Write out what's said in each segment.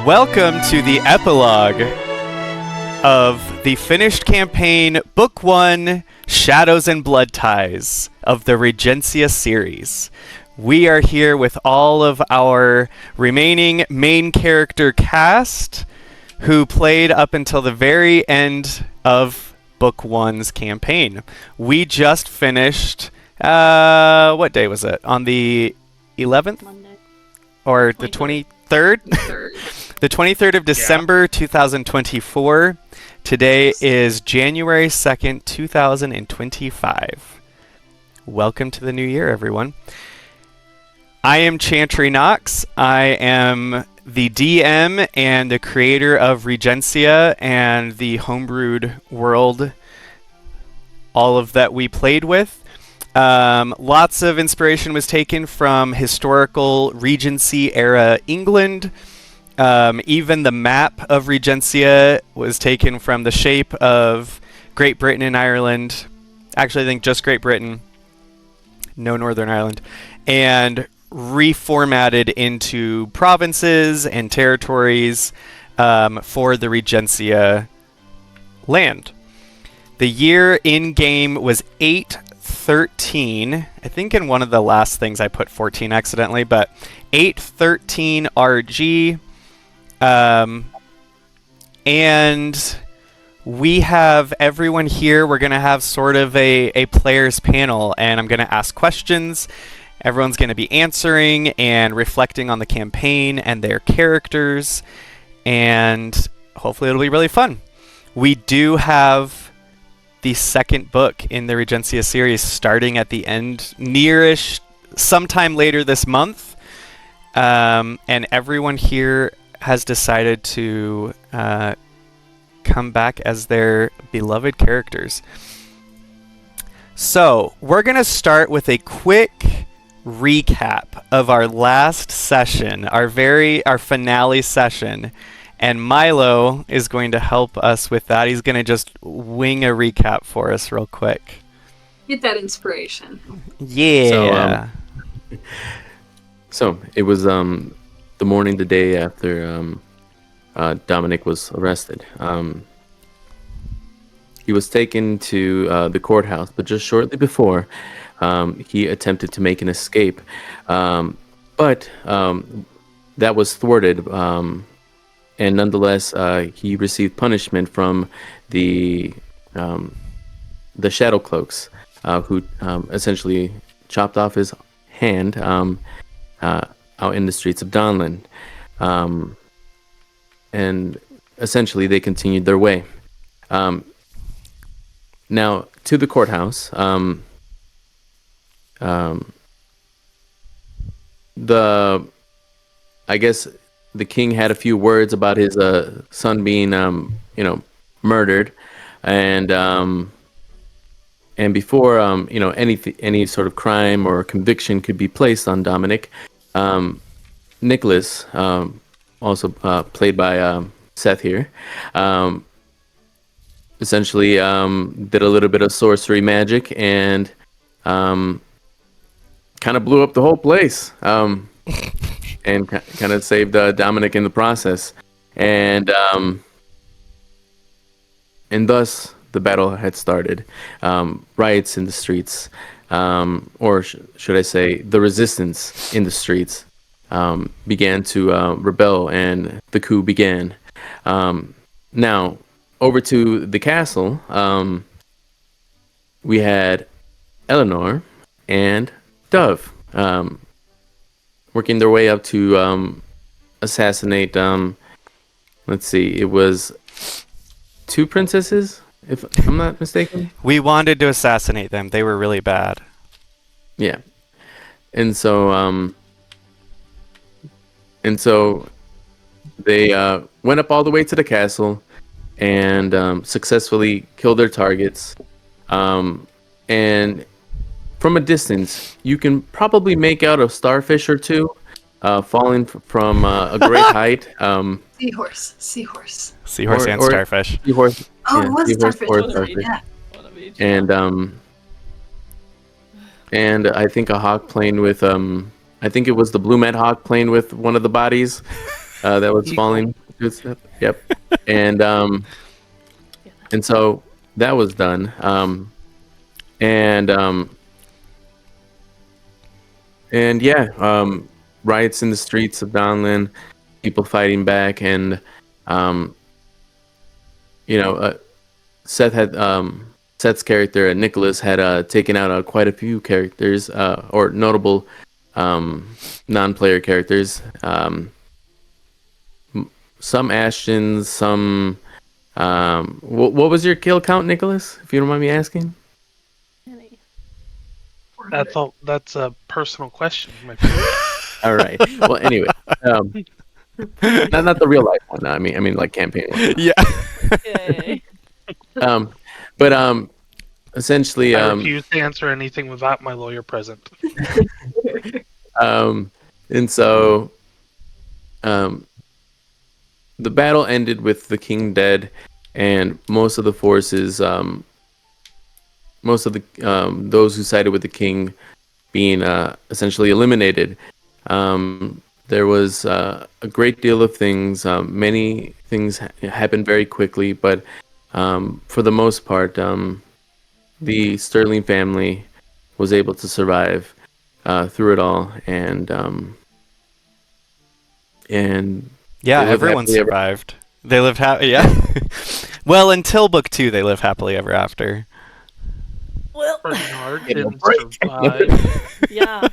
Welcome to the epilogue of the finished campaign, Book 1, Shadows and Blood Ties of the Regencia series. We are here with all of our remaining main character cast who played up until the very end of Book 1's campaign. We just finished, what day was it? On the 11th? Monday. Or the 23rd? The 23rd of December, 2024. Today is January 2nd, 2025. Welcome to the new year, everyone. I am Chantry Knox. I am the DM and the creator of Regencia and the homebrewed world, all of that we played with. Lots of inspiration was taken from historical Regency Era England. Even the map of Regencia was taken from the shape of Great Britain and Ireland. Actually, I think just Great Britain, no Northern Ireland, and reformatted into provinces and territories for the Regencia land. The year in game was 813. I think in one of the last things I put 14 accidentally, but 813 RG. And we have everyone here. We're going to have sort of a players panel, and I'm going to ask questions. Everyone's going to be answering and reflecting on the campaign and their characters, and hopefully it'll be really fun. We do have the second book in the Regencia series starting at the end, nearish, sometime later this month, and everyone here has decided to come back as their beloved characters. So, we're going to start with a quick recap of our last session, our finale session, and Milo is going to help us with that. He's going to just wing a recap for us real quick. Get that inspiration. Yeah. So it was the morning, the day after Dominic was arrested. He was taken to the courthouse, but just shortly before, he attempted to make an escape. But that was thwarted, and nonetheless, he received punishment from the Shadow Cloaks, who essentially chopped off his hand out in the streets of Donlin. And essentially they continued their way. Now, to the courthouse, I guess the king had a few words about his son being, murdered, and before any sort of crime or conviction could be placed on Dominic, Nicholas, also played by Seth here, essentially did a little bit of sorcery magic and kind of blew up the whole place, and kind of saved Dominic in the process, and thus the battle had started. Riots in the streets, or should I say the resistance in the streets, began to rebel, and the coup began. Now, over to the castle, we had Eleanor and Dove working their way up to assassinate, let's see, it was 2 princesses, if I'm not mistaken. We wanted to assassinate them. They were really bad. Yeah. And so they went up all the way to the castle and successfully killed their targets. And from a distance, you can probably make out a starfish or two falling from a great height. Seahorse And starfish. Seahorse. Oh, Yeah, it was a seahorse starfish. or Wasn't it? starfish. Yeah. And I think a hawk playing with I think it was the blue med hawk playing with one of the bodies. that was Eagle. falling to its death. Yep. And so that was done. And yeah, riots in the streets of Donlin, people fighting back, and you know, Seth's character, Nicholas, had taken out quite a few characters, or notable non-player characters. Some Ashtons, some. What was your kill count, Nicholas? If you don't mind me asking. That's a personal question, my friend. All right. Well, anyway, not the real life one. I mean like campaign one. Yeah. Yay. But essentially, I refuse to answer anything without my lawyer present. and so, the battle ended with the king dead, and most of the forces, most of the those who sided with the king, being essentially eliminated. There was a great deal of things. Many things happened very quickly, but for the most part, the Sterling family was able to survive through it all, and Yeah, they lived everyone happily ever- survived. They lived yeah. Well, until book 2, they live happily ever after. Well, Bernard Give 'em a didn't break. survive. yeah.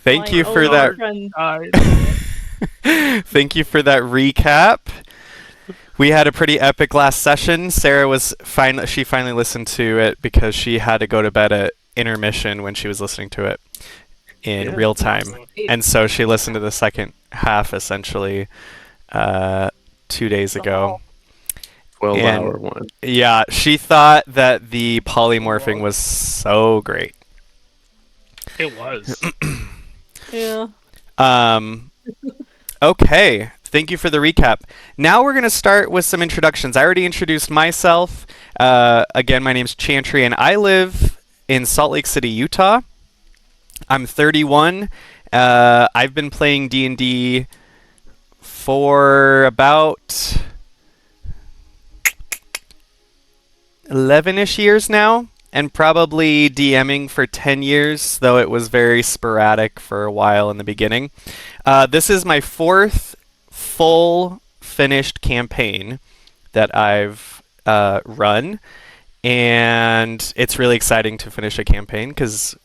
Thank you My for old that. friend. Died. Thank you for that recap. We had a pretty epic last session. Sarah was she finally listened to it because she had to go to bed at intermission when she was listening to it in Yeah. real time. And so she listened to the second half essentially 2 days ago. 12-hour one. Yeah, she thought that the polymorphing was so great. It was. Yeah. Okay, thank you for the recap. Now we're going to start with some introductions. I already introduced myself. Again, my name's Chantry, and I live in Salt Lake City, Utah. I'm 31. I've been playing D&D for about 11-ish years now, and probably DMing for 10 years, though it was very sporadic for a while in the beginning. This is my 4th full finished campaign that I've run, and it's really exciting to finish a campaign because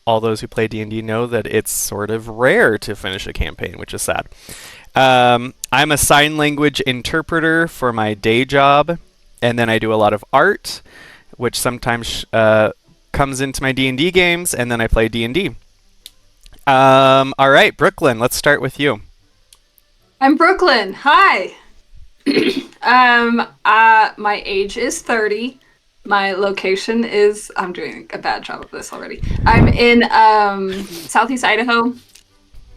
all those who play D&D know that it's sort of rare to finish a campaign, which is sad. I'm a sign language interpreter for my day job, and then I do a lot of art, which sometimes comes into my D&D games, and then I play D&D. All right, Brooklyn, let's start with you. I'm Brooklyn. Hi. My age is 30. My location is, I'm doing a bad job of this already. I'm in Southeast Idaho,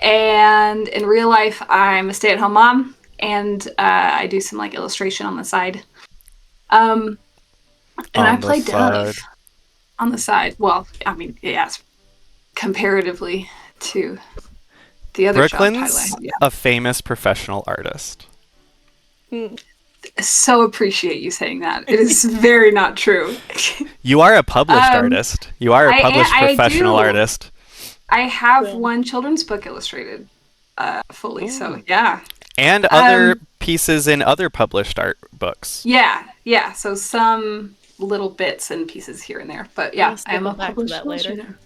and in real life, I'm a stay-at-home mom, and I do some like illustration on the side. And I play Dove on the side. Well, I mean, yes, comparatively to the other job Brooklyn's title I have, yeah. a famous professional artist. So appreciate you saying that. It is very not true. You are a published artist. You are a published I professional do. artist. I have one children's book illustrated fully, so yeah. And other pieces in other published art books. Yeah. So some little bits and pieces here and there, but yeah, We'll I am a circle back to published that later. illustrator.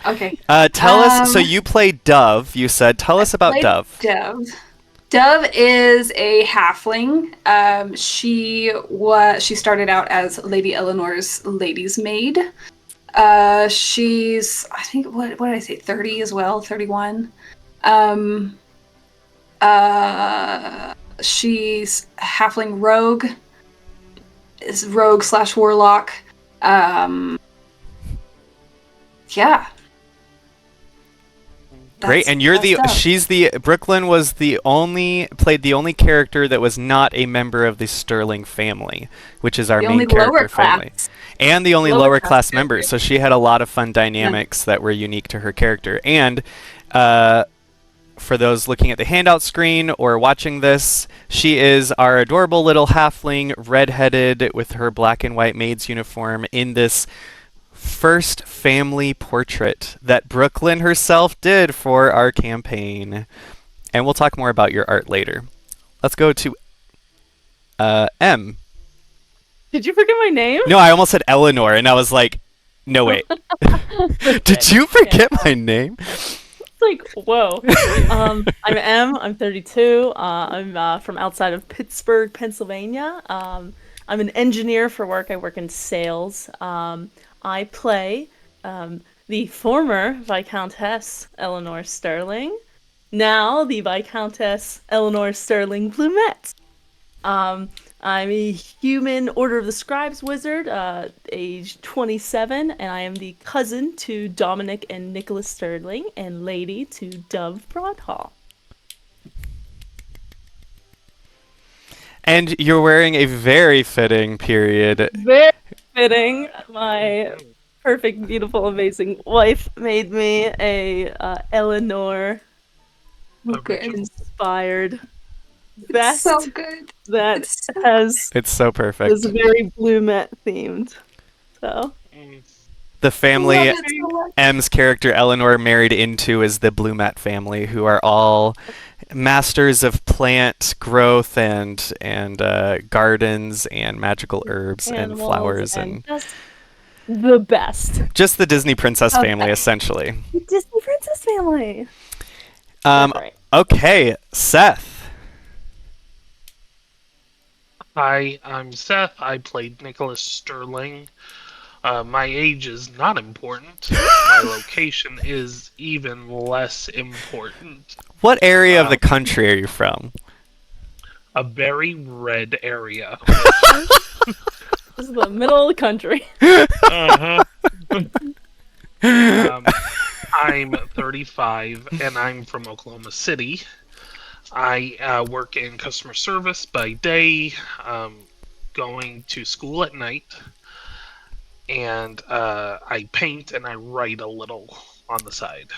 Okay. Tell us, so you play Dove, you said. Tell us about Played Dove. Dove is a halfling. She started out as Lady Eleanor's lady's maid. She's, I think, what did I say, 30 as well, 31. She's halfling rogue. Is rogue/warlock. Yeah. Great, and you're Brooklyn played the only character that was not a member of the Sterling family, which is our The main only character lower family. class. And the only Lower lower class class character. member, so she had a lot of fun dynamics that were unique to her character. And for those looking at the handout screen or watching this, she is our adorable little halfling, redheaded, with her black and white maid's uniform in this first family portrait that Brooklyn herself did for our campaign. And we'll talk more about your art later. Let's go to M. Did you forget my name? No, I almost said Eleanor, and I was like, no, wait. Did you forget my name? It's like, whoa. I'm M. I'm 32. I'm from outside of Pittsburgh, Pennsylvania. I'm an engineer for work. I work in sales. I play the former Viscountess Eleanor Sterling, now the Viscountess Eleanor Sterling Blumette. I'm a human Order of the Scribes wizard, age 27, and I am the cousin to Dominic and Nicholas Sterling, and lady to Dove Broadhall. And you're wearing a very fitting period. Very fitting. My perfect, beautiful, amazing wife made me a Eleanor Okay. inspired It's vest so good. that It's so has It's so perfect. is very Blumette themed. So The I family love it so much. M's character Eleanor married into is the Blumette family, who are all masters of plant growth and gardens and magical herbs and animals flowers and just the best. just the Disney princess Okay. family, essentially. The Disney Princess family. Um, That's right. okay, Seth. Hi, I'm Seth. I played Nicholas Sterling. My age is not important. My location is even less important. What area of the country are you from? A very red area. This is the middle of the country. Uh-huh. I'm 35 and I'm from Oklahoma City. I work in customer service by day, going to school at night, and I paint and I write a little on the side.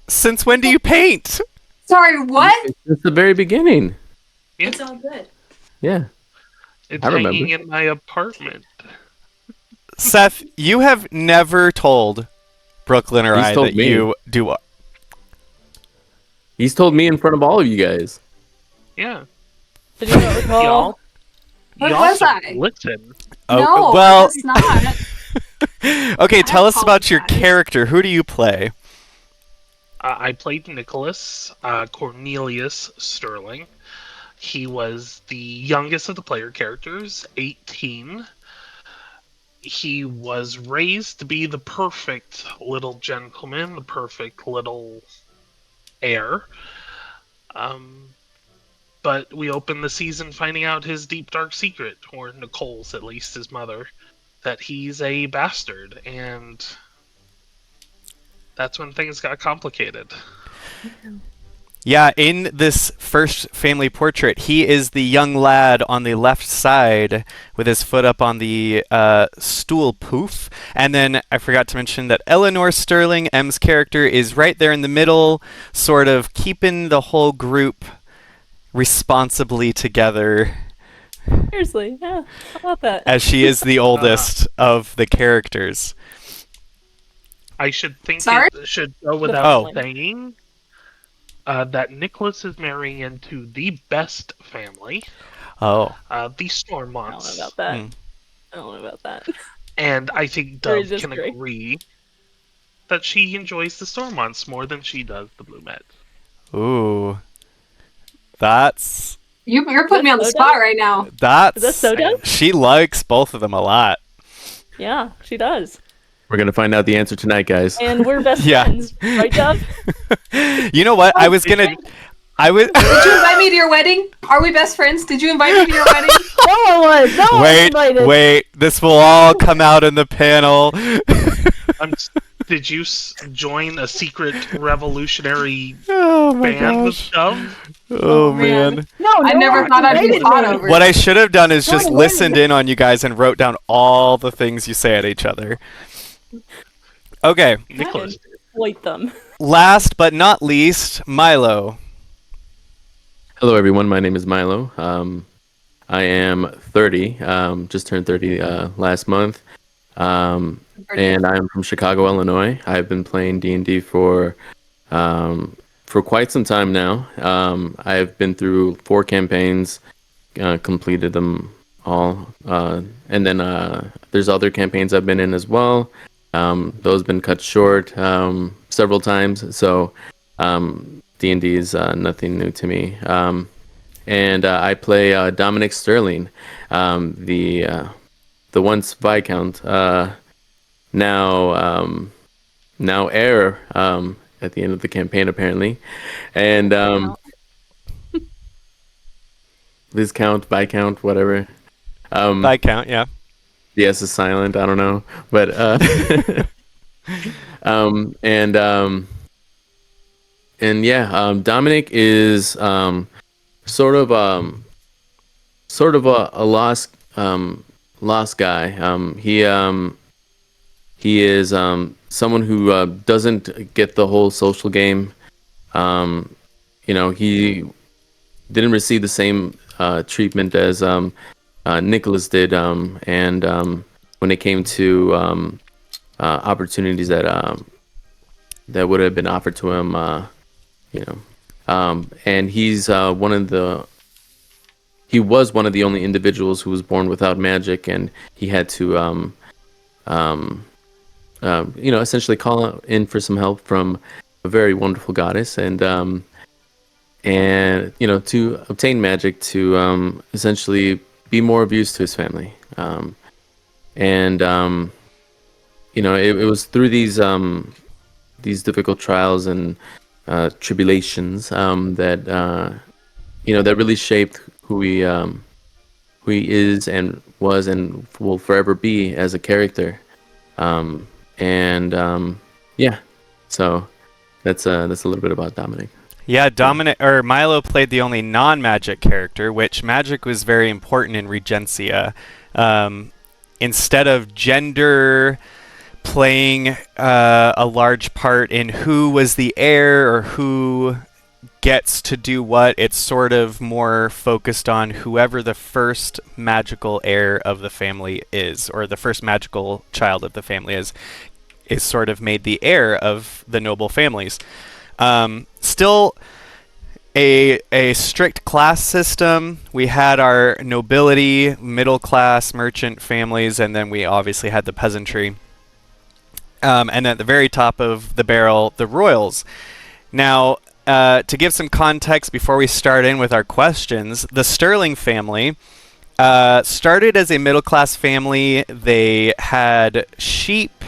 Since when do you paint? Sorry, what? It's just the very beginning. Yeah, It's all good. Yeah. it's I remember. hanging in my apartment. Seth, you have never told Brooklyn or He's I told that me. you do what? He's told me in front of all of you guys. Yeah. Did you not recall? Y'all, What y'all was don't I? listen. No, well, it's not. okay, tell us about your apologize. character. Who do you play? I played Nicholas Cornelius Sterling. He was the youngest of the player characters, 18. He was raised to be the perfect little gentleman, the perfect little heir. But we opened the season finding out his deep dark secret, or Nicole's at least, his mother, that he's a bastard, and that's when things got complicated. Yeah, in this first family portrait, he is the young lad on the left side with his foot up on the stool poof. And then I forgot to mention that Eleanor Sterling, M's character, is right there in the middle, sort of keeping the whole group responsibly together, Seriously, yeah. How about that? as she is the oldest of the characters. I should think Sorry? it should go without Oh. saying that Nicholas is marrying into the best family, Oh. the I don't know Stormonts. about that. Hmm. I don't know about that. And I think Very Dove can disagree. agree that she enjoys the Stormonts more than she does the Blumette. Ooh. That's... You're putting me on the So spot dumb. right now. That's... Is that so dumb? She likes both of them a lot. Yeah, she does. We're gonna find out the answer tonight, guys. And we're best Yeah. friends, right, Dove? You know what? I was Did gonna... you- I was... Did you invite me to your wedding? Are we best friends? Did you invite me to your wedding? No one was. No one was invited. Wait, this will all come out in the panel. Did you join a secret revolutionary Oh my band with gosh. Dove? Oh man. No, I never thought I'd be invited fought me. over. What I should have done is No just one listened invited in on you guys and wrote down all the things you say at each other. Okay. Nicholas. exploit them. Last but not least, Milo. Hello, everyone. My name is Milo. I am 30. Just turned 30 last month. And I'm from Chicago, Illinois. I've been playing D&D for quite some time now. I've been through 4 campaigns, completed them all, and then there's other campaigns I've been in as well. Those been cut short several times, so D&D is nothing new to me. And I play Dominic Sterling, the once Viscount, now heir at the end of the campaign, apparently, and Viscount, whatever. Viscount, yeah. The S is silent. I don't know, but and yeah, Dominic is sort of a lost guy. He is someone who doesn't get the whole social game. He didn't receive the same treatment as Nicholas did, and when it came to opportunities that would have been offered to him, and he was one of the only individuals who was born without magic, and he had to essentially call in for some help from a very wonderful goddess, and to obtain magic to essentially be more of use to his family. It was through these difficult trials and tribulations that really shaped who he is and was and will forever be as a character. So that's a little bit about Dominic. Yeah, Milo played the only non-magic character, which magic was very important in Regencia. Instead of gender playing a large part in who was the heir or who gets to do what, it's sort of more focused on whoever the first magical heir of the family is, or the first magical child of the family is sort of made the heir of the noble families. Still a strict class system. We had our nobility, middle class, merchant families, and then we obviously had the peasantry. And at the very top of the barrel, the royals. Now, to give some context before we start in with our questions, the Sterling family started as a middle class family. They had sheep,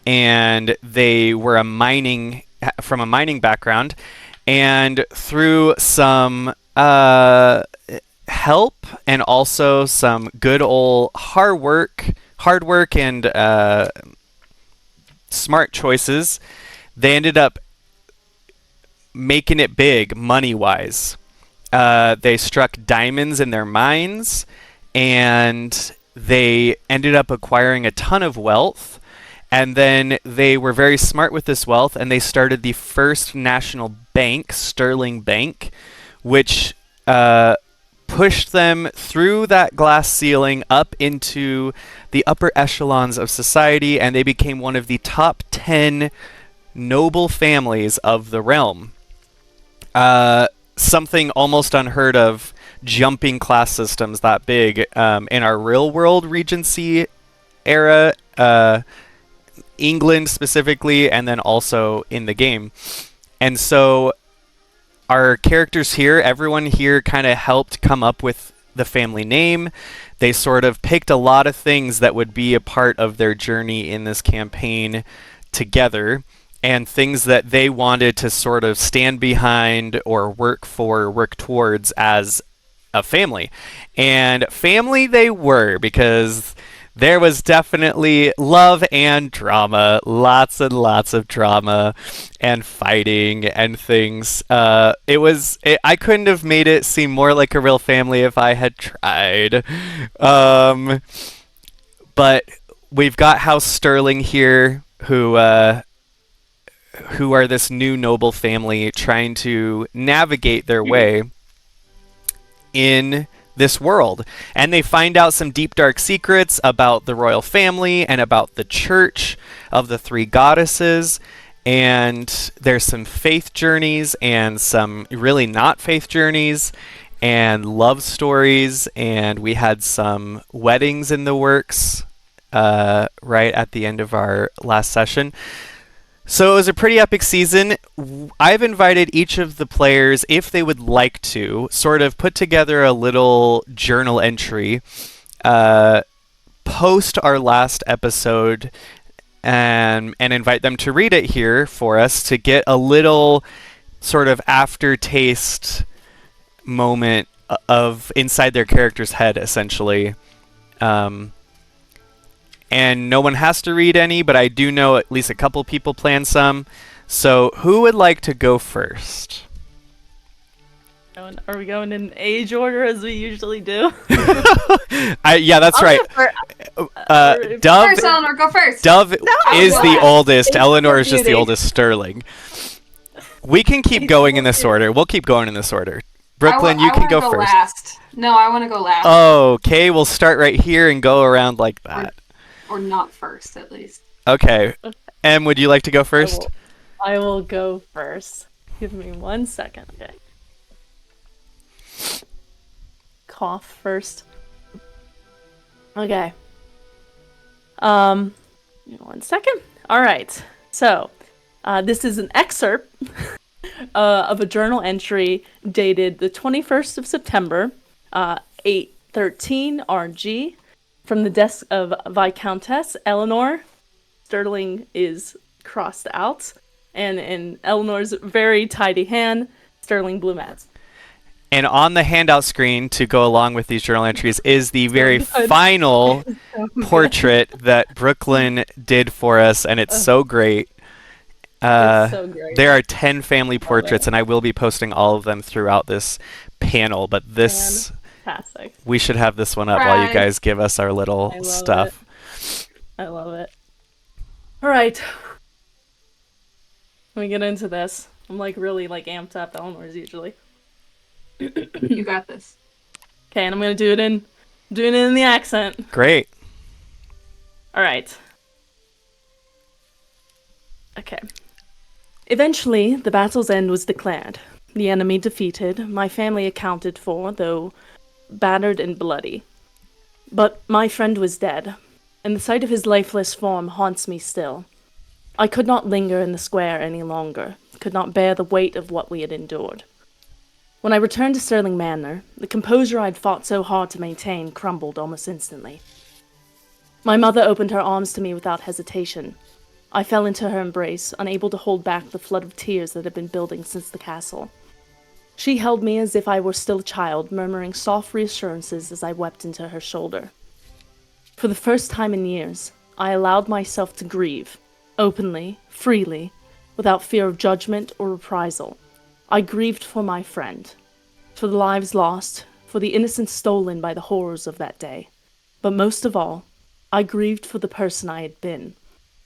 and they were from a mining background, and through some help and also some good old hard work and smart choices, they ended up making it big money-wise. They struck diamonds in their mines, and they ended up acquiring a ton of wealth. And then they were very smart with this wealth, and they started the first national bank, Sterling Bank, which pushed them through that glass ceiling up into the upper echelons of society, and they became one of the top 10 noble families of the realm. Something almost unheard of, jumping class systems that big in our real world Regency era, England specifically, and then also in the game. And so our characters here, everyone here kind of helped come up with the family name. They sort of picked a lot of things that would be a part of their journey in this campaign together, and things that they wanted to sort of stand behind or work towards as a family. And family they were, because there was definitely love and drama, lots and lots of drama and fighting and things. I couldn't have made it seem more like a real family if I had tried. But we've got House Sterling here, who who are this new noble family trying to navigate their way in this world. And they find out some deep, dark secrets about the royal family and about the church of the three goddesses. And there's some faith journeys and some really not faith journeys and love stories. And we had some weddings in the works right at the end of our last session. So it was a pretty epic season. I've invited each of the players, if they would like to, sort of put together a little journal entry post our last episode and invite them to read it here for us to get a little sort of aftertaste moment of inside their character's head, essentially. And no one has to read any, but I do know at least a couple people plan some. So who would like to go first? Are we going in age order as we usually do? Yeah, that's right. Dove, First, Eleanor, go first. Dove is go the last. oldest. It's Eleanor for is just the beauty. oldest Sterling. We can keep going in this order. We'll keep going in this order. Brooklyn, I you can wanna go first. Last. No, I want to go last. Okay, we'll start right here and go around like that. Or not first, at least. Okay. Em, would you like to go first? I will go first. Give me 1 second. Okay. Cough first. Okay. 1 second. All right. So, this is an excerpt of a journal entry dated the 21st of September, 8:13 RG, from the desk of Viscountess Eleanor. Sterling is crossed out, and in Eleanor's very tidy hand, Sterling Blumats. And on the handout screen to go along with these journal entries is the very final portrait that Brooklyn did for us, and it's so great. It's so great. There are 10 family portraits, and I will be posting all of them throughout this panel, but this... Fantastic. We should have this one up while you Right. guys give us our little I love stuff. I love it. All right. Let me get into this. I'm really amped up. Eleanor's usually. You got this. Okay, and I'm gonna do it in the accent. Great. All right. Okay. Eventually, the battle's end was declared. The enemy defeated, my family accounted for, though battered and bloody. But my friend was dead, and the sight of his lifeless form haunts me still. I could not linger in the square any longer, could not bear the weight of what we had endured. When I returned to Stirling Manor, the composure I'd fought so hard to maintain crumbled almost instantly. My mother opened her arms to me without hesitation. I fell into her embrace, unable to hold back the flood of tears that had been building since the castle. She held me as if I were still a child, murmuring soft reassurances as I wept into her shoulder. For the first time in years, I allowed myself to grieve, openly, freely, without fear of judgment or reprisal. I grieved for my friend, for the lives lost, for the innocence stolen by the horrors of that day. But most of all, I grieved for the person I had been,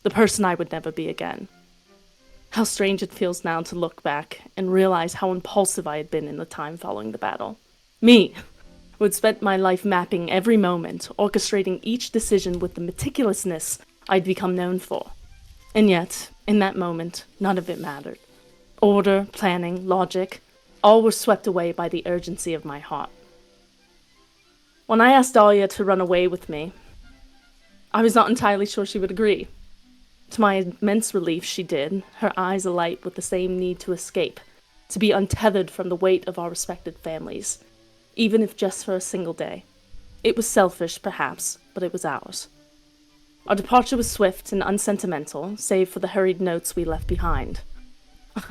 the person I would never be again. How strange it feels now to look back and realize how impulsive I had been in the time following the battle. Me, who had spent my life mapping every moment, orchestrating each decision with the meticulousness I'd become known for. And yet, in that moment, none of it mattered. Order, planning, logic, all were swept away by the urgency of my heart. When I asked Dahlia to run away with me, I was not entirely sure she would agree. To my immense relief, she did, her eyes alight with the same need to escape, to be untethered from the weight of our respected families, even if just for a single day. It was selfish, perhaps, but it was ours. Our departure was swift and unsentimental, save for the hurried notes we left behind.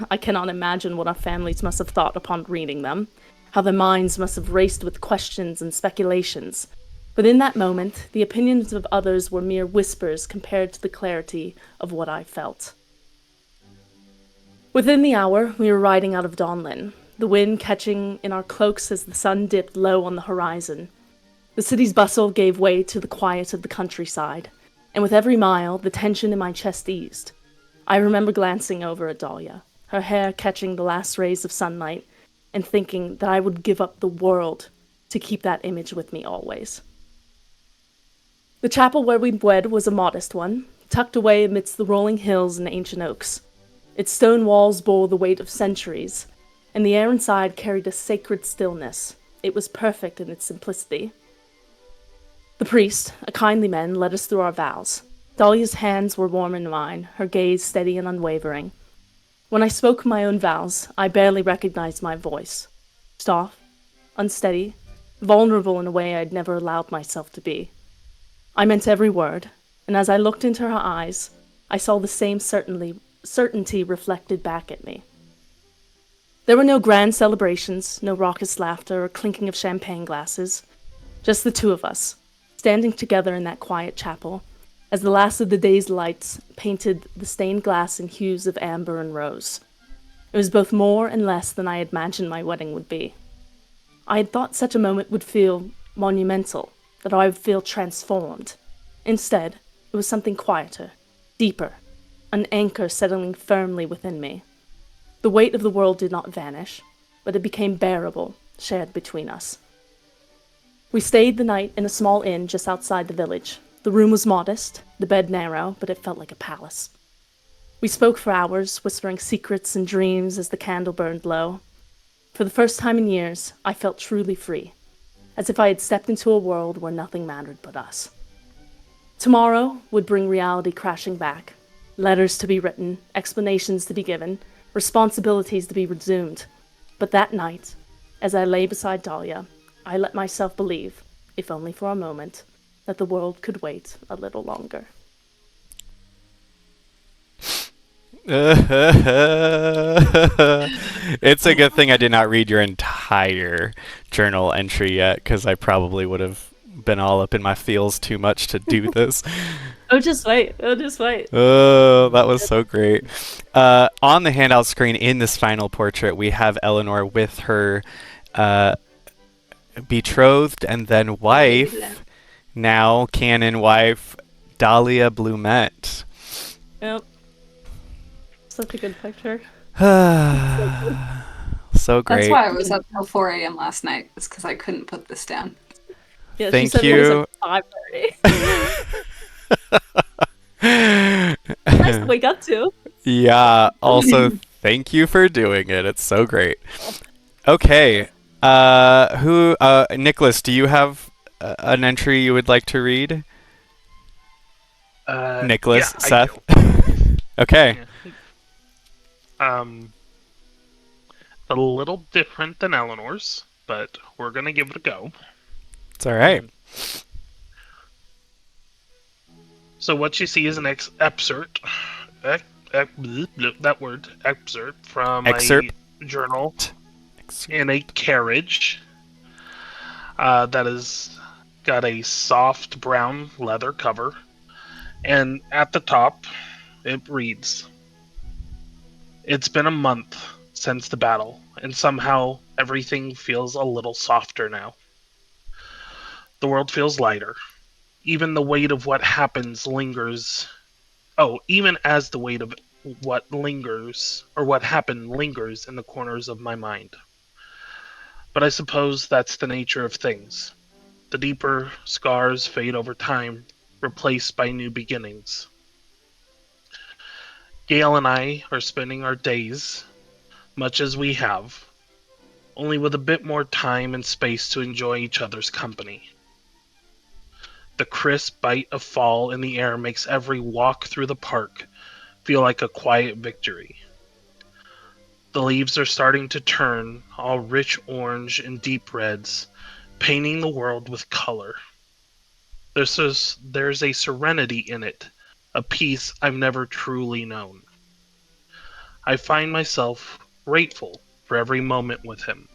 I cannot imagine what our families must have thought upon reading them, how their minds must have raced with questions and speculations. But in that moment, the opinions of others were mere whispers compared to the clarity of what I felt. Within the hour, we were riding out of Donlin, the wind catching in our cloaks as the sun dipped low on the horizon. The city's bustle gave way to the quiet of the countryside, and with every mile, the tension in my chest eased. I remember glancing over at Dahlia, her hair catching the last rays of sunlight, and thinking that I would give up the world to keep that image with me always. The chapel where we wed was a modest one, tucked away amidst the rolling hills and ancient oaks. Its stone walls bore the weight of centuries, and the air inside carried a sacred stillness. It was perfect in its simplicity. The priest, a kindly man, led us through our vows. Dahlia's hands were warm in mine, her gaze steady and unwavering. When I spoke my own vows, I barely recognized my voice. Soft, unsteady, vulnerable in a way I'd never allowed myself to be. I meant every word, and as I looked into her eyes, I saw the same certainty reflected back at me. There were no grand celebrations, no raucous laughter or clinking of champagne glasses. Just the two of us, standing together in that quiet chapel, as the last of the day's lights painted the stained glass in hues of amber and rose. It was both more and less than I had imagined my wedding would be. I had thought such a moment would feel monumental, that I would feel transformed. Instead, it was something quieter, deeper, an anchor settling firmly within me. The weight of the world did not vanish, but it became bearable, shared between us. We stayed the night in a small inn just outside the village. The room was modest, the bed narrow, but it felt like a palace. We spoke for hours, whispering secrets and dreams as the candle burned low. For the first time in years, I felt truly free, as if I had stepped into a world where nothing mattered but us. Tomorrow would bring reality crashing back, letters to be written, explanations to be given, responsibilities to be resumed. But that night, as I lay beside Dahlia, I let myself believe, if only for a moment, that the world could wait a little longer. It's a good thing I did not read your entire journal entry yet, because I probably would have been all up in my feels too much to do this. Oh, just wait. Oh, that was so great. On the handout screen in this final portrait, we have Eleanor with her betrothed and then wife, now canon wife, Dahlia Blumette. Yep. Such a good picture. So great. That's why I was up till 4 a.m. last night. It's because I couldn't put this down. Yeah, Thank she said you. It was like 5:30. Nice to wake up to. Yeah, also thank you for doing it. It's so great. Okay. Nicholas, do you have an entry you would like to read? Nicholas, yeah, Seth. Okay. Yeah. A little different than Eleanor's, but we're gonna give it a go. It's all right. So what you see is an excerpt from Excerpt. a journal in a carriage that has got a soft brown leather cover, and at the top it reads, "It's been a month since the battle, and somehow everything feels a little softer now. The world feels lighter. Even the weight of what happens lingers. Oh, even as the weight of what lingers, or what happened lingers in the corners of my mind. But I suppose that's the nature of things. The deeper scars fade over time, replaced by new beginnings. Gail and I are spending our days, much as we have, only with a bit more time and space to enjoy each other's company. The crisp bite of fall in the air makes every walk through the park feel like a quiet victory. The leaves are starting to turn, all rich orange and deep reds, painting the world with color. There's a serenity in it, a peace I've never truly known. I find myself grateful for every moment with him.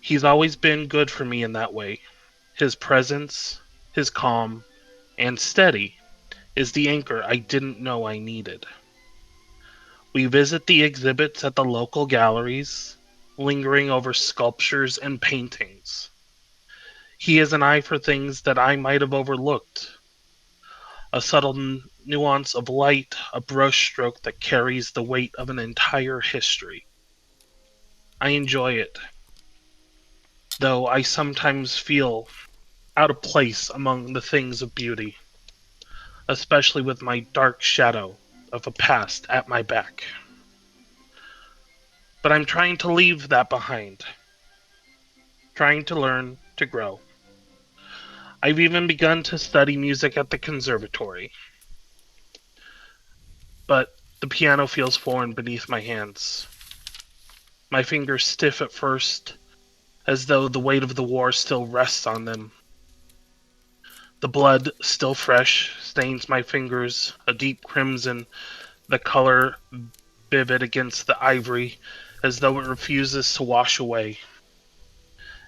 He's always been good for me in that way. His presence, his calm, and steady is the anchor I didn't know I needed. We visit the exhibits at the local galleries, lingering over sculptures and paintings. He has an eye for things that I might have overlooked. a subtle nuance of light, a brushstroke that carries the weight of an entire history. I enjoy it, though I sometimes feel out of place among the things of beauty, especially with my dark shadow of a past at my back. But I'm trying to leave that behind, trying to learn to grow. I've even begun to study music at the conservatory, but the piano feels foreign beneath my hands. My fingers stiff at first, as though the weight of the war still rests on them. The blood, still fresh, stains my fingers, a deep crimson, the color vivid against the ivory, as though it refuses to wash away.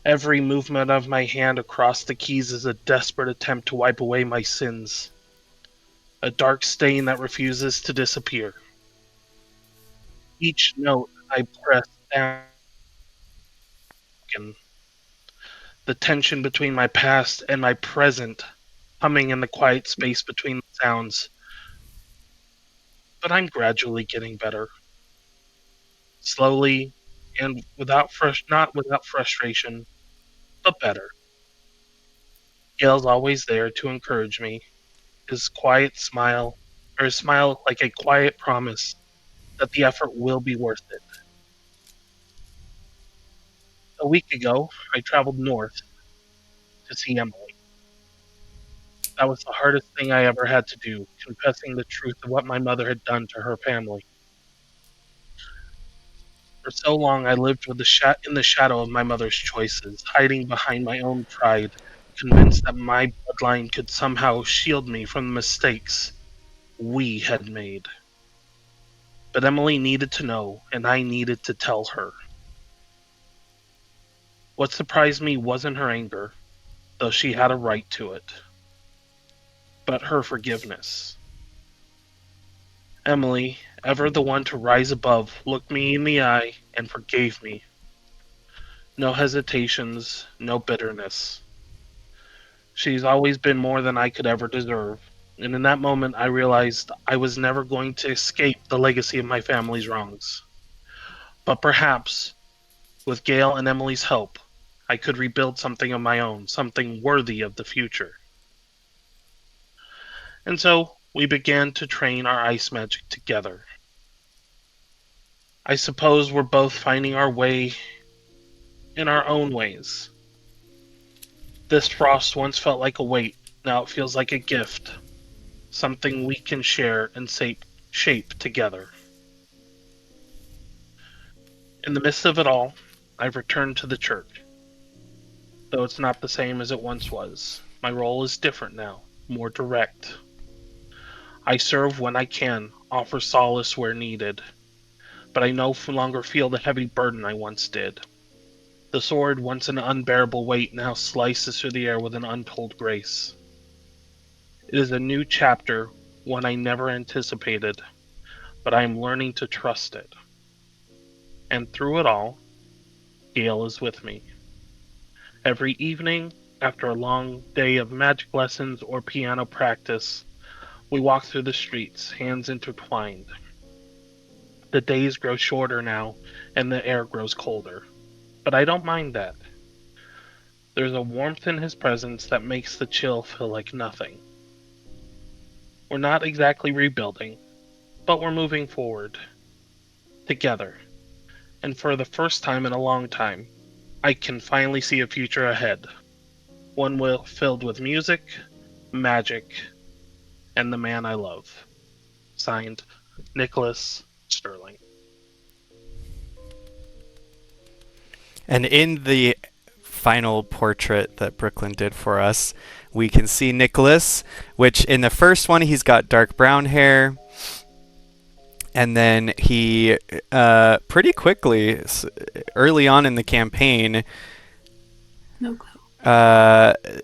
Every movement of my hand across the keys is a desperate attempt to wipe away my sins. A dark stain that refuses to disappear. Each note I press down, the tension between my past and my present humming in the quiet space between the sounds. But I'm gradually getting better. Slowly and not without frustration, but better. Gail's always there to encourage me, his quiet smile, or his smile like a quiet promise that the effort will be worth it. A week ago, I traveled north to see Emily. That was the hardest thing I ever had to do, confessing the truth of what my mother had done to her family. For so long, I lived with in the shadow of my mother's choices, hiding behind my own pride, convinced that my bloodline could somehow shield me from the mistakes we had made. But Emily needed to know, and I needed to tell her. What surprised me wasn't her anger, though she had a right to it, but her forgiveness. Emily, ever the one to rise above, looked me in the eye and forgave me. No hesitations, no bitterness. She's always been more than I could ever deserve, and in that moment I realized I was never going to escape the legacy of my family's wrongs. But perhaps, with Gail and Emily's help, I could rebuild something of my own, something worthy of the future. And so, we began to train our ice magic together. I suppose we're both finding our way in our own ways. This frost once felt like a weight, now it feels like a gift, something we can share and shape together. In the midst of it all, I've returned to the church. Though it's not the same as it once was. My role is different now, more direct. I serve when I can, offer solace where needed, but I no longer feel the heavy burden I once did. The sword, once an unbearable weight, now slices through the air with an untold grace. It is a new chapter, one I never anticipated, but I am learning to trust it. And through it all, Gail is with me. Every evening, after a long day of magic lessons or piano practice, we walk through the streets, hands intertwined. The days grow shorter now, and the air grows colder. But I don't mind that. There's a warmth in his presence that makes the chill feel like nothing. We're not exactly rebuilding, but we're moving forward. Together. And for the first time in a long time, I can finally see a future ahead. One filled with music, magic, and the man I love. Signed, Nicholas Sterling. And in the final portrait that Brooklyn did for us, we can see Nicholas, which in the first one he's got dark brown hair, and then he pretty quickly, early on in the campaign, No clue.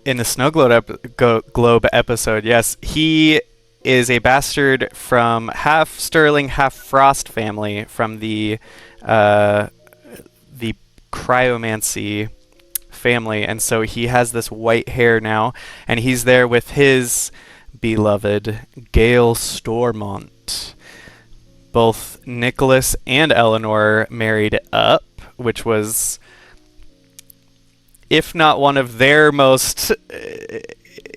in the Snow Globe episode, yes, he is a bastard from half Sterling, half Frost family from the cryomancy family, and so he has this white hair now, and he's there with his beloved Gail Stormont. Both Nicholas and Eleanor married up, which was, if not one of their most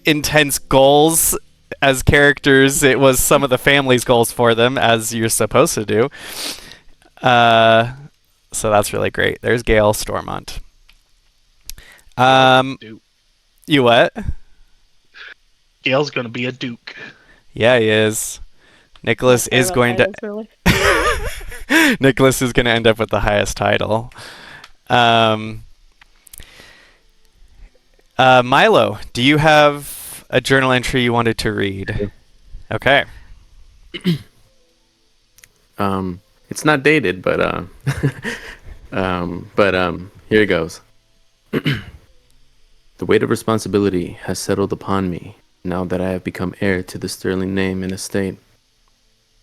intense goals as characters, it was some of the family's goals for them, as you're supposed to do. So that's really great. There's Gail Stormont. Duke. You what? Gail's gonna be a duke. Yeah, he is. Nicholas Care is about going titles, really. to. Nicholas is going to end up with the highest title. Milo, do you have a journal entry you wanted to read? Okay. It's not dated, but here it goes. The weight of responsibility has settled upon me now that I have become heir to the sterling name and estate.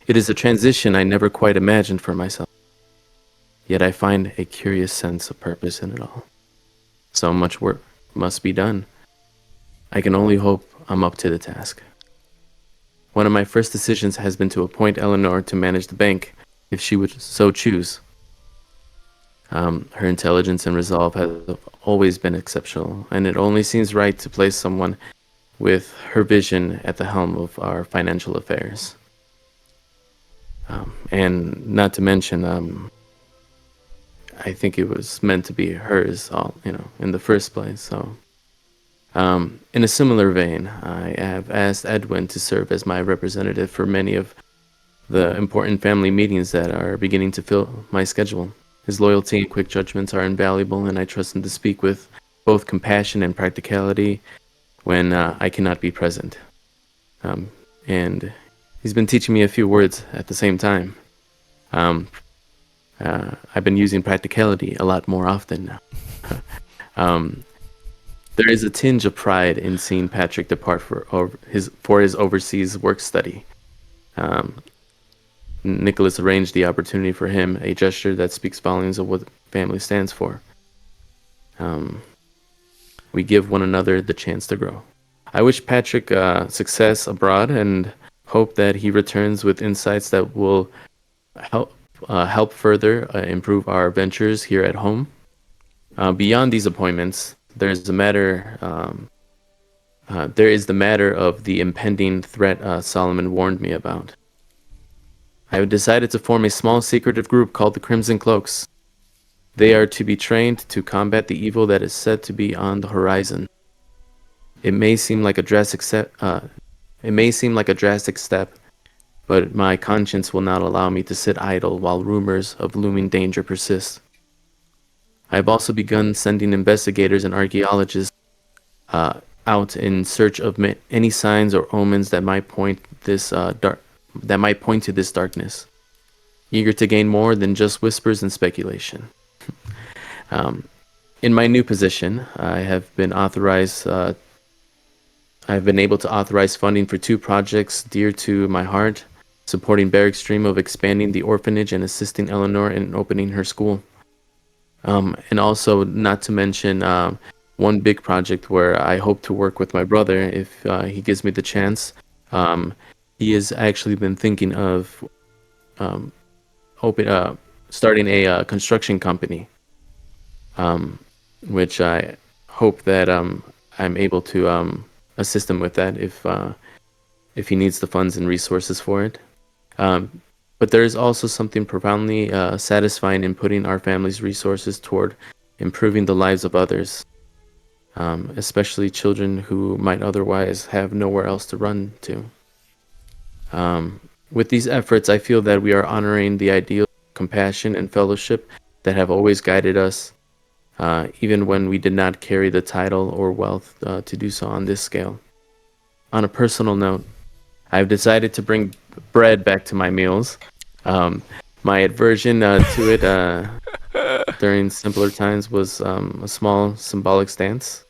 It is a transition I never quite imagined for myself. Yet I find a curious sense of purpose in it all. So much work must be done. I can only hope I'm up to the task. One of my first decisions has been to appoint Eleanor to manage the bank, if she would so choose. Her intelligence and resolve have always been exceptional, and it only seems right to place someone with her vision at the helm of our financial affairs. And not to mention, I think it was meant to be hers, in the first place. So, in a similar vein, I have asked Edwin to serve as my representative for many of the important family meetings that are beginning to fill my schedule. His loyalty and quick judgments are invaluable, and I trust him to speak with both compassion and practicality when I cannot be present. And he's been teaching me a few words at the same time. I've been using practicality a lot more often now. There is a tinge of pride in seeing Patrick depart for his overseas work study. Nicholas arranged the opportunity for him, a gesture that speaks volumes of what the family stands for. We give one another the chance to grow. I wish Patrick success abroad and hope that he returns with insights that will help further improve our ventures here at home. Beyond these appointments, there is the matter of the impending threat Solomon warned me about. I have decided to form a small secretive group called the Crimson Cloaks. They are to be trained to combat the evil that is said to be on the horizon. It may seem like a drastic step, but my conscience will not allow me to sit idle while rumors of looming danger persist. I have also begun sending investigators and archaeologists out in search of any signs or omens that might point to this darkness, eager to gain more than just whispers and speculation. In my new position, I have been able to authorize funding for 2 projects dear to my heart, supporting Barrick's dream of expanding the orphanage and assisting Eleanor in opening her school. And also, not to mention, one big project where I hope to work with my brother if he gives me the chance. He has actually been thinking of starting a construction company, which I hope that I'm able to assist him with that if he needs the funds and resources for it. But there is also something profoundly satisfying in putting our family's resources toward improving the lives of others, especially children who might otherwise have nowhere else to run to. With these efforts, I feel that we are honoring the ideal of compassion and fellowship that have always guided us, even when we did not carry the title or wealth to do so on this scale. On a personal note, I've decided to bring bread back to my meals. My aversion to it during simpler times was a small symbolic stance,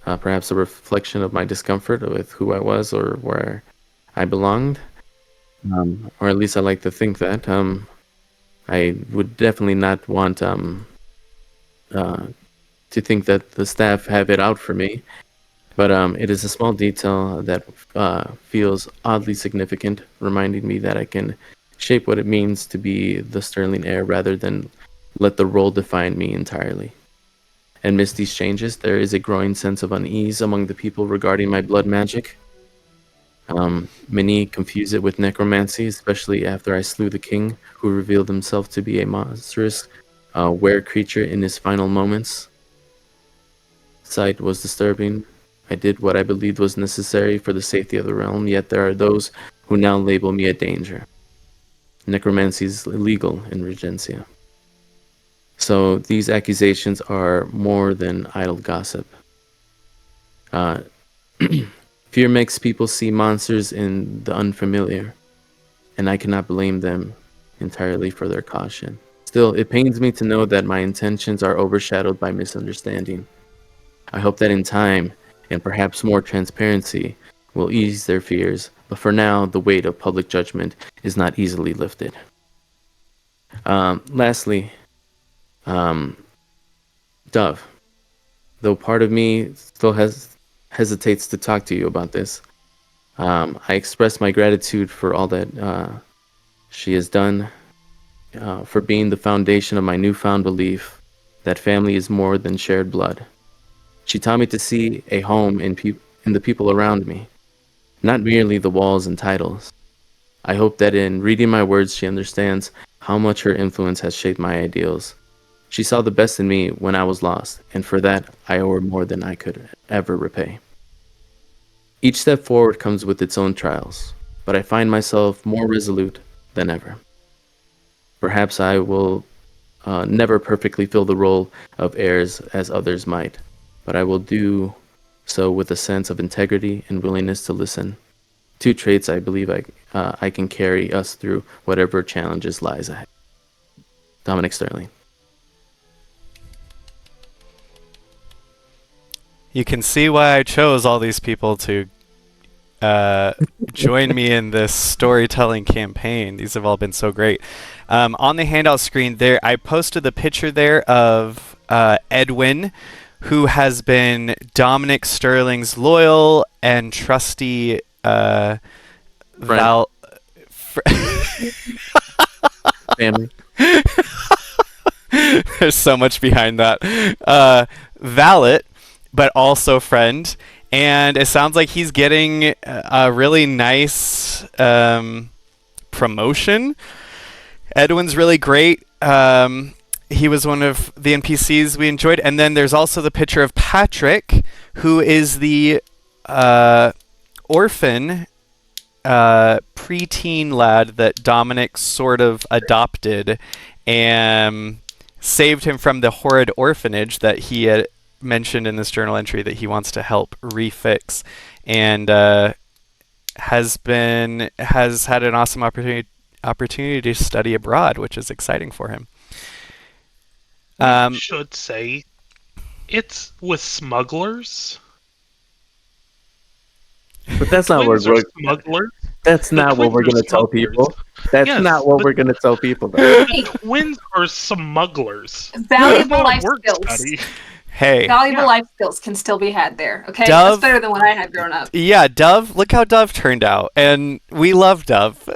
perhaps a reflection of my discomfort with who I was or where I belonged, or at least I like to think that. I would definitely not want to think that the staff have it out for me. But it is a small detail that feels oddly significant, reminding me that I can shape what it means to be the Sterling heir rather than let the role define me entirely. Amidst these changes, there is a growing sense of unease among the people regarding my blood magic. Many confuse it with necromancy, especially after I slew the king, who revealed himself to be a monstrous, were creature in his final moments. Sight was disturbing. I did what I believed was necessary for the safety of the realm, yet there are those who now label me a danger. Necromancy is illegal in Regencia. So these accusations are more than idle gossip. Fear makes people see monsters in the unfamiliar, and I cannot blame them entirely for their caution. Still, it pains me to know that my intentions are overshadowed by misunderstanding. I hope that in time, and perhaps more transparency, will ease their fears, but for now, the weight of public judgment is not easily lifted. Lastly, Dove. Though part of me still hesitates to talk to you about this, I express my gratitude for all that she has done, for being the foundation of my newfound belief that family is more than shared blood. She taught me to see a home in the people around me, not merely the walls and titles. I hope that in reading my words, she understands how much her influence has shaped my ideals. She saw the best in me when I was lost, and for that, I owe her more than I could ever repay. Each step forward comes with its own trials, but I find myself more resolute than ever. Perhaps I will never perfectly fill the role of heirs as others might, but I will do so with a sense of integrity and willingness to listen. Two traits I believe I can carry us through whatever challenges lies ahead. Dominic Sterling. You can see why I chose all these people to join me in this storytelling campaign. These have all been so great. On the handout screen there, I posted the picture there of Edwin, who has been Dominic Sterling's loyal and trusty Family. There's so much behind that. Valet, but also friend. And it sounds like he's getting a really nice promotion. Edwin's really great. He was one of the NPCs we enjoyed. And then there's also the picture of Patrick, who is the orphan preteen lad that Dominic sort of adopted and saved him from the horrid orphanage that he had mentioned in this journal entry that he wants to help refix, and has had an awesome opportunity to study abroad, which is exciting for him. Should say it's with smugglers. But that's not what we're smugglers. That's not what we're gonna tell people. That's not what we're gonna tell people. Though. Twins are smugglers. Valuable life skills. Study. Hey. Valuable life skills can still be had there. Okay, Dove, that's better than what I had growing up. Yeah, Dove. Look how Dove turned out, and we love Dove.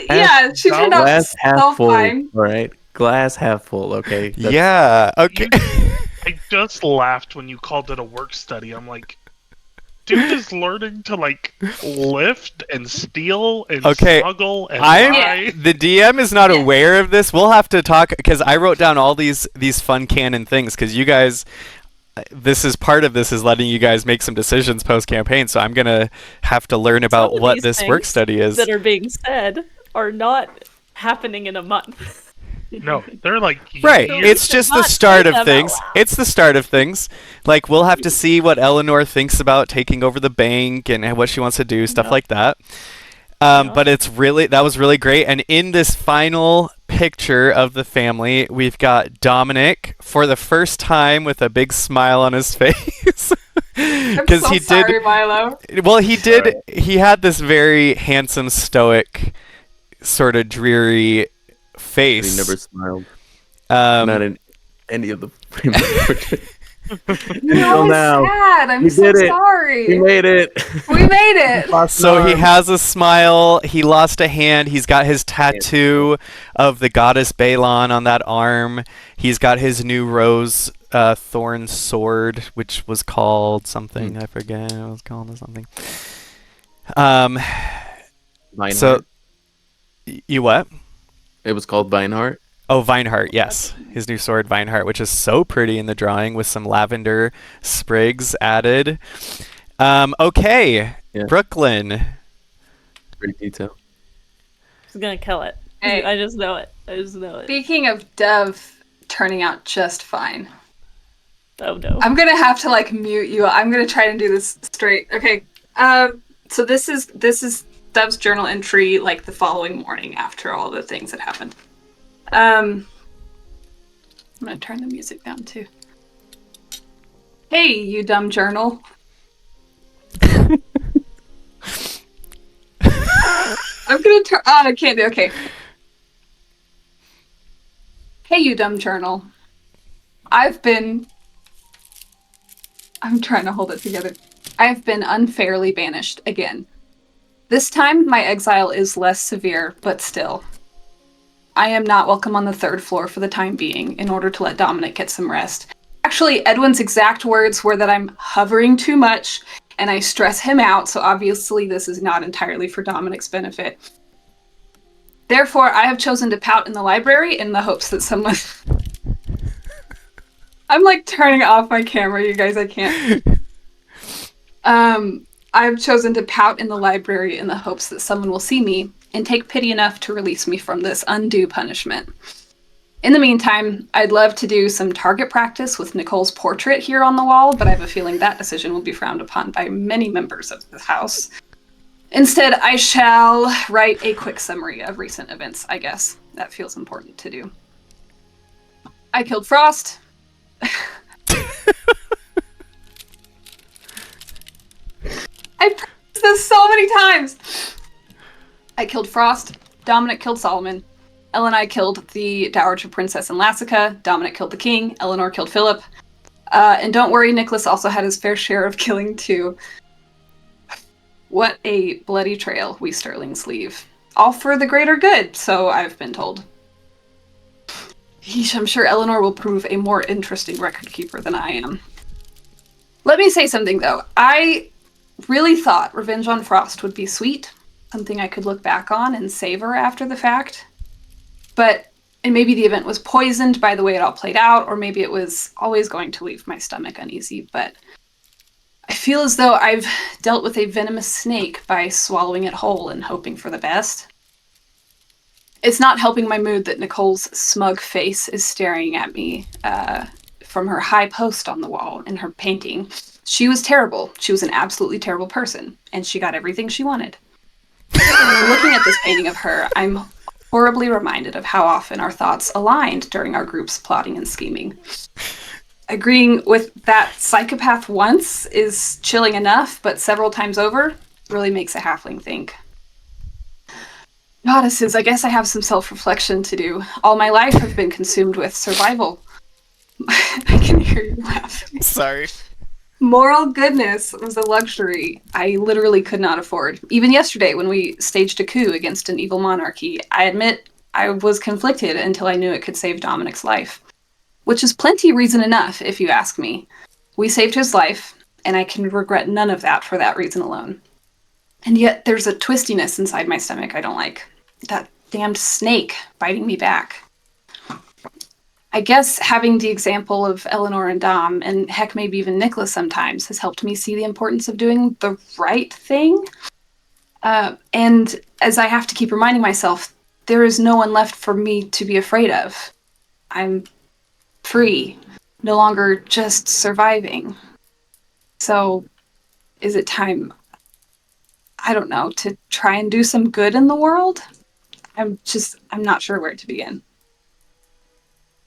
Yeah, she turned out glass half so full. fine. All right, glass half full. Okay. Yeah. Okay. I just laughed when you called it a work study. I'm like, dude is learning to like lift and steal and smuggle and lie. The DM is not aware of this. We'll have to talk because I wrote down all these fun canon things because you guys. This is part of this is letting you guys make some decisions post campaign. So I'm gonna have to learn about what this work study is. That are being said are not happening in a month. No, they're like right. It's just the start of things. It's the start of things. Like we'll have to see what Eleanor thinks about taking over the bank and what she wants to do, stuff like that. But that was really great. And in this final picture of the family, we've got Dominic for the first time with a big smile on his face. Because he did. Milo. Well, he did. Sorry. He had this very handsome, stoic, sort of dreary face. He never smiled. Not in any of the You're always now. sad. I'm We so did it. sorry. We made it. We made it. So he has a smile. He lost a hand. He's got his tattoo of the goddess Balon on that arm. He's got his new rose thorn sword, which was called something. I forget. It was called something. Vineheart. So, you what? It was called Vineheart. Oh, Vineheart, yes. His new sword, Vineheart, which is so pretty in the drawing with some lavender sprigs added. Okay, Yeah. Brooklyn. Pretty detail. She's gonna kill it. Hey. I just know it. I just know it. Speaking of Dev turning out just fine, Oh no. I'm gonna have to like mute you. I'm gonna try and do this straight. Okay. So this is Dev's journal entry like the following morning after all the things that happened. I'm gonna turn the music down too. Hey, you dumb journal. I'm gonna turn. Oh, I can't do. Okay. Hey, you dumb journal. I'm trying to hold it together. I've been unfairly banished again. This time, my exile is less severe, but still. I am not welcome on the 3rd floor for the time being, in order to let Dominic get some rest. Actually, Edwin's exact words were that I'm hovering too much, and I stress him out, so obviously this is not entirely for Dominic's benefit. Therefore, I have chosen to pout in the library in the hopes that someone... I'm like turning off my camera, you guys, I can't. I've chosen to pout in the library in the hopes that someone will see me and take pity enough to release me from this undue punishment. In the meantime, I'd love to do some target practice with Nicole's portrait here on the wall, but I have a feeling that decision will be frowned upon by many members of the house. Instead, I shall write a quick summary of recent events, I guess. That feels important to do. I killed Frost. I practiced this so many times. I killed Frost. Dominic killed Solomon. Eleanor killed the Dowager Princess and Lassica. Dominic killed the king. Eleanor killed Philip. And don't worry, Nicholas also had his fair share of killing too. What a bloody trail we Sterlings leave. All for the greater good, so I've been told. Yeesh, I'm sure Eleanor will prove a more interesting record keeper than I am. Let me say something, though. I really thought Revenge on Frost would be sweet, something I could look back on and savor after the fact. And maybe the event was poisoned by the way it all played out, or maybe it was always going to leave my stomach uneasy, but I feel as though I've dealt with a venomous snake by swallowing it whole and hoping for the best. It's not helping my mood that Nicole's smug face is staring at me from her high post on the wall in her painting. She was terrible. She was an absolutely terrible person, and she got everything she wanted. Looking at this painting of her, I'm horribly reminded of how often our thoughts aligned during our group's plotting and scheming. Agreeing with that psychopath once is chilling enough, but several times over really makes a halfling think. Goddesses, I guess I have some self-reflection to do. All my life I've been consumed with survival. I can hear you laughing. Sorry. Moral goodness was a luxury I literally could not afford. Even yesterday, when we staged a coup against an evil monarchy, I admit I was conflicted until I knew it could save Dominic's life. Which is plenty reason enough, if you ask me. We saved his life, and I can regret none of that for that reason alone. And yet, there's a twistiness inside my stomach I don't like. That damned snake biting me back. I guess having the example of Eleanor and Dom, and heck, maybe even Nicholas sometimes, has helped me see the importance of doing the right thing. And as I have to keep reminding myself, there is no one left for me to be afraid of. I'm free, no longer just surviving. So, is it time, I don't know, to try and do some good in the world? I'm not sure where to begin.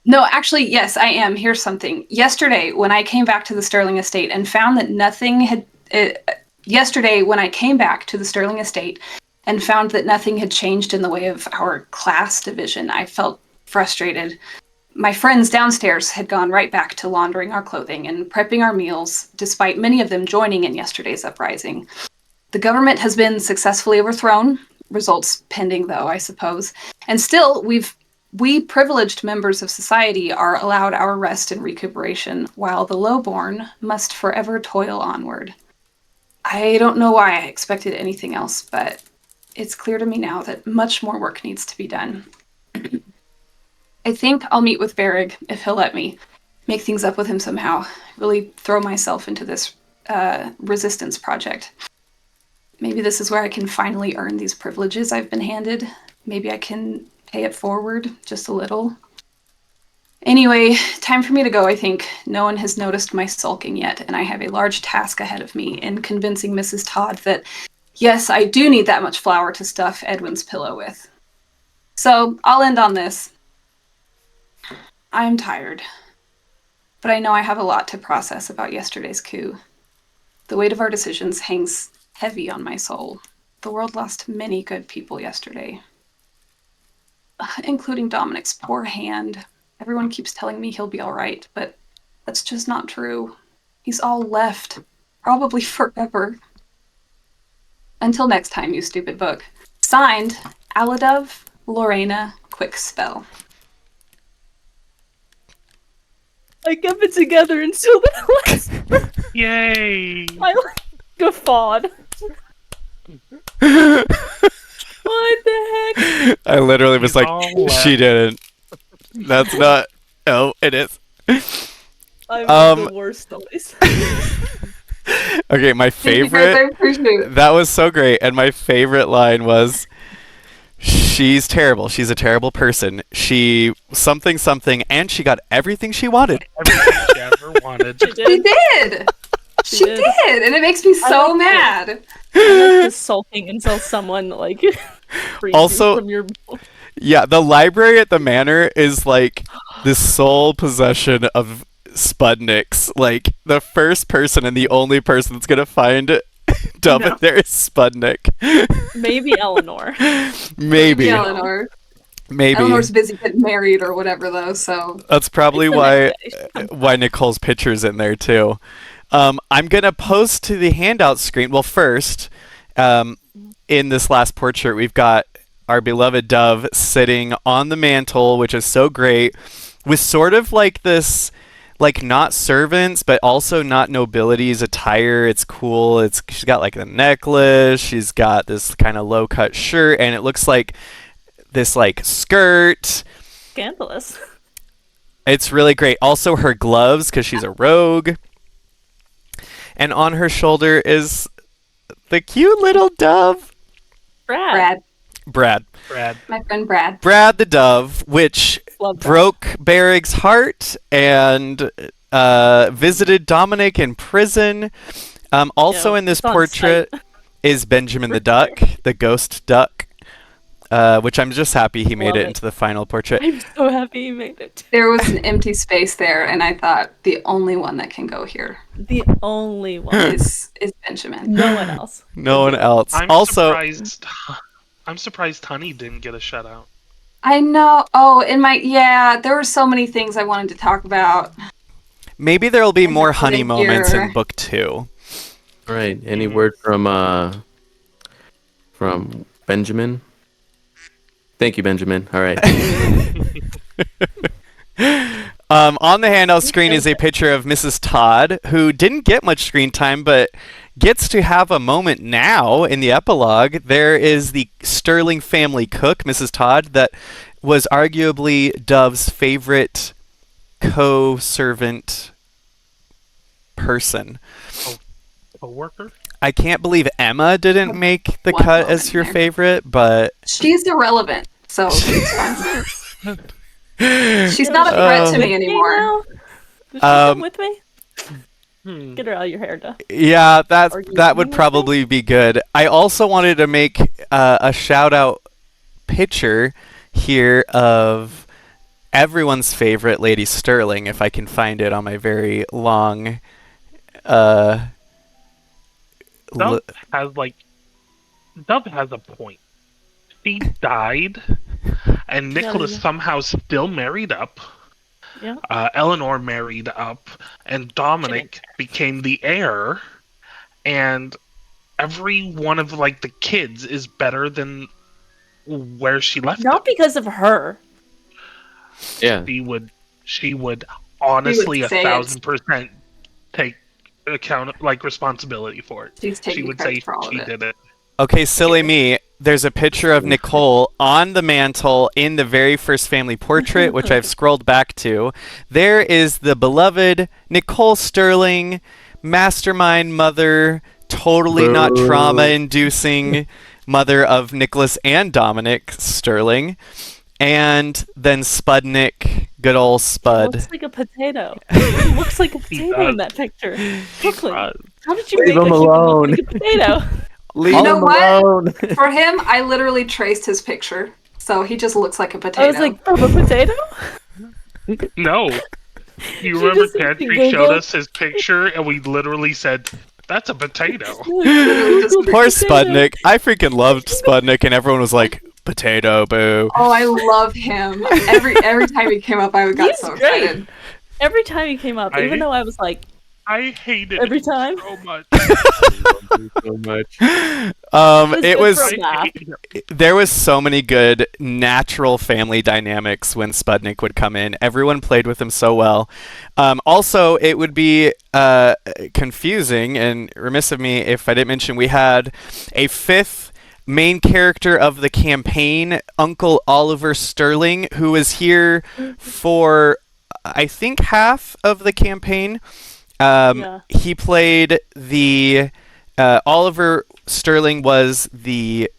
No, actually, yes, I am. Here's something. Yesterday, when I came back to the Sterling Estate and found that nothing had... when I came back to the Sterling Estate and found that nothing had changed in the way of our class division, I felt frustrated. My friends downstairs had gone right back to laundering our clothing and prepping our meals, despite many of them joining in yesterday's uprising. The government has been successfully overthrown, results pending though, I suppose. And still, we privileged members of society are allowed our rest and recuperation, while the lowborn must forever toil onward. I don't know why I expected anything else, but it's clear to me now that much more work needs to be done. I think I'll meet with Berrig if he'll let me. Make things up with him somehow. Really throw myself into this resistance project. Maybe this is where I can finally earn these privileges I've been handed. Maybe I can pay it forward just a little. Anyway, time for me to go, I think. No one has noticed my sulking yet, and I have a large task ahead of me in convincing Mrs. Todd that, yes, I do need that much flour to stuff Edwin's pillow with. So, I'll end on this. I'm tired, but I know I have a lot to process about yesterday's coup. The weight of our decisions hangs heavy on my soul. The world lost many good people yesterday, including Dominic's poor hand. Everyone keeps telling me he'll be all right, but that's just not true. He's all left, probably forever. Until next time, you stupid book. Signed, Aladove, Lorena, Quickspell. I kept it together until the last. Yay! I guffawed. What the heck? I literally was like, all she didn't. That's not. Oh, it is. I'm the worst always. Okay, my Thank you guys, favorite. I appreciate it. That was so great, and my favorite line was, "She's terrible. She's a terrible person. She something something, and she got everything she wanted." Everything she ever wanted. She She did. did! She did! And it makes me so like mad. I like just sulking until someone like frees Also- you from your. Yeah, the library at the manor is like the sole possession of Spudniks. Like the first person and the only person that's gonna find Dub in there is Spudnik. Maybe Eleanor. Maybe. Eleanor. Maybe. Eleanor's busy getting married or whatever, though, so. That's probably It's the why next day. why Nicole's picture's in there too. I'm gonna post to the handout screen. Well, first, in this last portrait, we've got our beloved Dove sitting on the mantle, which is so great, with sort of like this, like not servants, but also not nobility's attire. It's cool. She's got like a necklace. She's got this kind of low cut shirt, and it looks like this like skirt. Scandalous. It's really great. Also, her gloves, because she's a rogue. And on her shoulder is the cute little dove. Brad. Brad. My friend Brad. Brad the dove, which Love Brad. broke Berrig's heart and visited Dominic in prison. Also Yeah, in this it's on portrait site. is Benjamin the duck, the ghost duck, which I'm just happy he made Love it it. into the final portrait. I'm so happy you made it. There was an empty space there, and I thought the only one that can go here The only one. is Benjamin. No one else. No one else. I'm surprised Honey didn't get a shutout. I know. Oh, there were so many things I wanted to talk about. Maybe there will be And more put honey in moments here. in book 2. All right. Any word from Benjamin? Thank you, Benjamin. All right. On the handout screen is a picture of Mrs. Todd, who didn't get much screen time, but gets to have a moment now in the epilogue. There is the Sterling family cook, Mrs. Todd, that was arguably Dove's favorite co-servant person. Co-worker? I can't believe Emma didn't make the One cut moment as your there. favorite, but She's irrelevant, so it's fine. She's not a threat to me anymore. Now? Does she come with me? Hmm. Get her out of your hair, duh. yeah, Are you that would eating with probably be good. I also wanted to make a shout out picture here of everyone's favorite Lady Sterling, if I can find it on my very long. Dove has a point. She died, and Nicholas yeah. somehow still married up. Yeah. Eleanor married up, and Dominic became the heir, and every one of like the kids is better than where she left Not them. because of her. Yeah. She would honestly say it. 1,000% take account, like responsibility for it. She's taking She would credit say for all she of it. did it. Okay, silly me. There's a picture of Nicole on the mantle in the very first family portrait, which I've scrolled back to. There is the beloved Nicole Sterling, mastermind mother, totally not Boo. trauma-inducing mother of Nicholas and Dominic Sterling. And then Spudnik, good old Spud. Looks like a potato. He looks like a potato in that picture. Brooklyn, how did you Leave make him a human alone. look like a potato? Leave You know him what? alone. For him, I literally traced his picture, so he just looks like a potato. I was like, from a potato? No. You She remember just went to Chantry showed Google. us his picture, and we literally said, "That's a potato." Poor Spudnik. I freaking loved Spudnik, and everyone was like, potato, boo. Oh, I love him. Every time he came up, I got He's so great. excited. Every time he came up, even though I was like, I hated every it time. so much. So much. It was good for a laugh. there was so many good natural family dynamics when Spudnik would come in. Everyone played with him so well. Also, it would be confusing and remiss of me if I didn't mention we had a fifth main character of the campaign, Uncle Oliver Sterling, who was here for I think half of the campaign. Yeah. He played the Oliver Sterling was the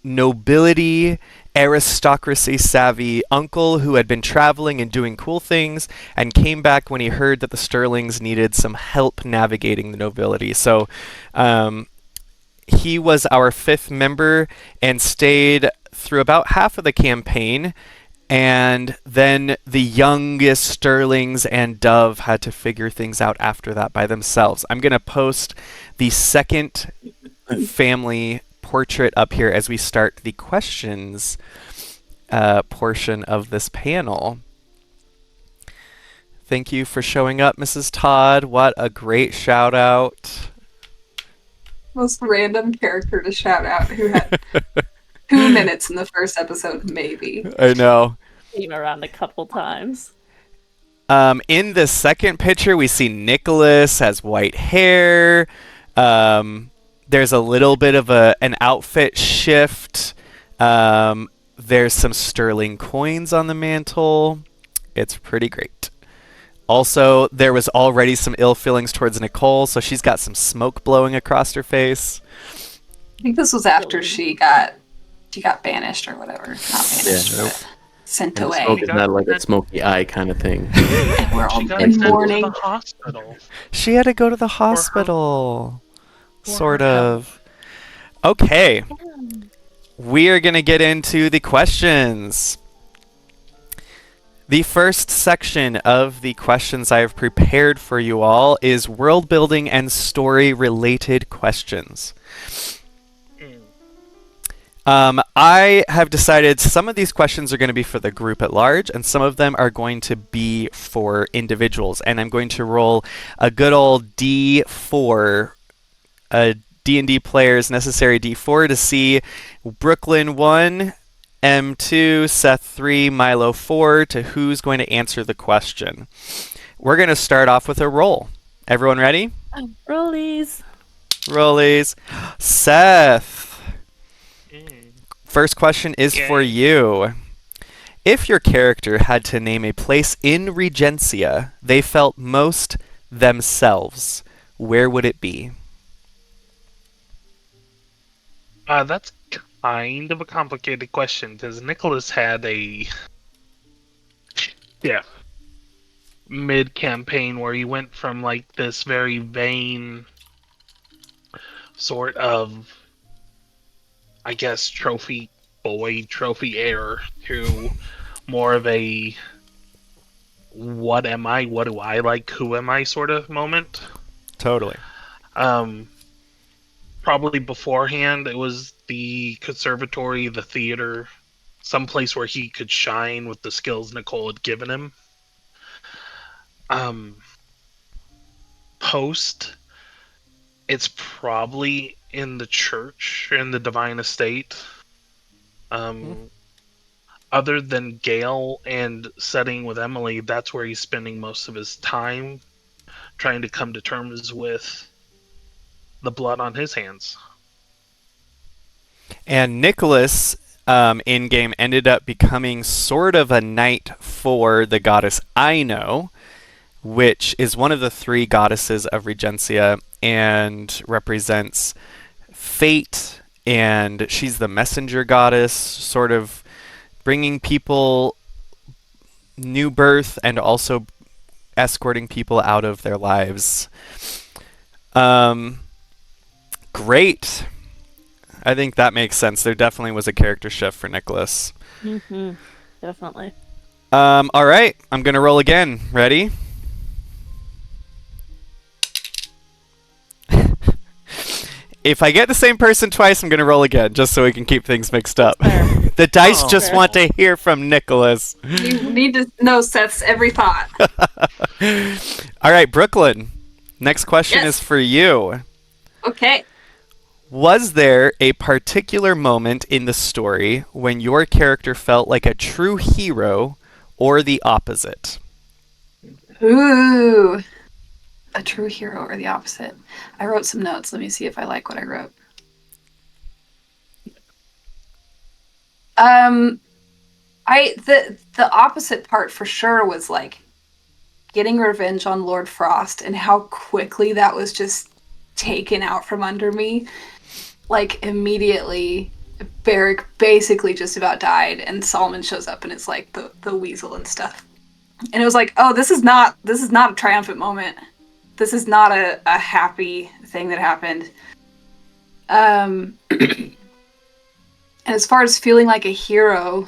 nobility, aristocracy savvy uncle who had been traveling and doing cool things and came back when he heard that the Sterlings needed some help navigating the nobility. So he was our fifth member and stayed through about half of the campaign. And then the youngest Sterlings and Dove had to figure things out after that by themselves. I'm going to post the second family portrait up here as we start the questions portion of this panel. Thank you for showing up, Mrs. Todd. What a great shout out. Most random character to shout out who had 2 minutes in the first episode, maybe. I know. Came around a couple times. In the second picture, we see Nicholas has white hair. There's a little bit of an outfit shift. There's some sterling coins on the mantle. It's pretty great. Also, there was already some ill feelings towards Nicole, so she's got some smoke blowing across her face. I think this was after she got banished or whatever. Not banished, Yeah. but sent And away. smoke is not like a smoky eye kind of thing. And we're all She got in sent to mourning. the hospital. She had to go to the hospital. For Sort her of. Okay. We are going to get into the questions. The first section of the questions I have prepared for you all is world building and story related questions. I have decided some of these questions are going to be for the group at large, and some of them are going to be for individuals. And I'm going to roll a good old D4, a D&D player's necessary D4 to see Brooklyn 1, M2, Seth 3, Milo 4 to who's going to answer the question. We're going to start off with a roll. Everyone ready? Rollies. Rollies. Seth. First question is for you. If your character had to name a place in Regencia they felt most themselves, where would it be? That's kind of a complicated question because Nicholas had a mid-campaign where he went from like this very vain sort of, I guess, trophy boy, trophy heir to more of a what am I, what do I like, who am I sort of moment. Totally. Probably beforehand it was the conservatory, the theater, some place where he could shine with the skills Nicole had given him. Post, it's probably in the church, in the divine estate. Other than Gale and setting with Emily, that's where he's spending most of his time trying to come to terms with the blood on his hands. And Nicholas, in game, ended up becoming sort of a knight for the goddess Ino, which is one of the 3 goddesses of Regencia and represents fate, and she's the messenger goddess, sort of bringing people new birth and also escorting people out of their lives. Great. I think that makes sense. There definitely was a character shift for Nicholas. Mm-hmm. Definitely. All right, I'm gonna roll again. Ready? If I get the same person twice, I'm gonna roll again, just so we can keep things mixed up. The dice just want to hear from Nicholas. You need to know Seth's every thought. All right, Brooklyn. Next question Yes. is for you. Okay. Was there a particular moment in the story when your character felt like a true hero or the opposite? Ooh. A true hero or the opposite. I wrote some notes. Let me see if I like what I wrote. The opposite part for sure was like getting revenge on Lord Frost and how quickly that was just taken out from under me. Like immediately, Beric basically just about died, and Solomon shows up and it's like the weasel and stuff. And it was like, oh, this is not a triumphant moment. This is not a happy thing that happened. And as far as feeling like a hero,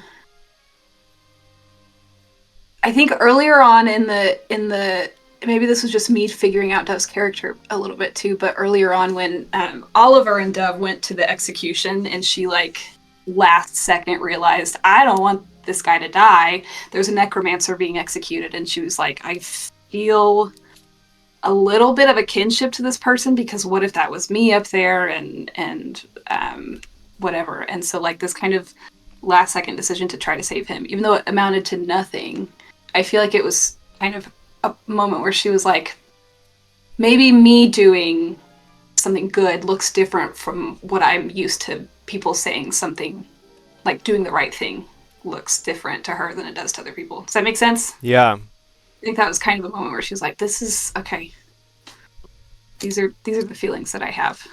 I think earlier on in the maybe this was just me figuring out Dove's character a little bit too, but earlier on when Oliver and Dove went to the execution and she like last second realized, I don't want this guy to die. There's a necromancer being executed, and she was like, I feel a little bit of a kinship to this person because what if that was me up there and whatever. And so like this kind of last second decision to try to save him, even though it amounted to nothing, I feel like it was kind of a moment where she was like, maybe me doing something good looks different from what I'm used to people saying something like doing the right thing looks different to her than it does to other people. Does that make sense? Yeah. I think that was kind of a moment where she was like, this is okay. These are the feelings that I have.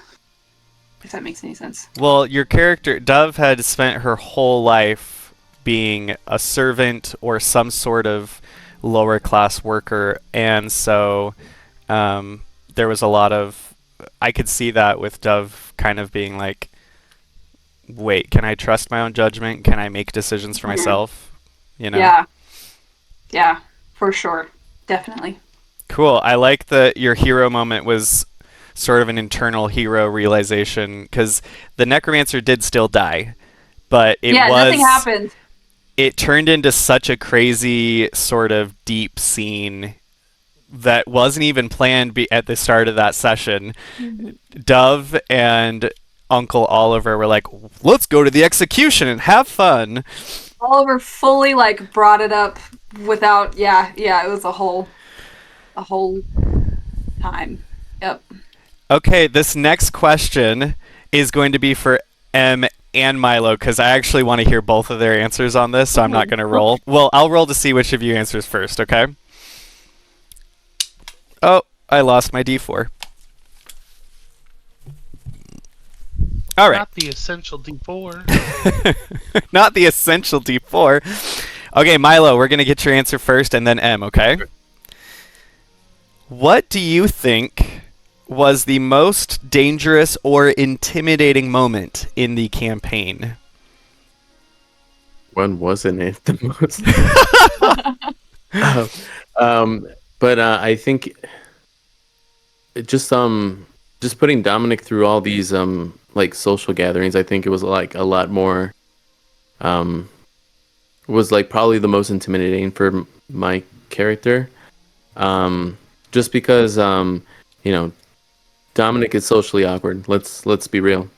If that makes any sense. Well, your character, Dove, had spent her whole life being a servant or some sort of lower class worker, and so there was a lot of, I could see that with Dove kind of being like, wait, can I trust my own judgment? Can I make decisions for myself? You know? Yeah, for sure. Definitely. Cool. I like that your hero moment was sort of an internal hero realization, because the necromancer did still die, but nothing happened. It turned into such a crazy sort of deep scene that wasn't even planned at the start of that session. Mm-hmm. Dove and Uncle Oliver were like, let's go to the execution and have fun. Oliver fully like brought it up without it was a whole time. Yep. Okay, this next question is going to be for M and Milo, because I actually want to hear both of their answers on this, so I'm not going to roll. Well, I'll roll to see which of you answers first, okay? Oh, I lost my D4. All right. Not the essential D4. Not the essential D4. Okay, Milo, we're going to get your answer first, and then M, okay? Sure. What do you think was the most dangerous or intimidating moment in the campaign? When wasn't it the most? But I think just putting Dominic through all these like social gatherings, I think it was like a lot more was like probably the most intimidating for my character. Just because Dominic is socially awkward. Let's be real.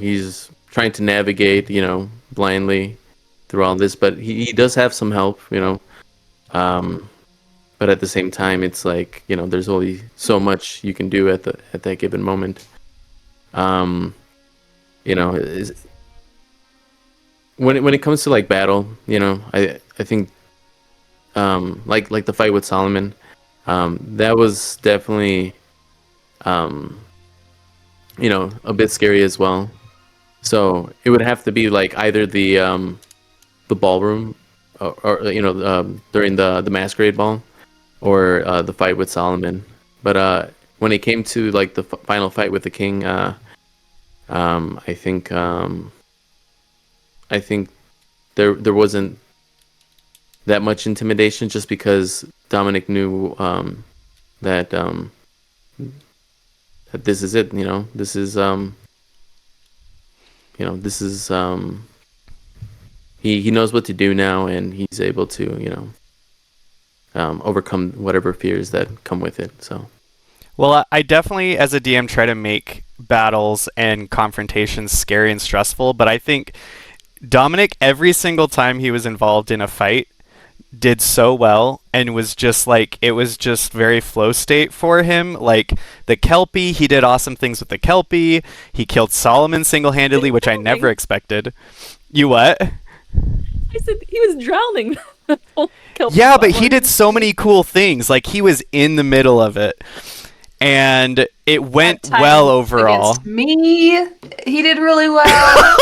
He's trying to navigate, blindly through all this, but he does have some help, but at the same time, it's like, there's only so much you can do at that given moment. When it comes to like battle, I think like the fight with Solomon, that was definitely a bit scary as well. So it would have to be like either the ballroom or during the masquerade ball, or the fight with Solomon. But when it came to like the final fight with the king, I think there wasn't that much intimidation, just because Dominic knew that this is it. He knows what to do now, and he's able to overcome whatever fears that come with it. So. Well, I definitely, as a DM, try to make battles and confrontations scary and stressful, but I think Dominic, every single time he was involved in a fight, did so well, and was just like, it was just very flow state for him. Like the Kelpie, he did awesome things with the Kelpie. He killed Solomon single-handedly, which I never expected. You what? I said he was drowning. Yeah, but he did so many cool things. Like, he was in the middle of it, and it went well overall. Against me, he did really well.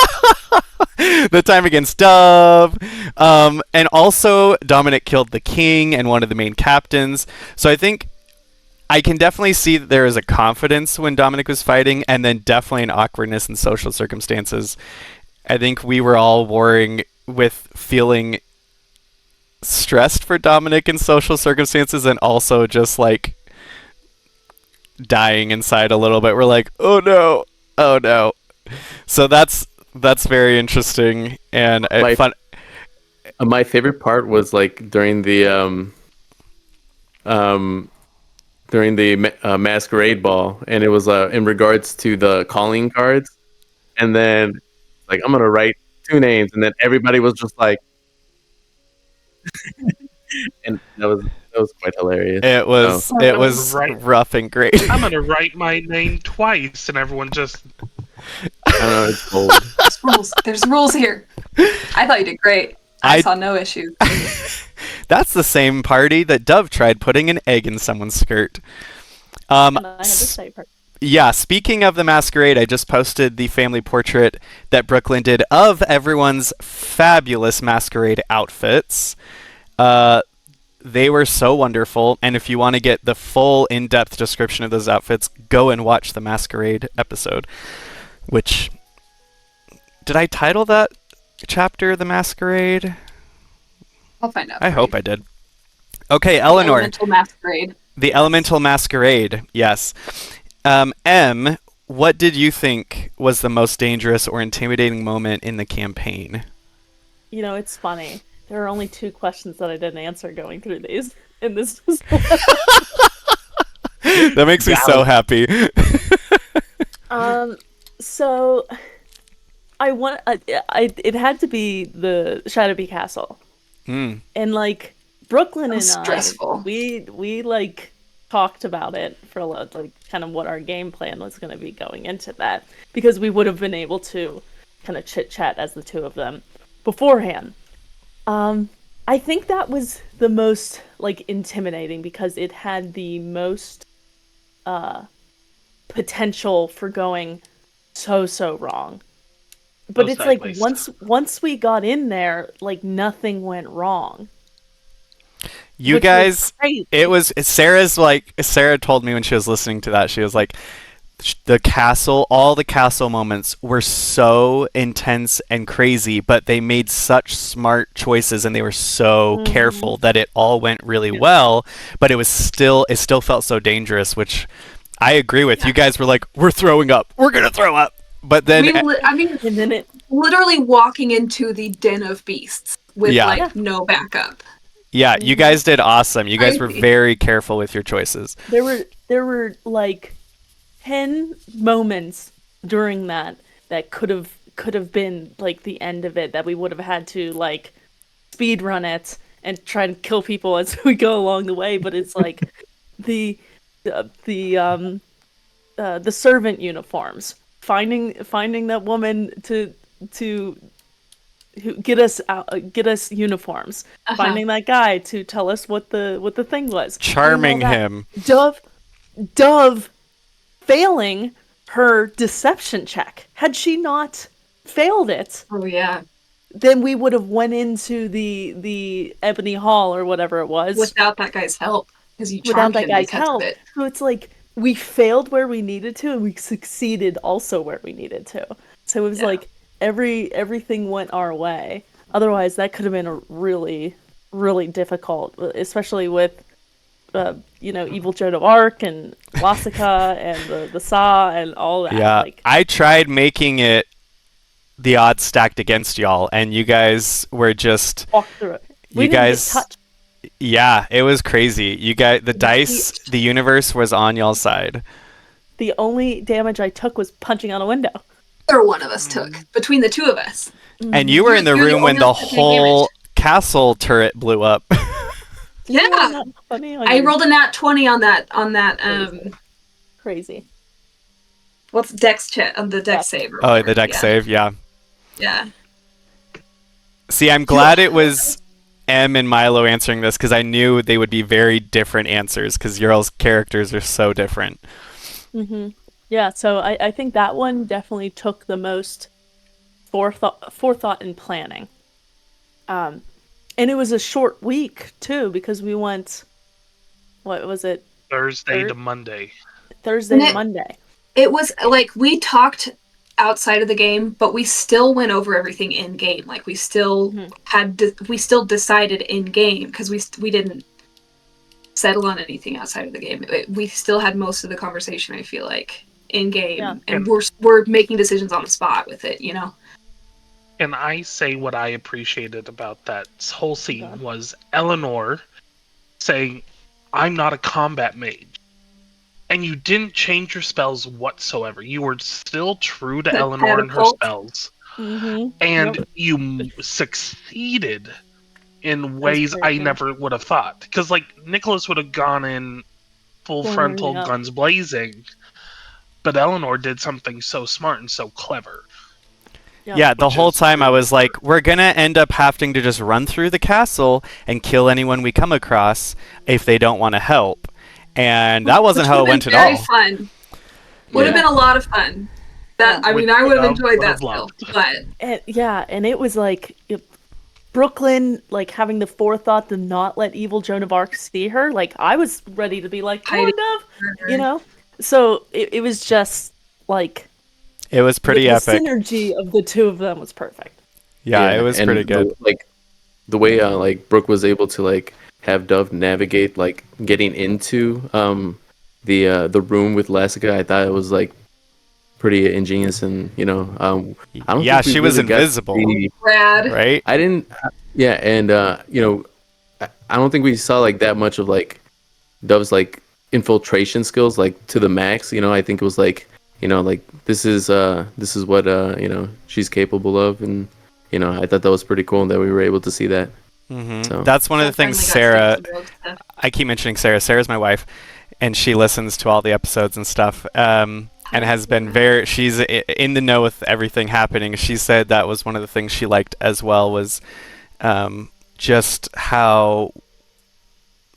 The time against Dove, and also Dominic killed the king and one of the main captains. So I think I can definitely see that there was a confidence when Dominic was fighting, and then definitely an awkwardness in social circumstances. I think we were all warring with feeling stressed for Dominic in social circumstances, and also just like dying inside a little bit. We're like, oh no. So that's very interesting, and fun. My favorite part was like during the masquerade ball, and it was in regards to the calling cards, and then like, I'm gonna write 2 names, and then everybody was just like, and that was quite hilarious. It was rough and great. I'm gonna write my name twice, and everyone just. I don't know, it's bold. There's rules here. I thought you did great. I saw no issue. That's the same party that Dove tried putting an egg in someone's skirt. And I had the same part. Yeah, speaking of the masquerade, I just posted the family portrait that Brooklyn did of everyone's fabulous masquerade outfits. They were so wonderful, and if you want to get the full in-depth description of those outfits, go and watch the masquerade episode. Which, did I title that chapter The Masquerade? I'll find out. I hope I did. Okay, Eleanor. The Elemental Masquerade. The Elemental Masquerade, yes. M, what did you think was the most dangerous or intimidating moment in the campaign? It's funny. There are only 2 questions that I didn't answer going through these, and this was That makes me so happy. So it had to be the Shadowby Castle. And like Brooklyn and stressful. we like talked about it for like kind of what our game plan was going to be going into that, because we would have been able to kind of chit chat as the 2 of them beforehand. I think that was the most like intimidating, because it had the most potential for going so wrong. But it's like once we got in there, like nothing went wrong. You guys, it was Sarah told me when she was listening to that, she was like, all the castle moments were so intense and crazy, but they made such smart choices, and they were so careful that it all went really well, but it still felt so dangerous, which I agree with. You guys were like, we're throwing up. We're going to throw up. But then and then literally walking into the den of beasts with Yeah. no backup. Yeah, you guys did awesome. You guys were Crazy. very careful with your choices. There were like 10 moments during that could have been like the end of it, that we would have had to like speed run it and try and kill people as we go along the way. But it's like the servant uniforms, finding that woman to get us uniforms, finding that guy to tell us what the thing was, Charming him. Dove failing her deception check. Had she not failed it, Oh yeah. then we would have went into the Ebony Hall or whatever it was Without that guy's help, because you without charmed that him guy's because help. of it. So it's like we failed where we needed to, and we succeeded also where we needed to. So it was like everything went our way. Otherwise, that could have been a really, really difficult, especially with Evil Joan of Arc and Lassica and the Saw and all that. Yeah, Like, I tried making it the odds stacked against y'all, and you guys were just walk through it. We you didn't guys. get touched. Yeah, it was crazy. You guys, the dice, the universe was on y'all's side. The only damage I took was punching on a window. Either one of us took, between the two of us. And you were in the You're the room when only the one that took whole damage. castle turret blew up. Yeah. Not funny. I rolled a nat 20 on that Crazy. what's dex check on the dex save. or Oh, whatever. the deck save, yeah. Yeah. See, I'm glad it was Em and Milo answering this, because I knew they would be very different answers, because your all's characters are so different. Mm-hmm. Yeah, so I think that one definitely took the most forethought and planning. And it was a short week, too, because we went, what was it? Thursday to Monday. Thursday to Monday. It was like we talked outside of the game, but we still went over everything in game. Like we still we still decided in game, because we didn't settle on anything outside of the game. We still had most of the conversation, I feel like, in game, and we're making decisions on the spot with it, And I say what I appreciated about that whole scene was Eleanor saying, "I'm not a combat mage." And you didn't change your spells whatsoever. You were still true to Eleanor and her spells. Mm-hmm. And you succeeded in ways I never would have thought. Because, like, Nicholas would have gone in full frontal, guns blazing. But Eleanor did something so smart and so clever. Yeah, the whole time I was like, we're going to end up having to just run through the castle and kill anyone we come across if they don't want to help. And that wasn't how it went at all. Very fun. Would have been a lot of fun. I would have enjoyed that still. But and it was like Brooklyn, like having the forethought to not let Evil Joan of Arc see her. Like I was ready to be like, "Come on, Dove," So it was just like it was pretty epic. The synergy of the two of them was perfect. Yeah, it was pretty good. The way Brooke was able to have Dove navigate getting into the room with Lassica, I thought it was pretty ingenious, and I don't think she was invisible. Rad. Right? I didn't and I don't think we saw that much of Dove's infiltration skills to the max. I think it was this is what she's capable of, and I thought that was pretty cool that we were able to see that. Mm-hmm. So that's one of the things Sarah, I keep mentioning Sarah's my wife, and she listens to all the episodes and stuff, and has been she's in the know with everything happening. She said that was one of the things she liked as well, was just how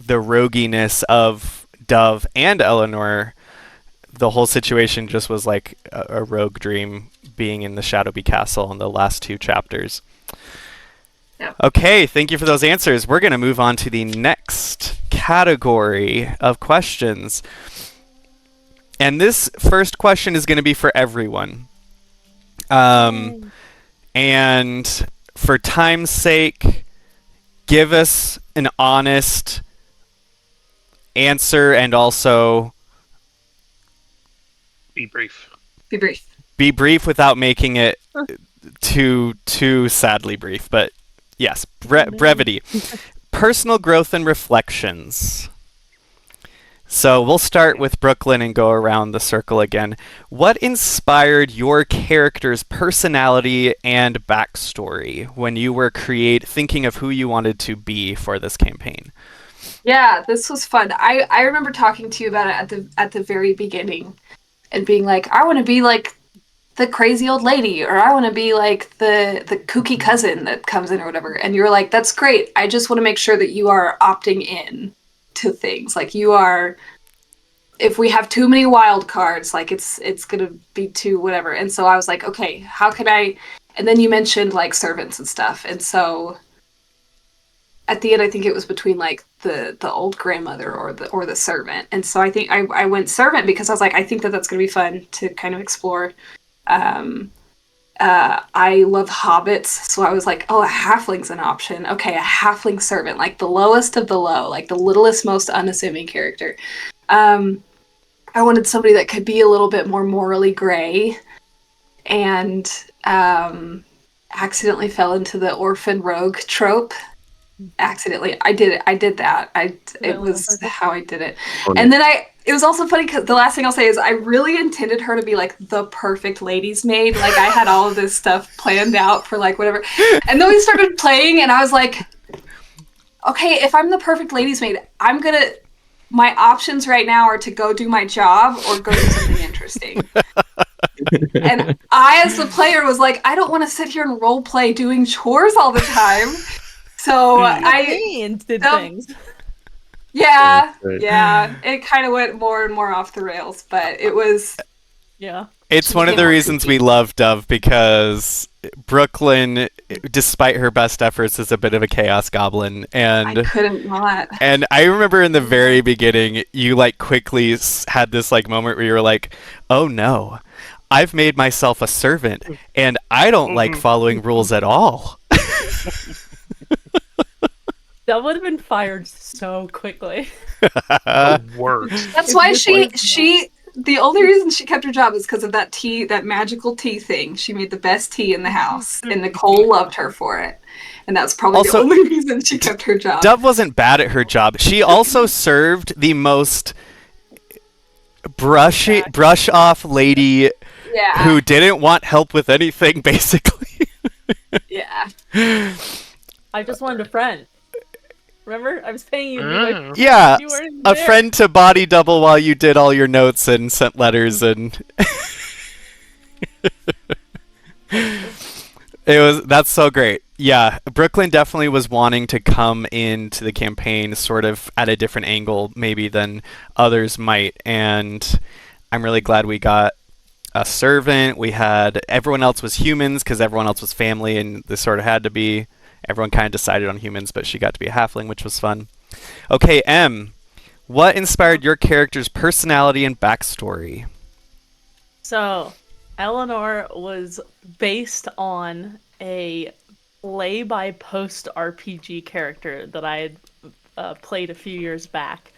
the roguiness of Dove and Eleanor, the whole situation just was like a rogue dream being in the Shadowby Castle in the last 2 chapters. Yep. Okay, thank you for those answers. We're going to move on to the next category of questions. And this first question is going to be for everyone. And for time's sake, give us an honest answer, and also be brief. Be brief. Be brief without making it too sadly brief, but yes, brevity. Personal growth and reflections. So we'll start with Brooklyn and go around the circle again. What inspired your character's personality and backstory when you were thinking of who you wanted to be for this campaign? Yeah, this was fun. I remember talking to you about it at the very beginning and being like, I want to be like the crazy old lady, or I want to be like the kooky cousin that comes in or whatever. And you were like, that's great. I just want to make sure that you are opting in to things. Like you are, if we have too many wild cards, like it's gonna be too whatever. And so I was like, okay, how can I? And then you mentioned like servants and stuff. And so at the end, I think it was between like the old grandmother or the servant. And so I think I went servant because I was like, I think that's gonna be fun to kind of explore. I love hobbits, so I was like, oh, a halfling's an option. Okay, a halfling servant, like the lowest of the low, like the littlest, most unassuming character. I wanted somebody that could be a little bit more morally gray, and accidentally fell into the orphan rogue trope. Accidentally, I did that. It was how I did it. And then it was also funny because the last thing I'll say is I really intended her to be like the perfect lady's maid. Like I had all of this stuff planned out for like whatever. And then we started playing and I was like, okay, if I'm the perfect lady's maid, my options right now are to go do my job or go do something interesting. And I, as the player, was like, I don't want to sit here and role play doing chores all the time. So I did things. Yeah. It kind of went more and more off the rails, but it was. Yeah. It's one of the reasons we love Dove, because Brooklyn, despite her best efforts, is a bit of a chaos goblin, and I couldn't not. And I remember in the very beginning, you like quickly had this like moment where you were like, "Oh no, I've made myself a servant, and I don't like following rules at all." That would have been fired so quickly. The worst. That's why she the only reason she kept her job is because of that tea, that magical tea thing. She made the best tea in the house, and Nicole loved her for it. And that's probably Also, the only reason she kept her job. Dove wasn't bad at her job. She also served the most brush off lady who didn't want help with anything, basically. Yeah. I just wanted a friend. Remember? I was paying you. Like, yeah, a friend to body double while you did all your notes and sent letters and... That's so great. Yeah, Brooklyn definitely was wanting to come into the campaign sort of at a different angle maybe than others might, and I'm really glad we got a servant. We had... Everyone else was humans because everyone else was family, and this sort of had to be... Everyone kind of decided on humans, but she got to be a halfling, which was fun. Okay, M, what inspired your character's personality and backstory? So, Eleanor was based on a play-by-post RPG character that I had played a few years back.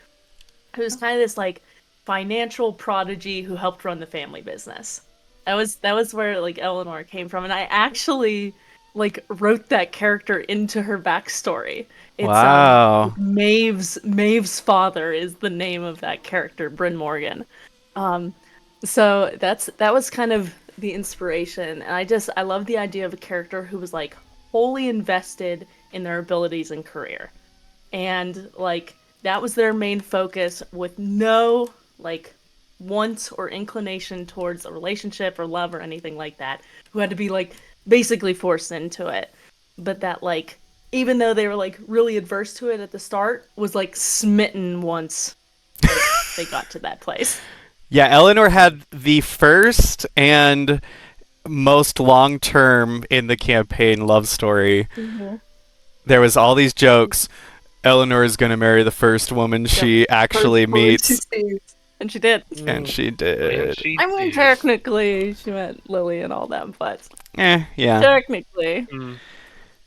Who was kind of this like financial prodigy who helped run the family business. That was where like Eleanor came from, and I actually like wrote that character into her backstory. It's, wow. Maeve's father is the name of that character, Bryn Morgan. So that was kind of the inspiration, and I love the idea of a character who was like wholly invested in their abilities and career, and like that was their main focus, with no like want or inclination towards a relationship or love or anything like that. Who had to be like basically forced into it, but that like even though they were like really adverse to it at the start, was like smitten once they got to that place. Yeah, Eleanor had the first and most long-term in the campaign love story. Mm-hmm. There was all these jokes. Eleanor is going to marry the first woman she actually meets. And she did. And she did. I mean, technically, she met Lily and all them, but... yeah. Technically.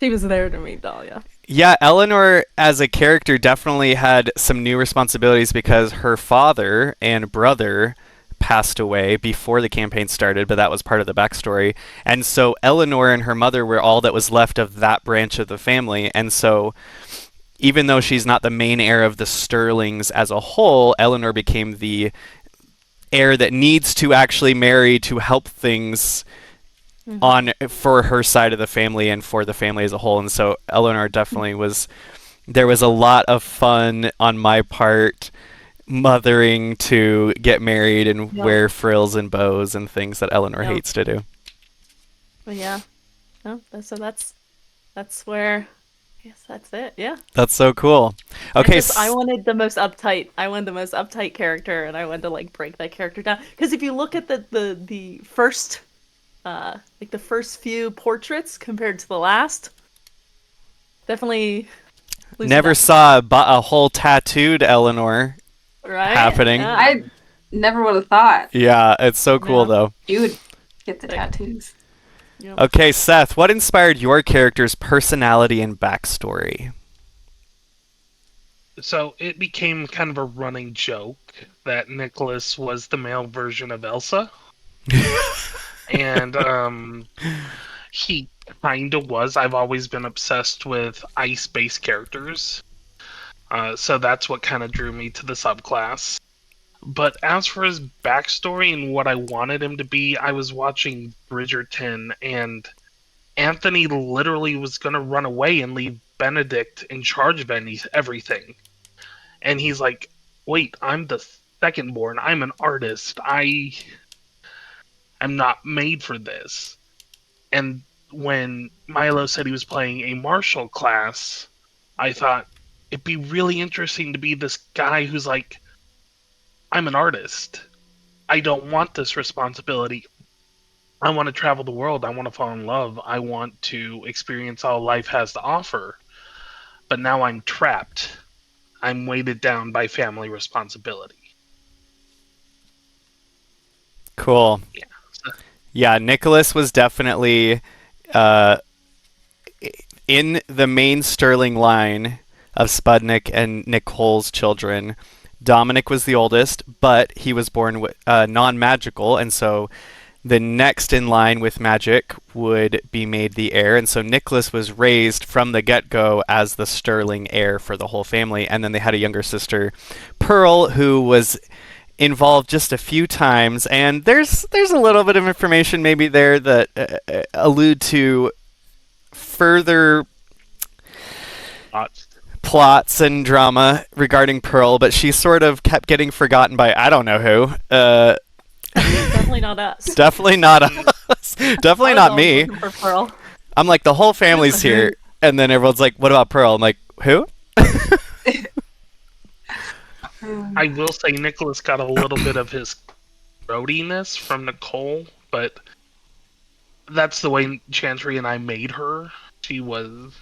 She was there to meet Dahlia. Yeah, Eleanor, as a character, definitely had some new responsibilities because her father and brother passed away before the campaign started, but that was part of the backstory. And so Eleanor and her mother were all that was left of that branch of the family. And so even though she's not the main heir of the Sterlings as a whole, Eleanor became the heir that needs to actually marry to help things on for her side of the family and for the family as a whole. And so Eleanor definitely was, there was a lot of fun on my part mothering to get married and wear frills and bows and things that Eleanor hates to do. But yeah. No, so that's where, yes, that's it. Yeah. That's so cool. Okay. I wanted the most uptight character, and I wanted to like break that character down. Because if you look at the first, like the first few portraits compared to the last, definitely. Never saw a whole tattooed Eleanor happening. Yeah. I never would have thought. Yeah, it's so cool though. You would get the tattoos. Yep. Okay, Seth, what inspired your character's personality and backstory? So it became kind of a running joke that Nicholas was the male version of Elsa. And he kind of was. I've always been obsessed with ice-based characters. So that's what kind of drew me to the subclass. But as for his backstory and what I wanted him to be, I was watching Bridgerton, and Anthony literally was going to run away and leave Benedict in charge of everything. And he's like, wait, I'm the second-born. I'm an artist. I'm not made for this. And when Milo said he was playing a martial class, I thought it'd be really interesting to be this guy who's like, I'm an artist. I don't want this responsibility. I want to travel the world. I want to fall in love. I want to experience all life has to offer. But now I'm trapped. I'm weighted down by family responsibility. Cool. Yeah. Yeah, Nicholas was definitely in the main Sterling line of Spudnik and Nicole's children. Dominic was the oldest, but he was born non-magical, and so the next in line with magic would be made the heir. And so Nicholas was raised from the get-go as the Sterling heir for the whole family. And then they had a younger sister, Peril, who was involved just a few times. And there's a little bit of information maybe there that allude to further plots and drama regarding Pearl, but she sort of kept getting forgotten by I don't know who. Definitely not us. Definitely not us. Definitely not me. For Pearl. I'm like, the whole family's here, and then everyone's like, what about Pearl? I'm like, who? I will say Nicholas got a little bit of his throatiness from Nicole, but that's the way Chantry and I made her. She would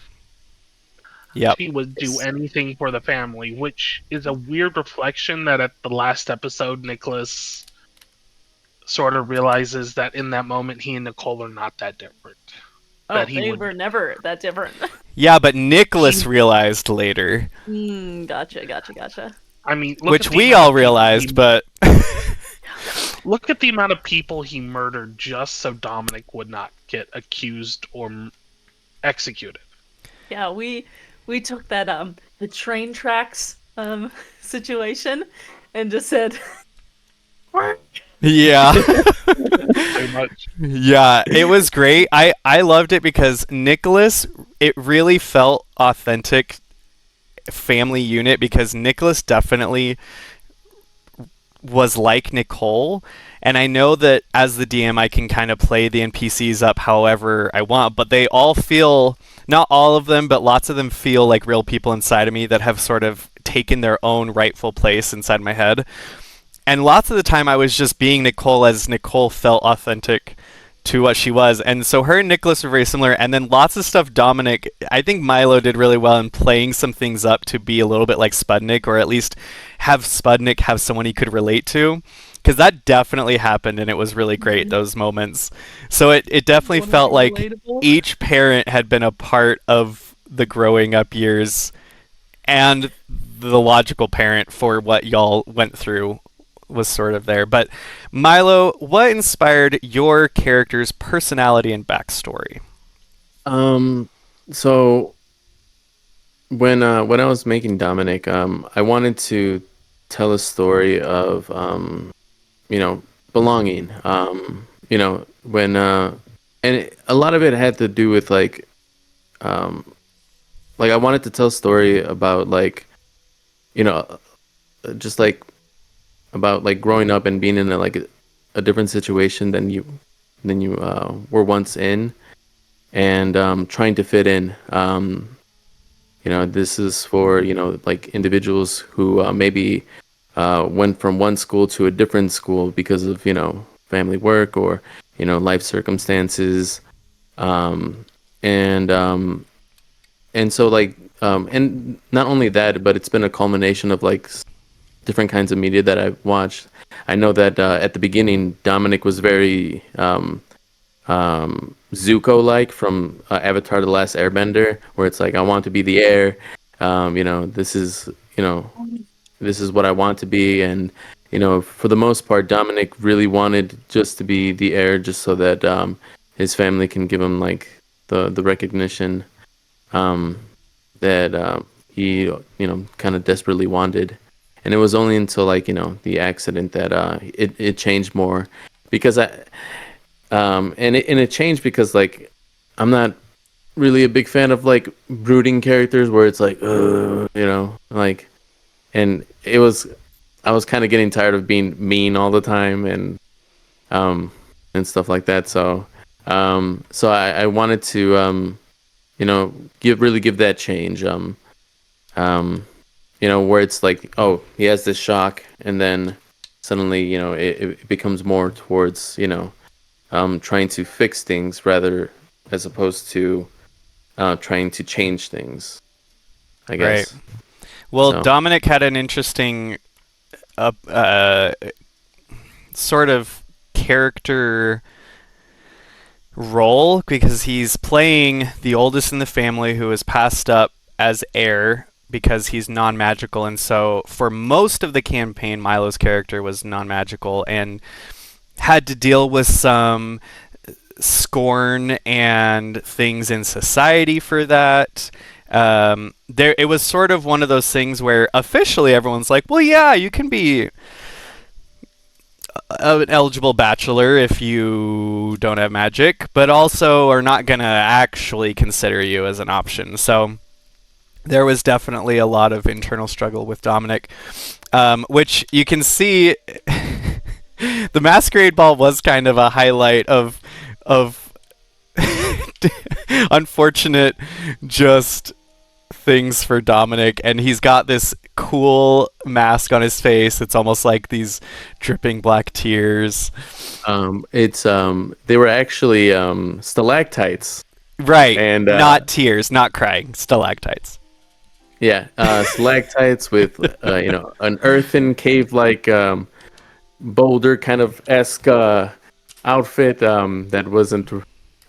do anything for the family, which is a weird reflection that at the last episode, Nicholas sort of realizes that in that moment, he and Nicole are not that different. Oh, they were never that different. Yeah, but Nicholas realized later. Gotcha. I mean, which we all realized, but look at the amount of people he murdered just so Dominic would not get accused or executed. Yeah, we took that the train tracks situation and just said yeah. Very much. Yeah, it was great. I loved it because Nicholas, it really felt authentic family unit, because Nicholas definitely was like Nicole, and I know that as the DM I can kind of play the NPCs up however I want, but they all feel, not all of them, but lots of them feel like real people inside of me that have sort of taken their own rightful place inside my head. And lots of the time I was just being Nicole as Nicole felt authentic to what she was. And so her and Nicholas were very similar. And then lots of stuff Dominic, I think Milo did really well in playing some things up to be a little bit like Spudnik, or at least have Spudnik have someone he could relate to. Because that definitely happened, and it was really great, those moments. So it definitely felt like each parent had been a part of the growing up years and the logical parent for what y'all went through was sort of there. But Milo, what inspired your character's personality and backstory? So when I was making Dominic, I wanted to tell a story of belonging. When a lot of it had to do with like I wanted to tell a story about just like about like growing up and being in a different situation than you were once in, and trying to fit in. This is for like individuals who maybe went from one school to a different school because of family work or life circumstances, and so and not only that, but it's been a culmination of like different kinds of media that I've watched. I know that at the beginning, Dominic was very Zuko-like from Avatar: The Last Airbender, where it's like I want to be the heir. This is this is what I want to be, and for the most part, Dominic really wanted just to be the heir, just so that his family can give him like the recognition that he kind of desperately wanted. And it was only until the accident that it changed more, because it changed because like I'm not really a big fan of like brooding characters where it's like like, and I was kind of getting tired of being mean all the time and stuff like that. So I wanted to give that change. Where it's like, oh, he has this shock, and then suddenly, it becomes more towards, trying to fix things rather as opposed to trying to change things, I guess. Right. Well, So. Dominic had an interesting sort of character role because he's playing the oldest in the family who is passed up as heir because he's non-magical, and so for most of the campaign Milo's character was non-magical and had to deal with some scorn and things in society for that. It was sort of one of those things where officially everyone's like, well, yeah, you can be an eligible bachelor if you don't have magic, but also are not going to actually consider you as an option. So there was definitely a lot of internal struggle with Dominic, which you can see. The Masquerade Ball was kind of a highlight of unfortunate just things for Dominic, and he's got this cool mask on his face. It's almost like these dripping black tears. They were actually stalactites. Right, and not tears, not crying, stalactites. Yeah, stalactites with an earthen cave-like boulder kind of esque outfit that wasn't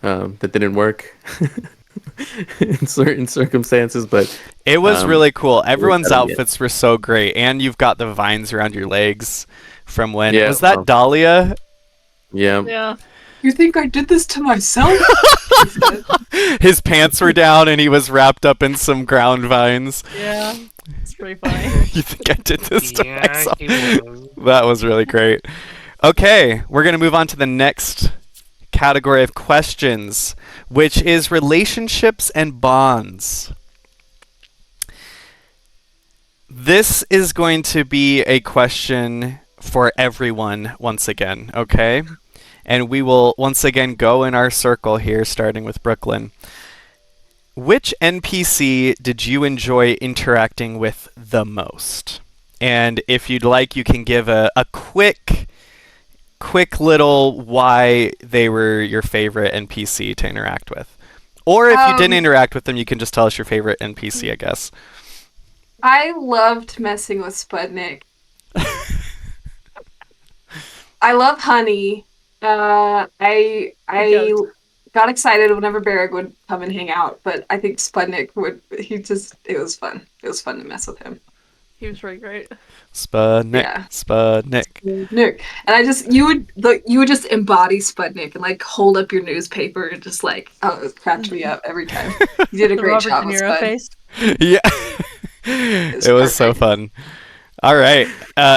that didn't work in certain circumstances, but it was really cool. Everyone's yeah. outfits were so great, and you've got the vines around your legs from when was that well, Dahlia? Yeah. You think I did this to myself? His pants were down and he was wrapped up in some ground vines. Yeah. It's pretty funny. You think I did this to Yeah, myself? he was. That was really great. Okay, we're going to move on to the next category of questions, which is relationships and bonds. This is going to be a question for everyone once again, okay? And we will once again go in our circle here, starting with Brooklyn. Which NPC did you enjoy interacting with the most? And if you'd like, you can give a quick little why they were your favorite NPC to interact with. Or if you didn't interact with them, you can just tell us your favorite NPC, I guess. I loved messing with Sputnik. I love Honey. I got excited whenever Barrick would come and hang out, but I think Sputnik would. It was fun. It was fun to mess with him. He was really great. Spudnik. Yeah. Spudnik. Nick. And you would just embody Sputnik and like hold up your newspaper and just like, oh, it cracked me up every time. You did a The great Robert job De with Niro Spud. face. Yeah. It was so perfect. fun. All right.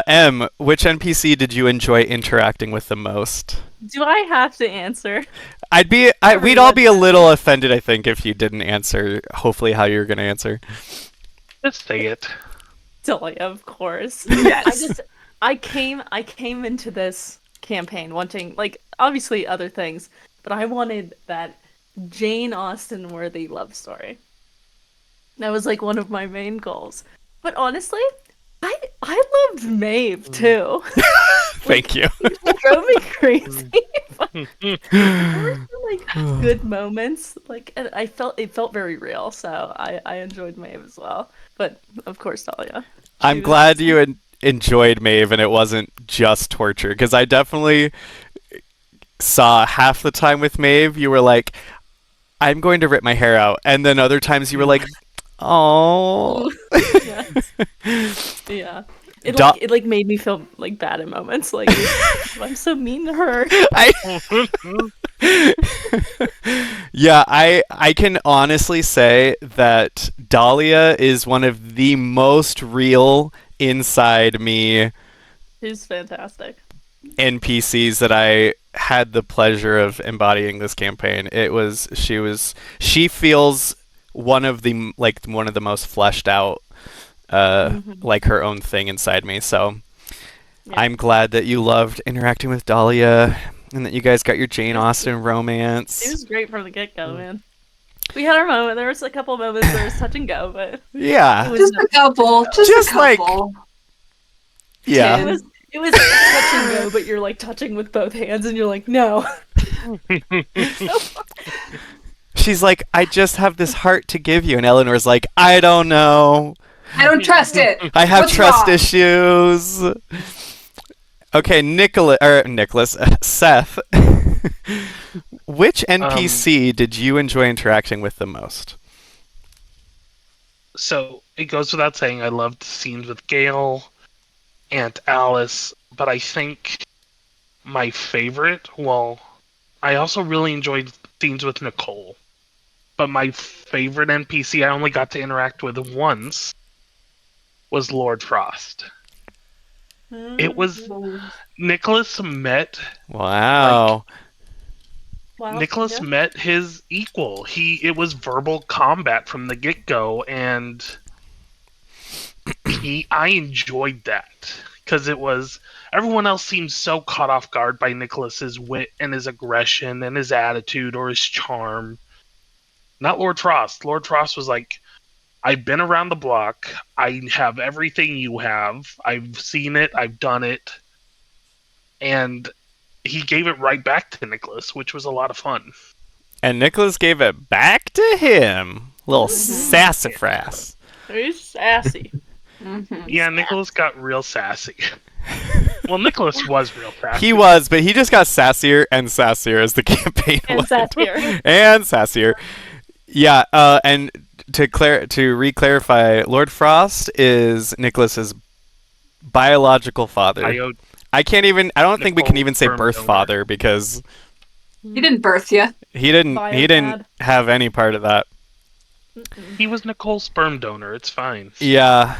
M, which NPC did you enjoy interacting with the most? Do I have to answer? We'd all be a little offended, I think, if you didn't answer, hopefully, how you're going to answer. Let's say it. Delia, of course. Yes. I came into this campaign wanting, like, obviously other things, but I wanted that Jane Austen worthy love story. That was like one of my main goals. But honestly, I loved Maeve too. Thank you. It drove me crazy. There were some, like, good moments, like, and it felt very real, so I enjoyed Maeve as well. But of course, Talia. I'm glad you enjoyed Maeve and it wasn't just torture, because I definitely saw half the time with Maeve, you were like, I'm going to rip my hair out. And then other times you were like, oh. Yeah. It like made me feel like bad in moments. Like, I'm so mean to her. Yeah, I can honestly say that Dahlia is one of the most real inside me She's fantastic. NPCs that I had the pleasure of embodying this campaign. She feels one of the most fleshed out, like her own thing inside me. So Yeah. I'm glad that you loved interacting with Dahlia and that you guys got your Jane Austen romance. It was great from the get-go, man. We had our moment. There was a couple of moments where it was touch and go, but Yeah. Just a couple. Just a like- couple. Yeah. it was touch and go, but you're like touching with both hands, and you're like, no. She's like, I just have this heart to give you. And Eleanor's like, I don't know. I don't trust it. I have What's trust wrong? issues. Okay, Seth. Which NPC did you enjoy interacting with the most? So it goes without saying, I loved scenes with Gale, Aunt Alice, but I think my favorite, well, I also really enjoyed scenes with Nicole. But my favorite NPC I only got to interact with once was Lord Frost. It was Nicholas met Wow. Wow. Nicholas Yeah. met his equal. It was verbal combat from the get-go, and I enjoyed that because it was everyone else seemed so caught off guard by Nicholas's wit and his aggression and his attitude or his charm. Not Lord Frost. Lord Frost was like, I've been around the block. I have everything you have. I've seen it. I've done it. And he gave it right back to Nicholas, which was a lot of fun. And Nicholas gave it back to him. Little sassafras. He's sassy. Yeah, Nicholas got real sassy. Well, Nicholas was real sassy. He was, but he just got sassier and sassier as the campaign And went. sassier. And sassier. Yeah, and to re-clarify, Lord Frost is Nicholas's biological father. I don't think we can even say Nicole birth sperm father because He didn't birth you. he didn't Bio-dad. have any part of that. He was Nicole's sperm donor. It's fine. Yeah,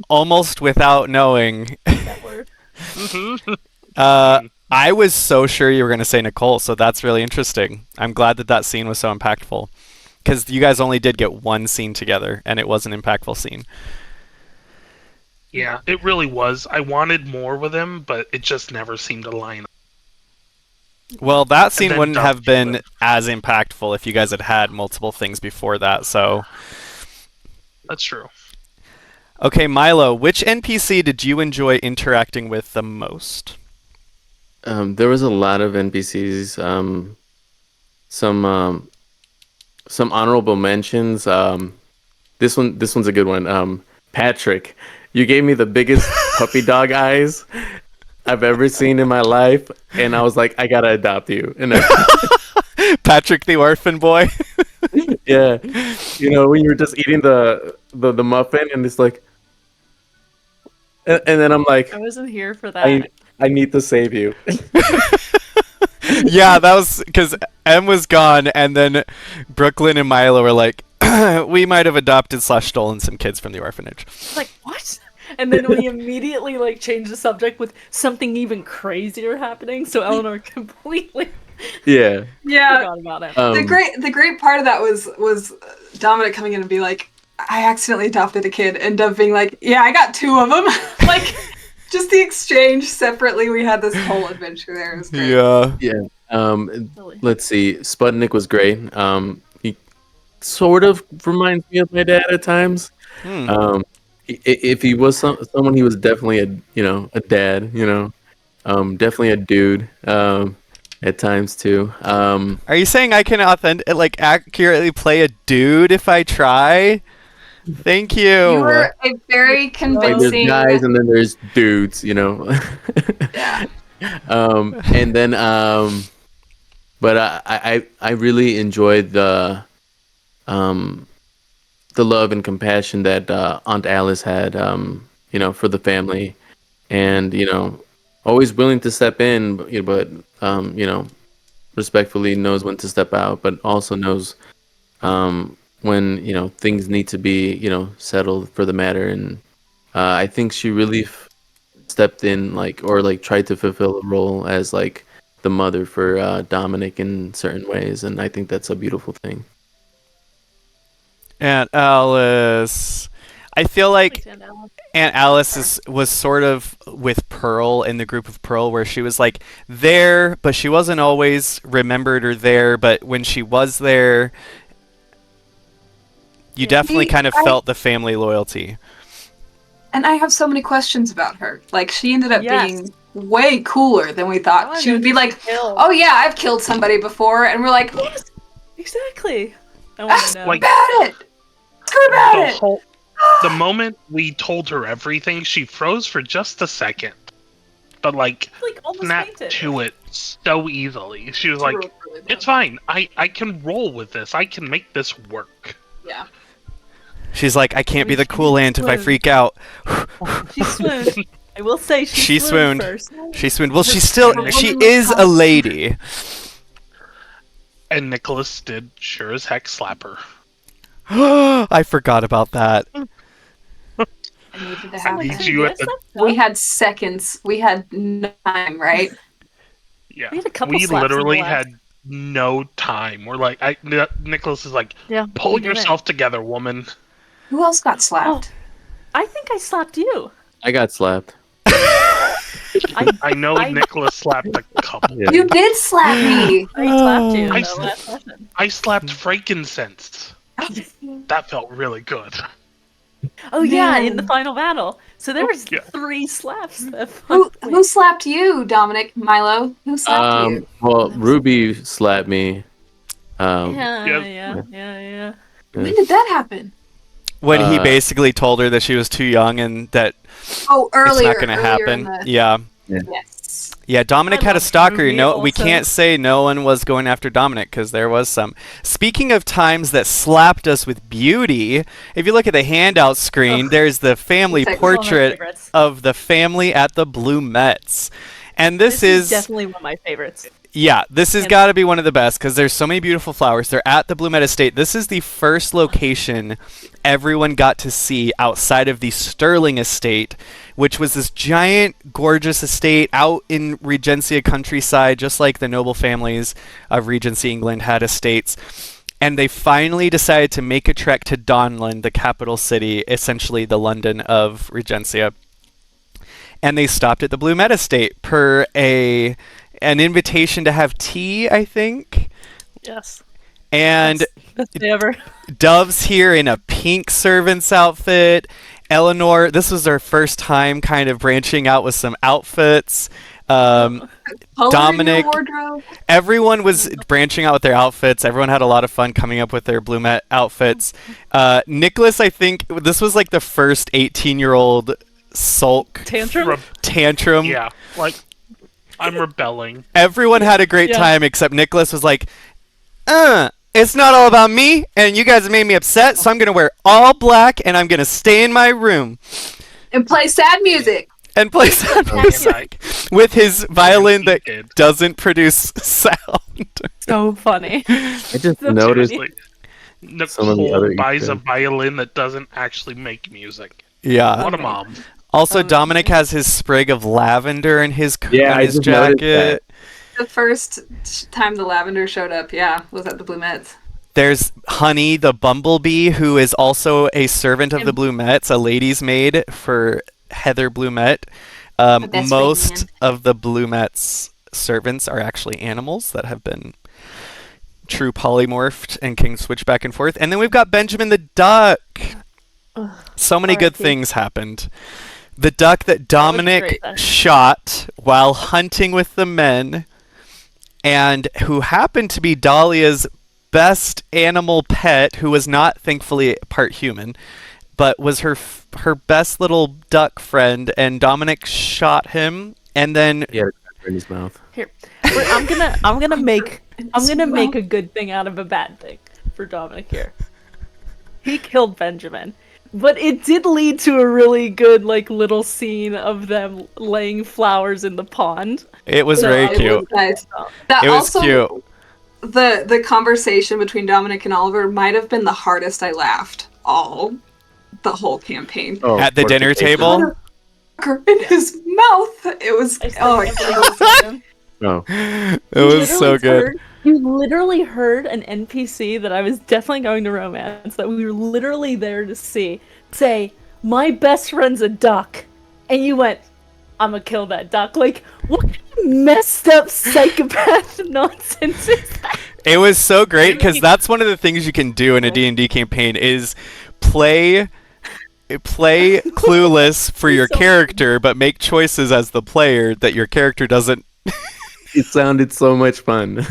almost without knowing. That word. I was so sure you were going to say Nicole, so that's really interesting. I'm glad that scene was so impactful because you guys only did get one scene together, and it was an impactful scene. Yeah, it really was. I wanted more with him, but it just never seemed to line up. Well, that scene then wouldn't have dumped been with- as impactful if you guys had multiple things before that, so... That's true. Okay, Milo, which NPC did you enjoy interacting with the most? There was a lot of NPCs. Some honorable mentions. This one's a good one. Patrick, you gave me the biggest puppy dog eyes I've ever seen in my life, and I was like, I gotta adopt you. And Patrick the orphan boy? yeah, when you're just eating the muffin, and it's like, And then I'm like, I wasn't here for that. I need to save you. Yeah, that was because M was gone, and then Brooklyn and Milo were like, we might have adopted / stolen some kids from the orphanage. Like, what? And then we immediately like changed the subject with something even crazier happening. So Eleanor completely Yeah. forgot about it. The great part of that was Dominic coming in and be like, I accidentally adopted a kid, and Dove being like, yeah, I got 2 of them. Like, just the exchange separately. We had this whole adventure there. It was great. Yeah. Really. Let's see. Sputnik was great. He sort of reminds me of my dad at times. If he was someone, he was definitely a dad. Definitely a dude. At times too. Are you saying I can accurately play a dude if I try? Thank you. You were a very Like convincing. there's guys and then there's dudes. Yeah. And then but I really enjoyed the love and compassion that Aunt Alice had for the family, and always willing to step in, but respectfully knows when to step out, but also knows when things need to be settled for the matter. And I think she really stepped in, tried to fulfill a role as the mother for Dominic in certain ways, and I think that's a beautiful thing. Aunt Alice. I feel like Aunt Alice was sort of with Pearl in the group of Pearl, where she was like there, but she wasn't always remembered or there. But when she was there, you definitely kind of felt the family loyalty. And I have so many questions about her. Like, she ended up Yes. being way cooler than we thought. Oh, She would be no, like, kill. oh yeah, I've killed somebody before. And we're like, Yes, exactly. I want to know. Like, about it! Screw about the it! whole the moment we told her everything, she froze for just a second, but like almost snapped fainted. to it so easily. She was like, "It's fine. I can roll with this. I can make this work." Yeah. She's like, I can't be the cool aunt if I freak out. She swooned. I will say She swooned swooned. first. She swooned. Well, she is a lady. And Nicholas did sure as heck slap her. I forgot about that. I needed to have need that. you at the- We had seconds. We had no time, right? Yeah, We had a couple slaps in literally the last- had no time. We're like, Nicholas is like, Yeah, pull we did it. yourself together, woman. Who else got slapped? I think I slapped you. I got slapped. I know I- Nicholas slapped a couple. Yeah. You did slap me! I slapped you in I the sl- last session. I slapped frankincense. That felt really good. Oh yeah, in Man. the final battle. So there was Yeah. 3 slaps. Who slapped you, Dominic? Milo? Who slapped you? Well, Ruby slapped me. Yeah. When did that happen? When he Uh, basically told her that she was too young and that Oh, earlier. it's not going to earlier happen. in the- Yeah. Yes. Yeah, Dominic I had a love stalker. Ruby We also. can't say no one was going after Dominic because there was some. Speaking of times that slapped us with beauty, if you look at the handout screen, there's the family It's like one of my portrait favorites. of the family at the Blue Mets. And This is definitely one of my favorites. yeah, this has And- got to be one of the best because there's so many beautiful flowers. They're at the Blue Met Estate. This is the first location everyone got to see outside of the Sterling Estate, which was this giant, gorgeous estate out in Regencia countryside, just like the noble families of Regency England had estates. And they finally decided to make a trek to Donlin, the capital city, essentially the London of Regencia. And they stopped at the Blue Met Estate per an invitation to have tea, I think. Yes. And Best day ever. Dove's here in a pink servant's outfit. Eleanor, this was her first time kind of branching out with some outfits. Color Dominic- your wardrobe. Everyone was branching out with their outfits. Everyone had a lot of fun coming up with their Blue Met outfits. Nicholas, I think this was like the first 18-year-old sulk Tantrum? tantrum. Yeah, like, I'm rebelling. Everyone had a great Yeah. time except Nicholas was like, it's not all about me, and you guys have made me upset, so I'm going to wear all black, and I'm going to stay in my room. And play sad music. And plays that Oh, music with his violin he that did. doesn't produce sound. So funny. I just So noticed. Seriously. Some of the Nicole other buys a Easter violin that doesn't actually make music. Yeah. What a mom. Also, Amazing. Dominic has his sprig of lavender in his Yeah, on I his just noticed jacket. The first time the lavender showed up, was at the Blumettes. There's Honey, the bumblebee, who is also a servant of the Blumettes, a lady's maid for Heather Blumette. best Most friend, of the Blumette's servants are actually animals that have been true polymorphed and can switch back and forth. And then we've got Benjamin the duck. So many good R.I.P. things happened. The duck that Dominic great. shot while hunting with the men, and who happened to be Dahlia's best animal pet, who was not thankfully part human, but was her best little duck friend. And Dominic shot him, and then he had a cracker in his mouth. Here, I'm gonna make a good thing out of a bad thing for Dominic here. He killed Benjamin, but it did lead to a really good little scene of them laying flowers in the pond. it was No, very it cute. Nice. That It was also, cute. The conversation between Dominic and Oliver might have been the hardest I laughed the whole campaign. Oh, At the dinner fortification. table? In his mouth. It was I still my can't God. believe this happened. Oh, It was so good. You literally heard an NPC that I was definitely going to romance, that we were literally there to see, say, "My best friend's a duck," and you went, "I'm gonna kill that duck." Like, what kind of messed up psychopath nonsense is that? It was so great because that's one of the things you can do in a D&D campaign is play clueless for your So character, but make choices as the player that your character doesn't. it sounded so much fun.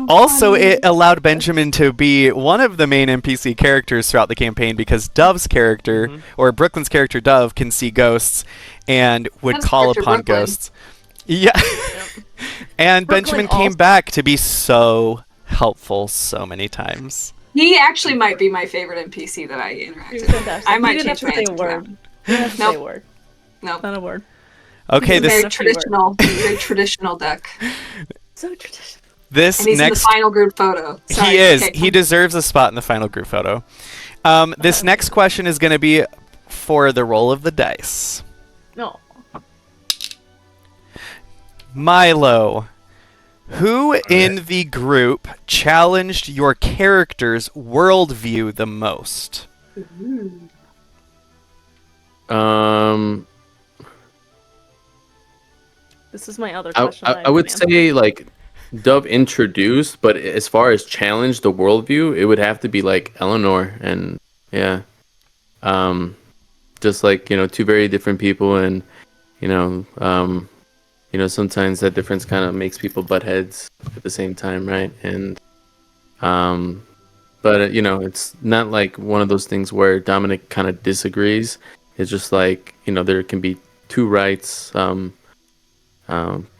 Also, it allowed Benjamin to be one of the main NPC characters throughout the campaign because Dove's character, or Brooklyn's character Dove, can see ghosts and would That's call character upon Brooklyn. ghosts. Yeah. And Brooklyn Benjamin came also- back to be so helpful so many times. He actually might be my favorite NPC that I He was interacted with. fantastic. I might You didn't change my have to say answer a to word. that. You didn't have to say a Nope. word. No. Not a word. Okay, He's a this very That's a few words. very traditional duck. So traditional. this And he's in the next final group photo. Sorry, he is. okay. He deserves a spot in the final group photo. This next question is going to be for the roll of the dice. No. Milo, who in the group challenged your character's worldview the most? This is my other I, question. I would say Dove introduced, but as far as challenge the worldview, it would have to be Eleanor and yeah, just two very different people, and sometimes that difference kind of makes people butt heads at the same time, right? And but it's not like one of those things where Dominic kind of disagrees. It's just there can be two rights.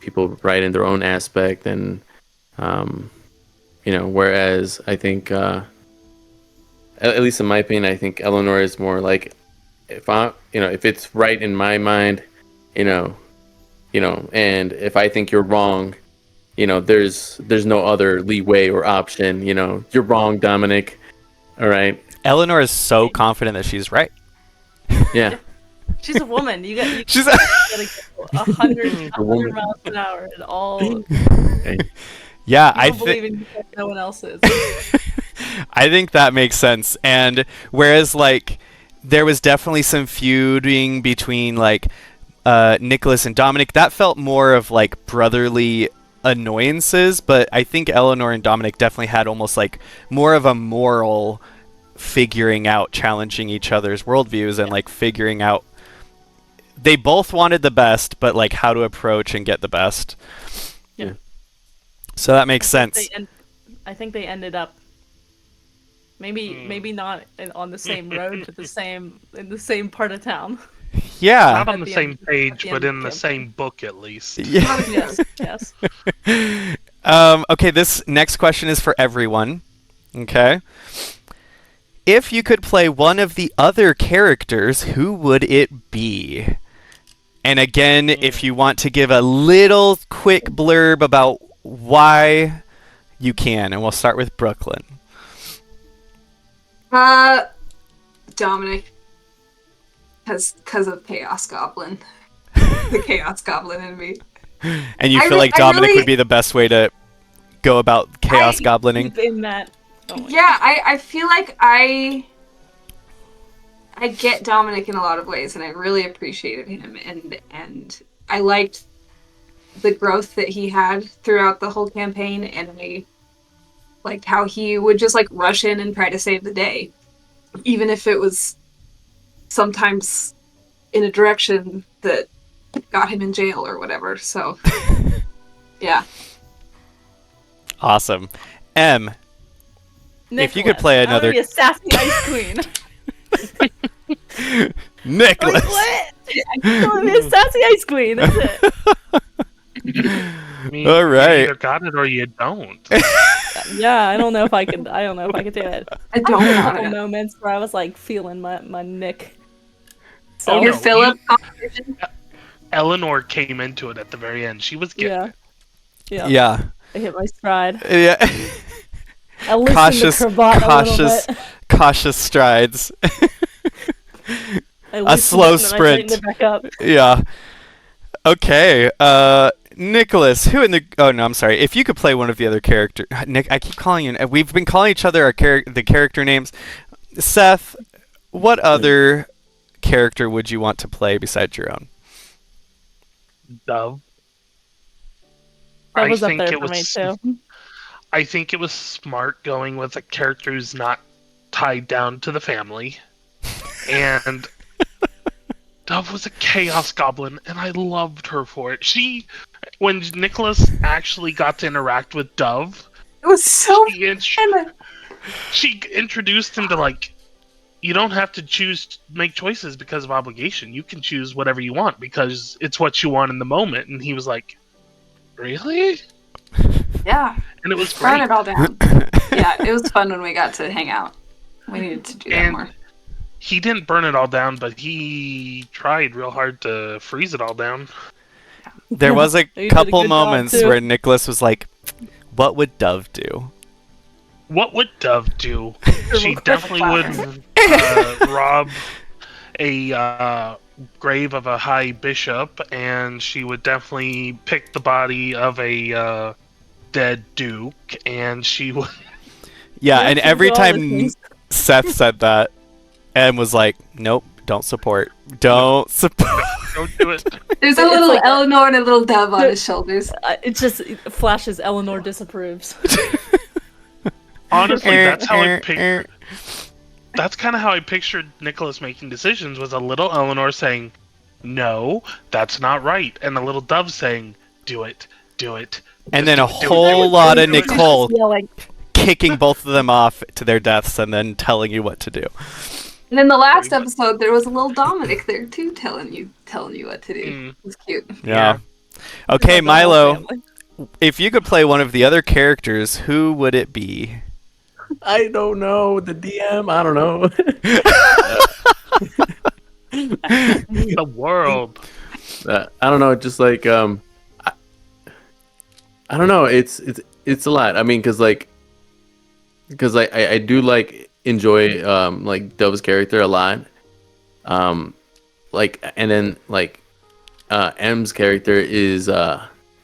People right in their own aspect, and whereas I think at least in my opinion, I think Eleanor is more if it's right in my mind, and if I think you're wrong, there's no other leeway or option. You're wrong, Dominic. All right. Eleanor is so confident that she's right. Yeah. She's a woman. You got She's gotta go 100 woman. miles an hour and all. yeah, I I don't think believe in you, no one else is. I think that makes sense. And whereas there was definitely some feuding between Nicholas and Dominic, that felt more of brotherly annoyances, but I think Eleanor and Dominic definitely had almost more of a moral figuring out, challenging each other's worldviews and figuring out they both wanted the best, but how to approach and get the best. Yeah. So that makes sense. I think they ended up maybe not on the same road, but in the same part of town. Yeah. Not on At the the same end- page, at the but end in of the the same book at least. Yeah. Yes. Okay, this next question is for everyone. Okay. if you could play one of the other characters, who would it be? And again, if you want to give a little quick blurb about why, you can. And we'll start with Brooklyn. Dominic. Because of Chaos Goblin. The Chaos Goblin in me. And you feel like Dominic would be the best way to go about Chaos Goblining? In that. Oh yeah, I feel like I get Dominic in a lot of ways, and I really appreciated him, and I liked the growth that he had throughout the whole campaign, and I liked how he would just like rush in and try to save the day, even if it was sometimes in a direction that got him in jail or whatever. So, yeah. Awesome. M. Nicholas. If you could play another, I'm gonna be a sassy ice queen. Nicholas. Like, what? I'm gonna be a sassy ice queen. That's it. I mean, All right. You either got it or you don't. Yeah, I don't know if I could do it. I don't There were a want couple it. moments where I was like feeling my Nick. Oh, Your no, Philip competition? Eleanor came into it at the very end. She was getting Yeah. Yeah. I hit my stride. Yeah. I loosened Cautious, the cravat a little cautious, bit. cautious strides. I loosened slow it and then I sprint. tightened it back up. Yeah. Okay. Nicholas, who in the? Oh no, I'm sorry. If you could play one of the other characters, Nick, I keep calling you. We've been calling each other the character names. Seth, what other character would you want to play besides your own? Dove. That was I up think there it for me was. too. I think it was smart going with a character who's not tied down to the family, and Dove was a chaos goblin, and I loved her for it. When Nicholas actually got to interact with Dove, It was so she, she introduced him to like, you don't have to make choices because of obligation. You can choose whatever you want because it's what you want in the moment. And he was like, really? Yeah. And it was Burn great. it all down. Yeah, it was fun when we got to hang out. We needed to do that And more. he didn't burn it all down, but he tried real hard to freeze it all down. There was a You did a couple good job, moments too. where Nicholas was like, "What would Dove do?" What would Dove do? She quick definitely fire. would rob a grave of a high bishop, and she would definitely pick the body of a dead duke, and she would. Yeah, Yeah, and she every did all the time things. Seth said that, Em was like, "Nope, don't support. Don't support." Don't do it. There's a It's little like a- Eleanor and a little Dove on his shoulders. It just flashes Eleanor disapproves. Honestly, that's how I pictured. That's kind of how I pictured Nicholas making decisions. Was a little Eleanor saying, "No, that's not right," and a little Dove saying, "Do it, do it." And just then do a it, do it, whole do it, lot do of it, do it." Nicole Yelling. kicking both of them off to their deaths and then telling you what to do. And in the last Pretty much. episode, there was a little Dominic there too, telling you what to do. Mm. It was cute. Yeah. Okay, The whole Milo, family. if you could play one of the other characters, who would it be? I don't know. The DM, I don't know. The world. I don't know. Just like I don't know. It's a lot. I mean, because I do like enjoy like Dove's character a lot. Like, and then like M's character is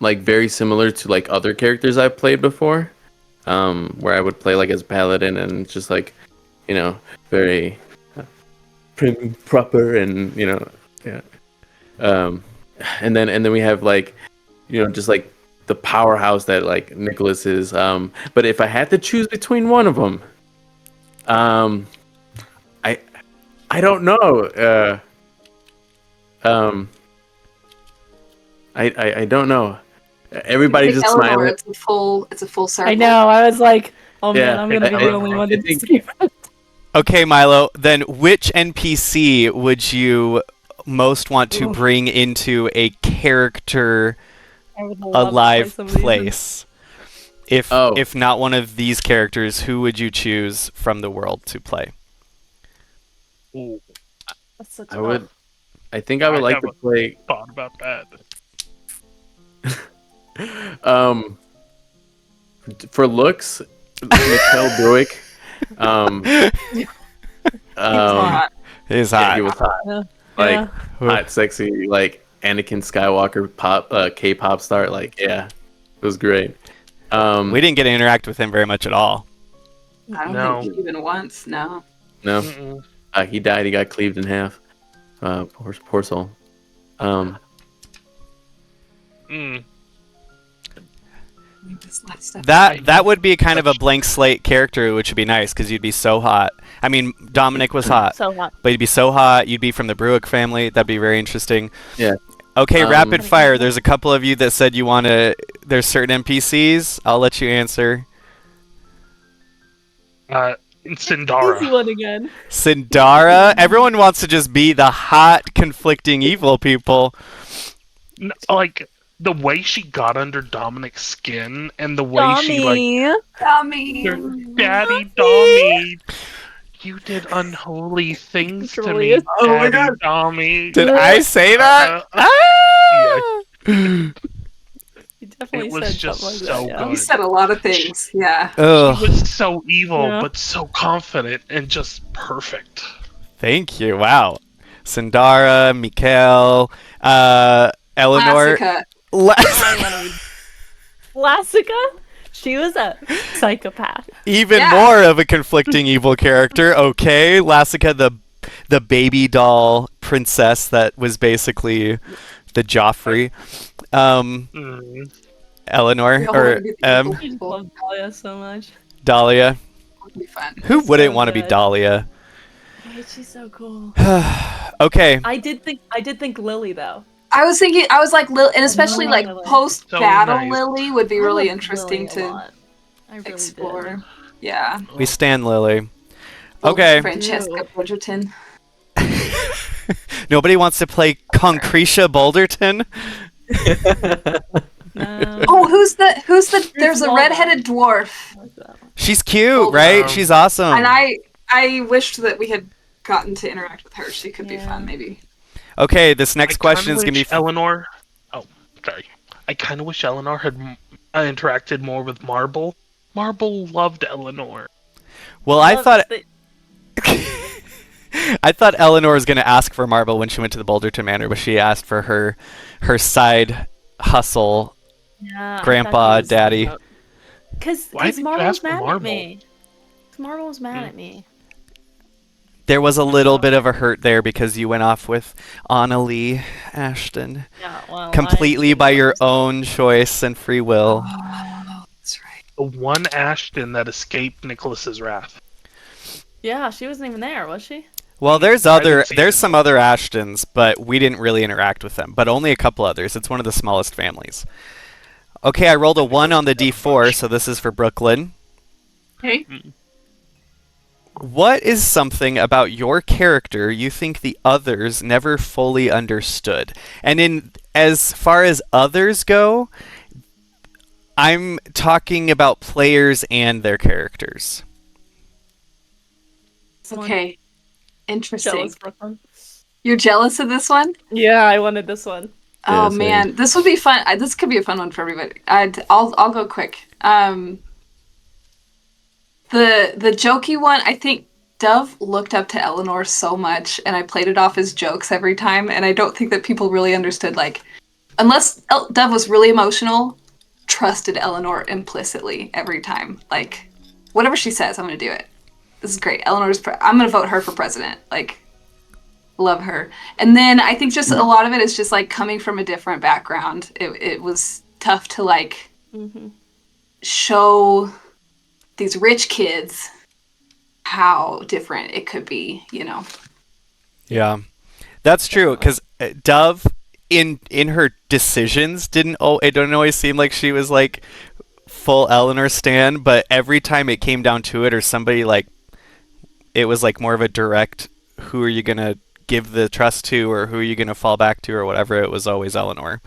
like very similar to like other characters I've played before. Where I would play like as paladin and just like, you know, very prim proper and yeah. And then we have like, just like the powerhouse that like Nicholas is. But if I had to choose between one of them, I don't know. I don't know. Everybody Pick just Eleanor, smiling. it's a full circle. I know. I was like, oh man, Yeah, I'm gonna be the only one I to think- escape. Okay, Milo, then which NPC would you most want to bring into a character I would love to play alive some of these. place? If Oh. if not one of these characters, who would you choose from the world to play? Ooh, That's such I would. I think I would like to haven't play. thought about that. Um, for looks, Mikhail Bruick. Hot. He's Yeah, hot. he was hot. Yeah. Like Yeah. hot, sexy, like Anakin Skywalker K-pop star. Like, yeah, it was great. We didn't get to interact with him very much at all. I don't No. think even once. No. No, Mm-mm. he died. He got cleaved in half. Poor soul. Mm. This last stuff. That would be kind of a blank slate character, which would be nice because you'd be so hot. I mean, Dominic was hot, So hot. but you'd be so hot. You'd be from the Bruick family. That'd be very interesting. Yeah. Okay, rapid fire. There's a couple of you that said you want to. There's certain NPCs. I'll let you answer. Easy Sindara. one again. Sindara. Everyone wants to just be the hot, conflicting evil people. Like the way she got under Dominic's skin and the way she like Tommy. Daddy Dommy, you did unholy things to me, Julius. Oh my Daddy God. Dommy. Did I say that? Ah! You definitely It was said just something like so that. Yeah. You good. said a lot of things. Yeah. She Ugh. was so evil, Yeah. but so confident and just perfect. Thank you. Wow. Sindara, Mikhail, Eleanor. Classica. Lassica? She was a psychopath. Even Yeah. more of a conflicting evil character. Okay, Lassica, the baby doll princess that was basically the Joffrey. Mm. Eleanor We all or wanna be the evil I just people. love Dahlia so much. Dahlia. Would be fun. Who wouldn't so want to be good. Dahlia? Right, she's so cool. Okay. I did think Lily though. I was thinking. I was like, and especially like Lily. post battle So nice. Lily would be I really love interesting Lily a to lot. I really explore. did. Yeah. We stand Lily. Little Okay. Francesca Ew. Bridgerton. Nobody wants to play Concretia Boulderton? No. Oh, who's the? There's a Walda. redheaded dwharf, I like that one. She's cute, Oh, right? wow. She's awesome. and I wished that we had gotten to interact with her. She could be Yeah. fun, maybe. Okay, this next I question kinda is going to be... wish Eleanor. Oh, sorry. I kind of wish Eleanor had interacted more with Marble. Marble loved Eleanor. Well, I Love thought... the- I thought Eleanor was going to ask for Marble when she went to the Boulderton Manor, but she asked for her side hustle. Yeah, Grandpa, Daddy. Because Why did you Marble ask was for mad at Marble? me. 'Cause Marble was mad at me. There was a little bit of a hurt there because you went off with Annalie Ashton. Yeah, well, Completely by your own choice and free will. Oh, that's right. The one Ashton that escaped Nicholas's wrath. Yeah, she wasn't even there, was she? Well, there's I didn't see there's it. some other Ashtons, but we didn't really interact with them. But only a couple others. It's one of the smallest families. Okay, I rolled a 1 on the D4, so this is for Brooklyn. Hey. What is something about your character you think the others never fully understood? And in as far as others go, I'm talking about players and their characters. Okay. Interesting. Jealous Brooklyn. You're jealous of this one? Yeah, I wanted this one. Oh Yeah, same. man, this would be fun. This could be a fun one for everybody. I'll go quick. The jokey one, I think Dove looked up to Eleanor so much, and I played it off as jokes every time, and I don't think that people really understood, like, unless Dove was really emotional, trusted Eleanor implicitly every time. Like, whatever she says, I'm gonna do it. This is great. Eleanor's, I'm gonna vote her for president. Like, love her. And then I think just a lot of it is just, like, coming from a different background. It was tough to, like, show these rich kids how different it could be, you know. Yeah, that's true. Because Dove, in her decisions, it didn't always seem like she was like full Eleanor stan. But every time it came down to it, or somebody like, it was like more of a direct, who are you gonna give the trust to, or who are you gonna fall back to, or whatever. It was always Eleanor.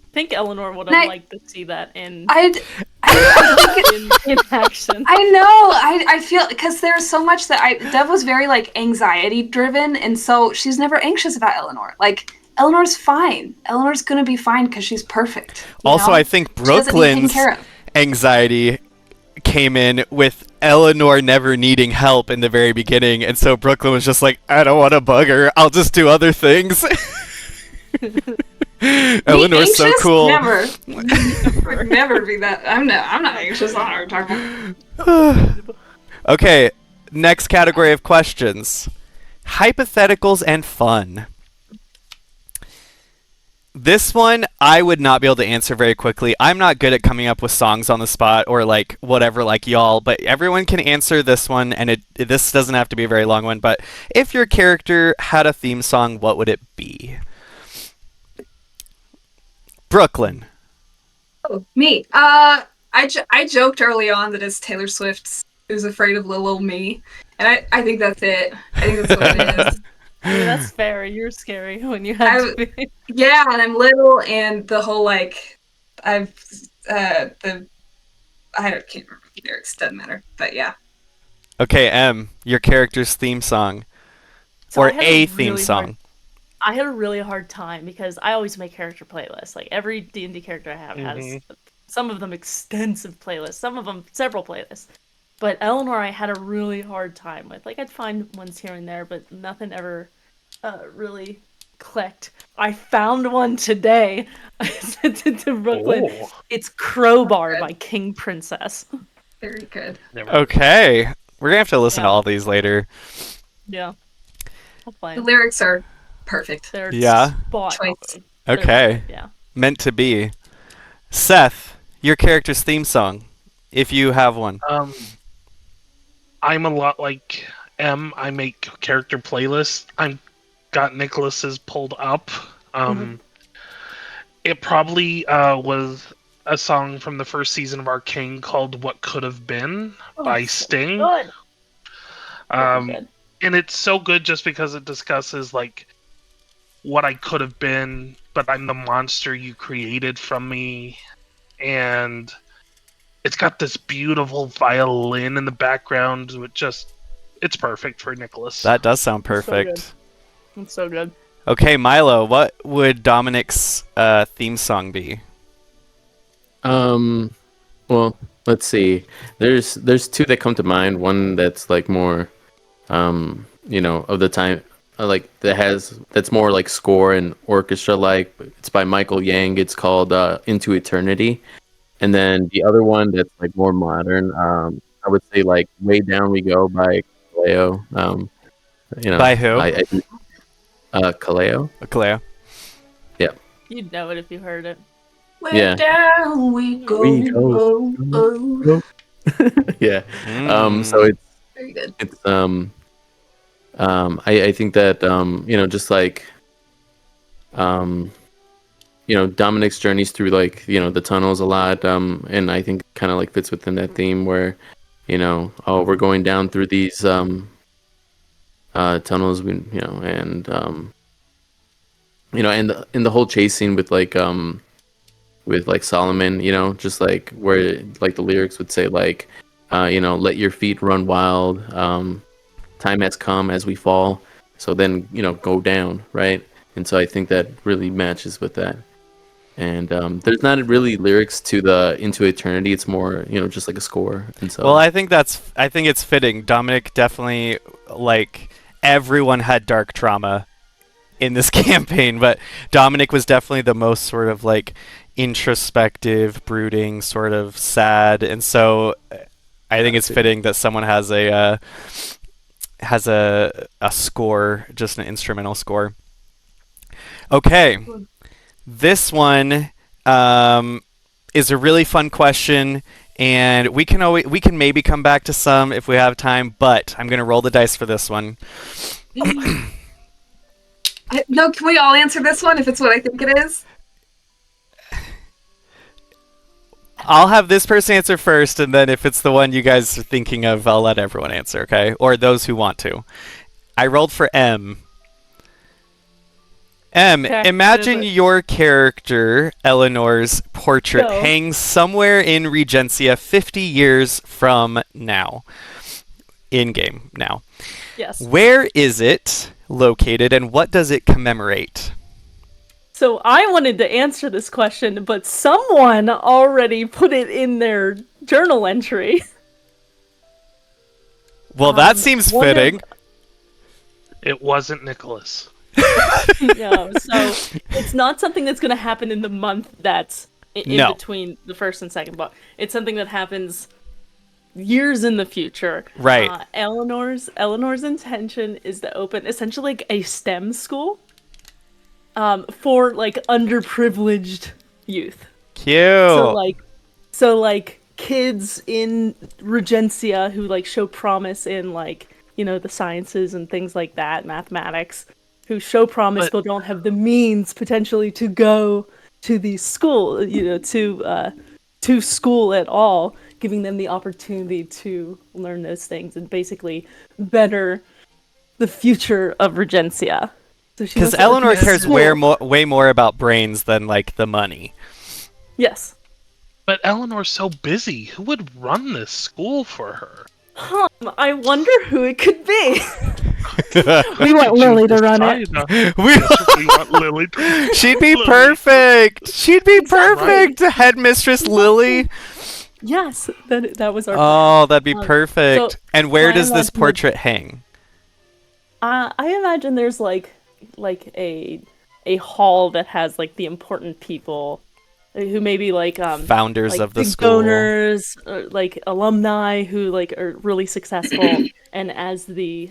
I think Eleanor would And have I- liked to see that in I think in action. I know. I feel because there's so much that Dev was very like anxiety driven, and so she's never anxious about Eleanor. Like Eleanor's fine. Eleanor's gonna be fine because she's perfect. you Also, know? I think She doesn't need taken Brooklyn's care of. anxiety came in with Eleanor never needing help in the very beginning, and so Brooklyn was just like, I don't want to bug her. I'll just do other things. Eleanor's so Anxious? cool. Never. Would never be that. I'm not anxious. I don't know what we're talking about. Okay, next category of questions. Hypotheticals and fun. This one, I would not be able to answer very quickly. I'm not good at coming up with songs on the spot or like whatever like y'all, but everyone can answer this one, and this doesn't have to be a very long one, but if your character had a theme song, what would it be? Brooklyn. Oh, me. I joked early on that it's Taylor Swift's "Who's Afraid of Little Old Me," and I think that's it. I think that's what it is. Yeah, that's fair. You're scary when you have to be. Yeah, and I'm little, and the whole like, I can't remember the lyrics. Doesn't matter, but yeah. Okay, M, your character's theme song. So Or I had a theme really song. hard- I had a really hard time because I always make character playlists. Like every D&D character I have has some of them extensive playlists, some of them several playlists. But Eleanor, I had a really hard time with. Like I'd find ones here and there, but nothing ever really clicked. I found one today. I sent it to Brooklyn. Oh. It's Crowbar by King Princess. Very good. Never. Okay, we're gonna have to listen to Yeah. all these later. Yeah. I'll The find. lyrics are perfect. They're Yeah. spot Choice. on. They're Okay, good, yeah. meant to be. Seth, your character's theme song, if you have one. I'm a lot like M. I make character playlists. I'm got Nicholas's pulled up. It probably was a song from the first season of Arcane called "What Could Have Been" by Sting. Good. And it's so good just because it discusses like what I could have been, but I'm the monster you created from me. And it's got this beautiful violin in the background, it's perfect for Nicholas. That does sound so perfect. It's so good. Okay, Milo, what would Dominic's theme song be? Well, let's see. There's two that come to mind. One that's like more, of the time, that's more like score and orchestra like. It's by Michael Yang. It's called "Into Eternity," and then the other one that's like more modern. I would say like "Way Down We Go" by Kaleo. By who? Kaleo. Kaleo. You'd know it if you heard it. Where Yeah. down we go. We go. Yeah. So it's Very good. I think that just like Dominic's journeys through like the tunnels a lot, and I think kind of like fits within that theme where we're going down through these tunnels, and and the whole chase scene with like Solomon, just like where like the lyrics would say like let your feet run wild, time has come as we fall, so then go down, right? And so I think that really matches with that. And there's not really lyrics to the Into Eternity. It's more, just like a score. And so, Well, I think it's fitting. Dominic definitely, like, everyone had dark trauma in this campaign, but Dominic was definitely the most sort of like introspective, brooding, sort of sad, and so I think it's fitting that someone has a score, just an instrumental score. Okay. This one is a really fun question, and we can maybe come back to some if we have time, but I'm going to roll the dice for this one. No, can we all answer this one if it's what I think it is? I'll have this person answer first, and then if it's the one you guys are thinking of, I'll let everyone answer, okay? Or those who want to. I rolled for M. Okay, Imagine what is it? your character, Eleanor's portrait, Go. hangs somewhere in Regencia 50 years from now. In-game now. Yes. Where is it located, and what does it commemorate? So I wanted to answer this question, but someone already put it in their journal entry. Well, that seems one of- fitting. It wasn't Nicholas. No, so it's not something that's going to happen in the month that's in No. between the first and second book. It's something that happens years in the future. Right. Eleanor's intention is to open essentially like a STEM school for like underprivileged youth. Cute. So like kids in Regencia who like show promise in like, you know, the sciences and things like that, mathematics, who show promise but don't have the means potentially to go to the school, you know, to school at all, giving them the opportunity to learn those things and basically better the future of Regencia. Because Eleanor cares way more about brains than like the money. Yes. But Eleanor's so busy. Who would run this school for her? I wonder who it could be. We want Lily to run it. We want Lily to She'd be perfect. She'd be perfect. Headmistress Lily. Yes, that was our. Oh, that'd be perfect. so And where I does this imagine portrait hang? I imagine there's like a hall that has like the important people who maybe like Founders like of the big school. donors, or, like alumni who like are really successful, and as the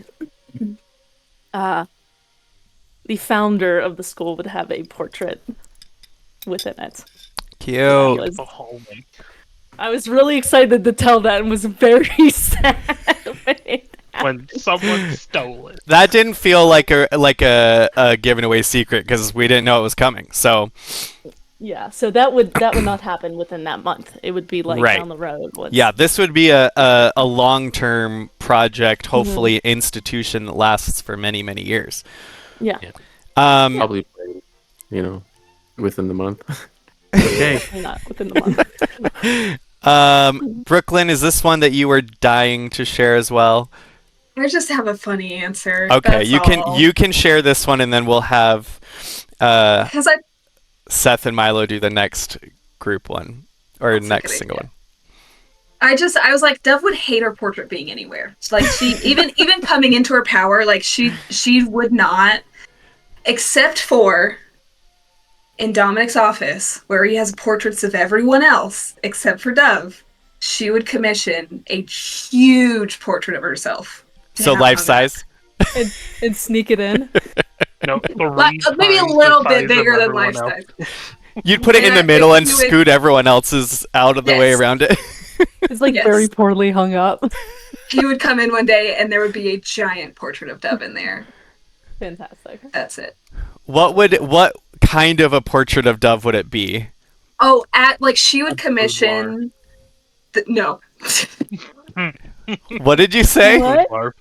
founder of the school would have a portrait within it. Cute. Anyways, the hallway. I was really excited to tell that and was very sad When someone stole it. That didn't feel like a given away secret because we didn't know it was coming. So Yeah, so that would not happen within that month. It would be like Right. down the road. yeah, this would be a long-term project, hopefully institution that lasts for many, many years. Yeah. Probably, you know, within the month. Okay. Definitely not within the month. Brooklyn, is this one that you were dying to share as well? I just have a funny answer. Okay, that's you can share this one, and then we'll have because Seth and Milo do the next group one or That's a next good single idea. one. I was like, Dove would hate her portrait being anywhere. Like she even coming into her power, like she would not, except for in Dominic's office where he has portraits of everyone else except for Dove. She would commission a huge portrait of herself. to So have life hung size. And sneak it in. No, up. Maybe a little bit bigger than life size. You'd put it in Yeah, the middle and you would- scoot everyone else's out of the way Yes. around it. It's like Yes. very poorly hung up. He would come in one day and there would be a giant portrait of Dove in there. Fantastic. That's it. What kind of a portrait of Dove would it be? Oh, she would commission. No. What did you say? What?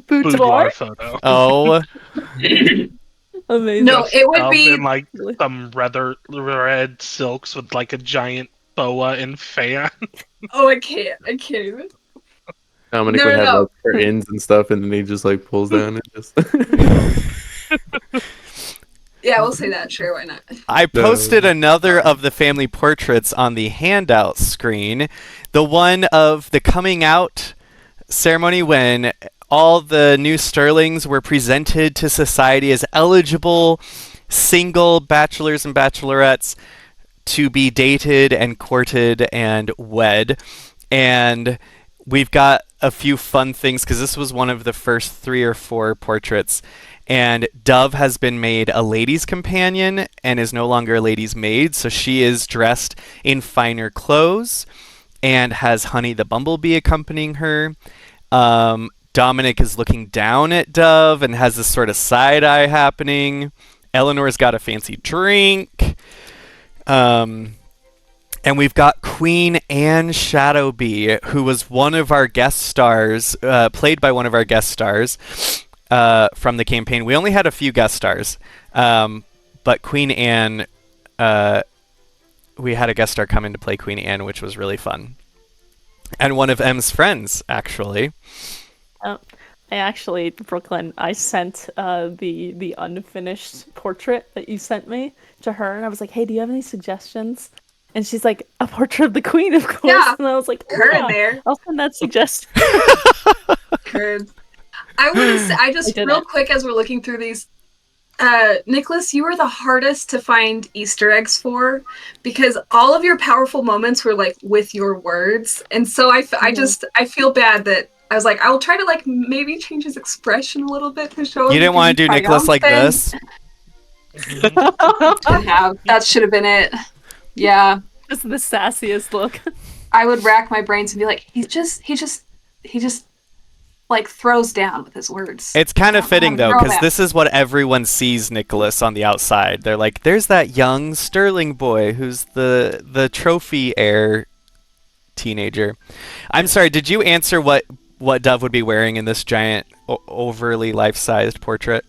Boudoir Boudoir? photo. Oh, Amazing. No, it would Of be. in like some red silks with like a giant boa and fan. Oh, I can't even. Dominic No, would no, have no. like curtains and stuff, and then he just like pulls down and just. Yeah, we'll say that. Sure, why not? I posted another of the family portraits on the handout screen. The one of the coming out ceremony when all the new Sterlings were presented to society as eligible single bachelors and bachelorettes to be dated and courted and wed. And we've got a few fun things because this was one of the first 3 or 4 portraits. And Dove has been made a lady's companion and is no longer a lady's maid, so she is dressed in finer clothes and has Honey the Bumblebee accompanying her. Dominic is looking down at Dove and has this sort of side-eye happening. Eleanor's got a fancy drink. And we've got Queen Anne Shadowbee, who was one of our guest stars, played by one of our guest stars from the campaign. We only had a few guest stars, but Queen Anne, we had a guest star come in to play Queen Anne, which was really fun. And one of M's friends, actually. I actually, Brooklyn, I sent the unfinished portrait that you sent me to her, and I was like, hey, do you have any suggestions? And she's like, a portrait of the queen, of course. Yeah, and I was like, her yeah, in there. I'll send that suggestion. Good. I want to say, real quick, as we're looking through these, Nicholas, you were the hardest to find Easter eggs for, because all of your powerful moments were like with your words, and so I feel bad that I was like, I will try to like maybe change his expression a little bit to show. You didn't want to do Nicholas like this. That should have been it. Yeah, just the sassiest look. I would rack my brains and be like, he just like throws down with his words. It's kind of fitting though, because this is what everyone sees Nicholas on the outside. They're like, there's that young Sterling boy who's the trophy heir teenager. I'm sorry, did you answer what Dove would be wearing in this giant, overly life-sized portrait?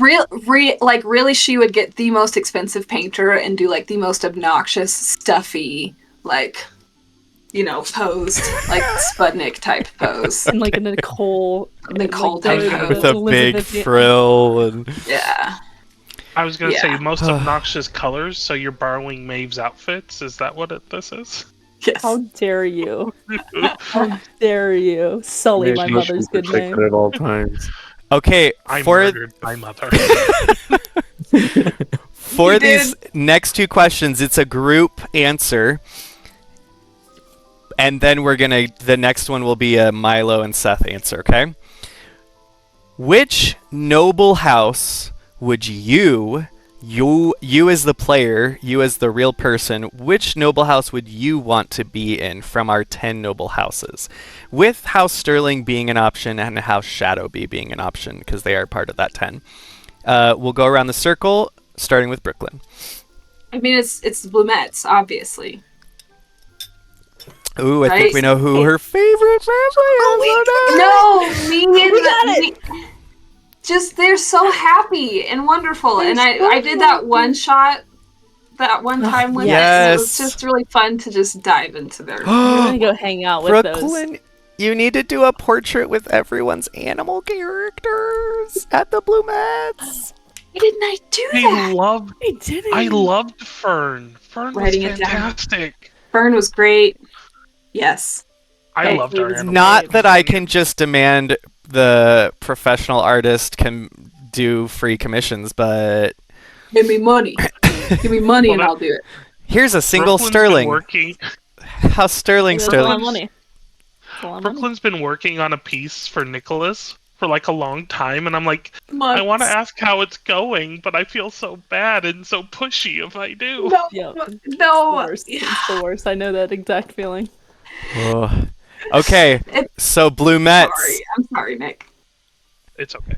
Really, she would get the most expensive painter and do like the most obnoxious, stuffy, like, you know, posed, like Sputnik type pose. And like a Nicole type pose. With a big frill. And... Yeah. I was going to say most obnoxious colors, so you're borrowing Maeve's outfits? Is that what this is? Yes. How dare you? How dare you sully my mother's good name? At all times. Okay, I murdered my mother. For these next two questions, it's a group answer. And then the next one will be a Milo and Seth answer, okay? Which noble house would you as the player, you as the real person, which noble house would you want to be in from our 10 noble houses? With House Sterling being an option and House Shadowby being an option, because they are part of that 10. We'll go around the circle, starting with Brooklyn. I mean, it's the Blumettes, obviously. Ooh, I think we know who her favorite family is. No, me. Just they're so happy and wonderful, and I did that one shot that one time with it. It was just really fun to just dive into their. I'm gonna go hang out with Brooklyn, those. you need to do a portrait with everyone's animal characters at the Blumettes. Why didn't I do that? I loved Fern. Fern was fantastic. Fern was great. Yes. I loved our animal. Not that I can just demand the professional artist can do free commissions, but give me money. Give me money and I'll do it. Here's a single Sterling. How's Sterling? Brooklyn's been working on a piece for Nicholas for like a long time, and I'm like, I want to ask how it's going, but I feel so bad and so pushy if I do. No. It's the worst. I know that exact feeling. Oh. Okay, so Blumettes. I'm sorry, Nick. It's okay.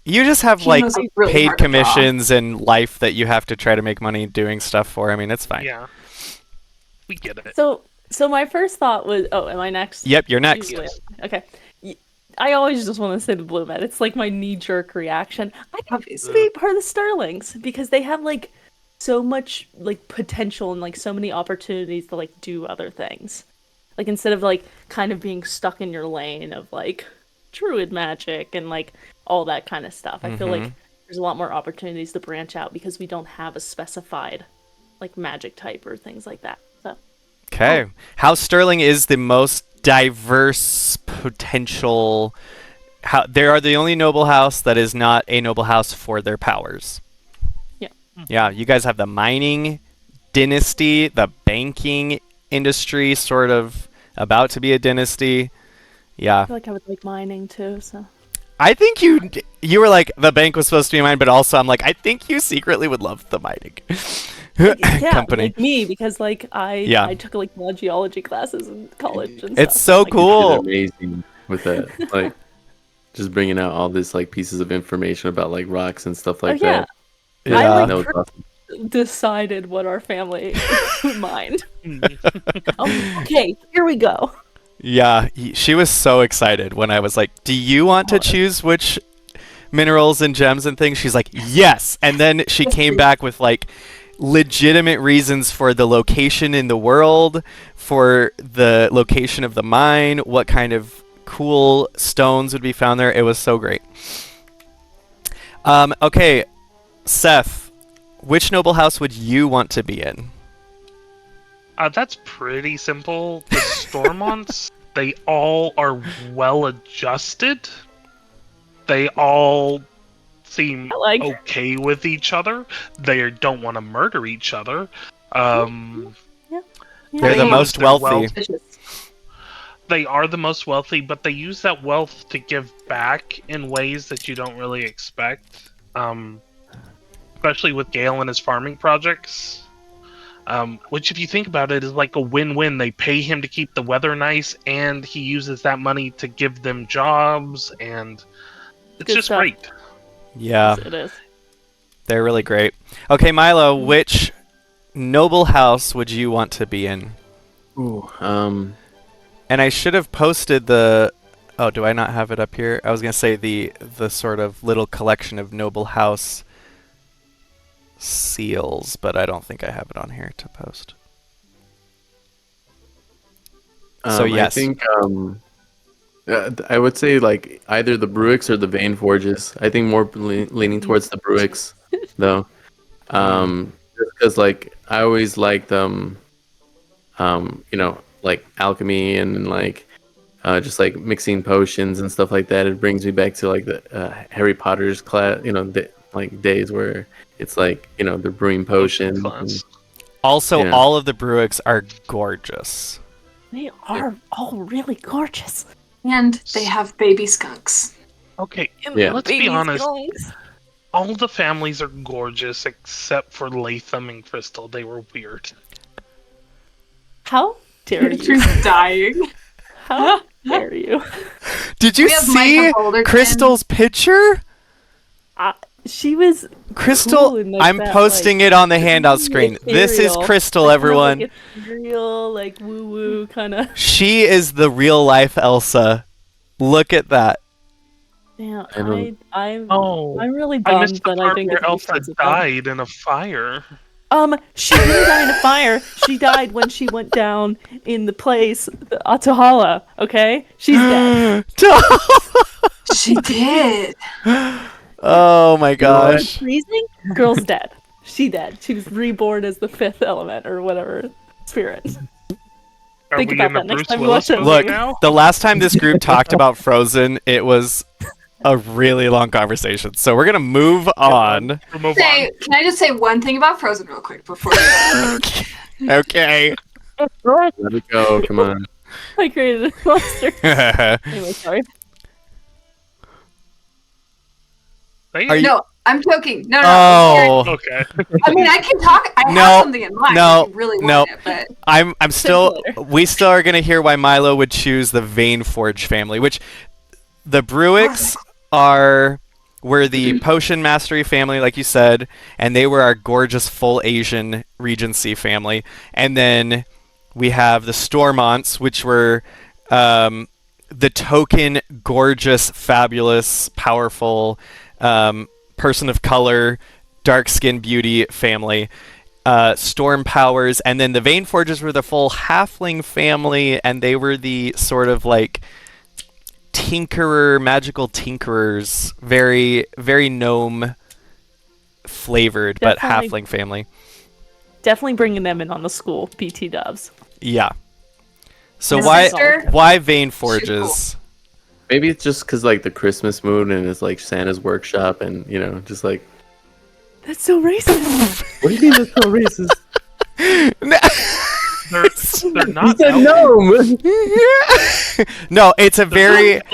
You just have really paid commissions and life that you have to try to make money doing stuff for. I mean, it's fine. Yeah, we get it. So my first thought was, am I next? Yep, you're next. Yes. Okay. I always just want to say the Blumette. It's like my knee-jerk reaction. I want to be part of the Sterlings because they have like so much like potential and like so many opportunities to like do other things. Like, instead of, like, kind of being stuck in your lane of, like, druid magic and, like, all that kind of stuff. I feel like there's a lot more opportunities to branch out because we don't have a specified, like, magic type or things like that. So. Okay. House Sterling is the most diverse potential... They are the only noble house that is not a noble house for their powers. Yeah. Yeah, you guys have the mining dynasty, the banking industry, sort of about to be a dynasty. Yeah. I feel like I would like mining too, so. I think you were like, the bank was supposed to be mine, but also I'm like, I think you secretly would love the mining company. Like me, because like I took like more geology classes in college and it's stuff. So cool. Amazing with that, like just bringing out all this like pieces of information about like rocks and stuff like that. Yeah. I that was awesome. Decided what our family would mind. Okay, here we go. Yeah, she was so excited when I was like, do you want to choose which minerals and gems and things. She's like, yes. And then she came back with like legitimate reasons for the location in the world, for the location of the mine, what kind of cool stones would be found there. It was so great. Okay, Seth, which noble house would you want to be in? That's pretty simple. The Stormonts, they all are well adjusted. They all seem okay with each other. They don't want to murder each other. They're the most wealthy. They are the most wealthy, but they use that wealth to give back in ways that you don't really expect. Especially with Gale and his farming projects. Which, if you think about it, is like a win-win. They pay him to keep the weather nice, and he uses that money to give them jobs, and it's just great. Yeah, Yes, it is. They're really great. Okay, Milo, which noble house would you want to be in? Ooh, And I should have posted the... Oh, do I not have it up here? I was going to say the sort of little collection of noble house seals, but I don't think I have it on here to post. So yes. I think I would say like either the Bruix or the Vein Forges. I think more leaning towards the Bruix, though. Just because like I always liked like alchemy and like just like mixing potions and stuff like that. It brings me back to like the Harry Potter's class, like days where it's like they're brewing potions. Also, all of the Bruix are gorgeous. They are all really gorgeous. And they have baby skunks. Okay, Yeah. let's be honest. All the families are gorgeous except for Latham and Crystal. They were weird. How dare you? She's dying. How dare you? Did you We have see Micah Boulderton. Crystal's picture? She was Crystal, cool in, like, I'm that, posting like, it on the handout screen. This is ethereal, Crystal, like, everyone. Kind of like ethereal, like woo-woo kind of. She is the real life Elsa. Look at that. Yeah, I'm really I bummed missed the that I part didn't where get to be Elsa friends with them. died in a fire. She didn't die in a fire. She died when she went down in the place, the Atahala. Okay, she's dead. She did. Oh my gosh. Freezing? Girl's dead. She dead. She was reborn as the fifth element or whatever spirit. Are Think we about in a that next Bruce time you Willis watch it. movie Look, now? the last time this group talked about Frozen, it was a really long conversation. So we're gonna move on. We'll move on. Can I just say one thing about Frozen real quick before we Okay. Let it go. Come on. I created a monster. Anyway, sorry. Say Are it. you- No, I'm joking. No. Oh. Okay. I mean, I can talk. I No, have something in mind. no, if you really no. want it, but I'm still later. we still are gonna hear why Milo would choose the Vein Forge family, which the Bruix were the potion mastery family, like you said, and they were our gorgeous full Asian Regency family. And then we have the Stormonts, which were the token gorgeous, fabulous, powerful person of color, dark skin beauty family. Storm powers, and then the Vein Forges were the full halfling family, and they were the sort of like magical tinkerers, very, very gnome flavored, but Definitely. halfling family. Definitely bringing them in on the school BT dubs. Yeah. So My why sister? Vein Forges? Maybe it's just because like the Christmas mood and it's like Santa's workshop and just like. That's so racist. What do you mean that's so racist? They're not. He said elves. no. No, it's a very. They're not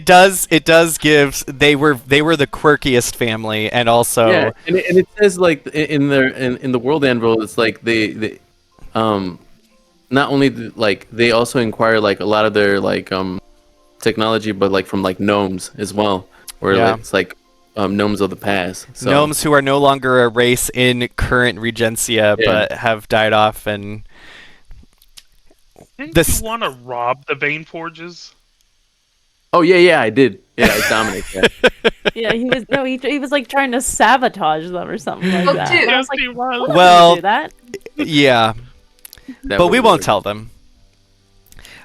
elves. It does give. They were the quirkiest family, and also. Yeah, and it says like in the World Anvil, it's like they not only like they also inquire like a lot of their like technology, but like from like gnomes as well, where Yeah. it's like gnomes of the past. So, Gnomes who are no longer a race in current Regencia, Yeah. but have died off, and Didn't This- you want to rob the Vein Forges? Oh yeah, I did. Yeah, it's Dominic. Yeah. Yeah, he was like trying to sabotage them or something like that. dude. And I was like, Yes, he was. "Why would Well, you do that?" Yeah, That but we won't would- tell them.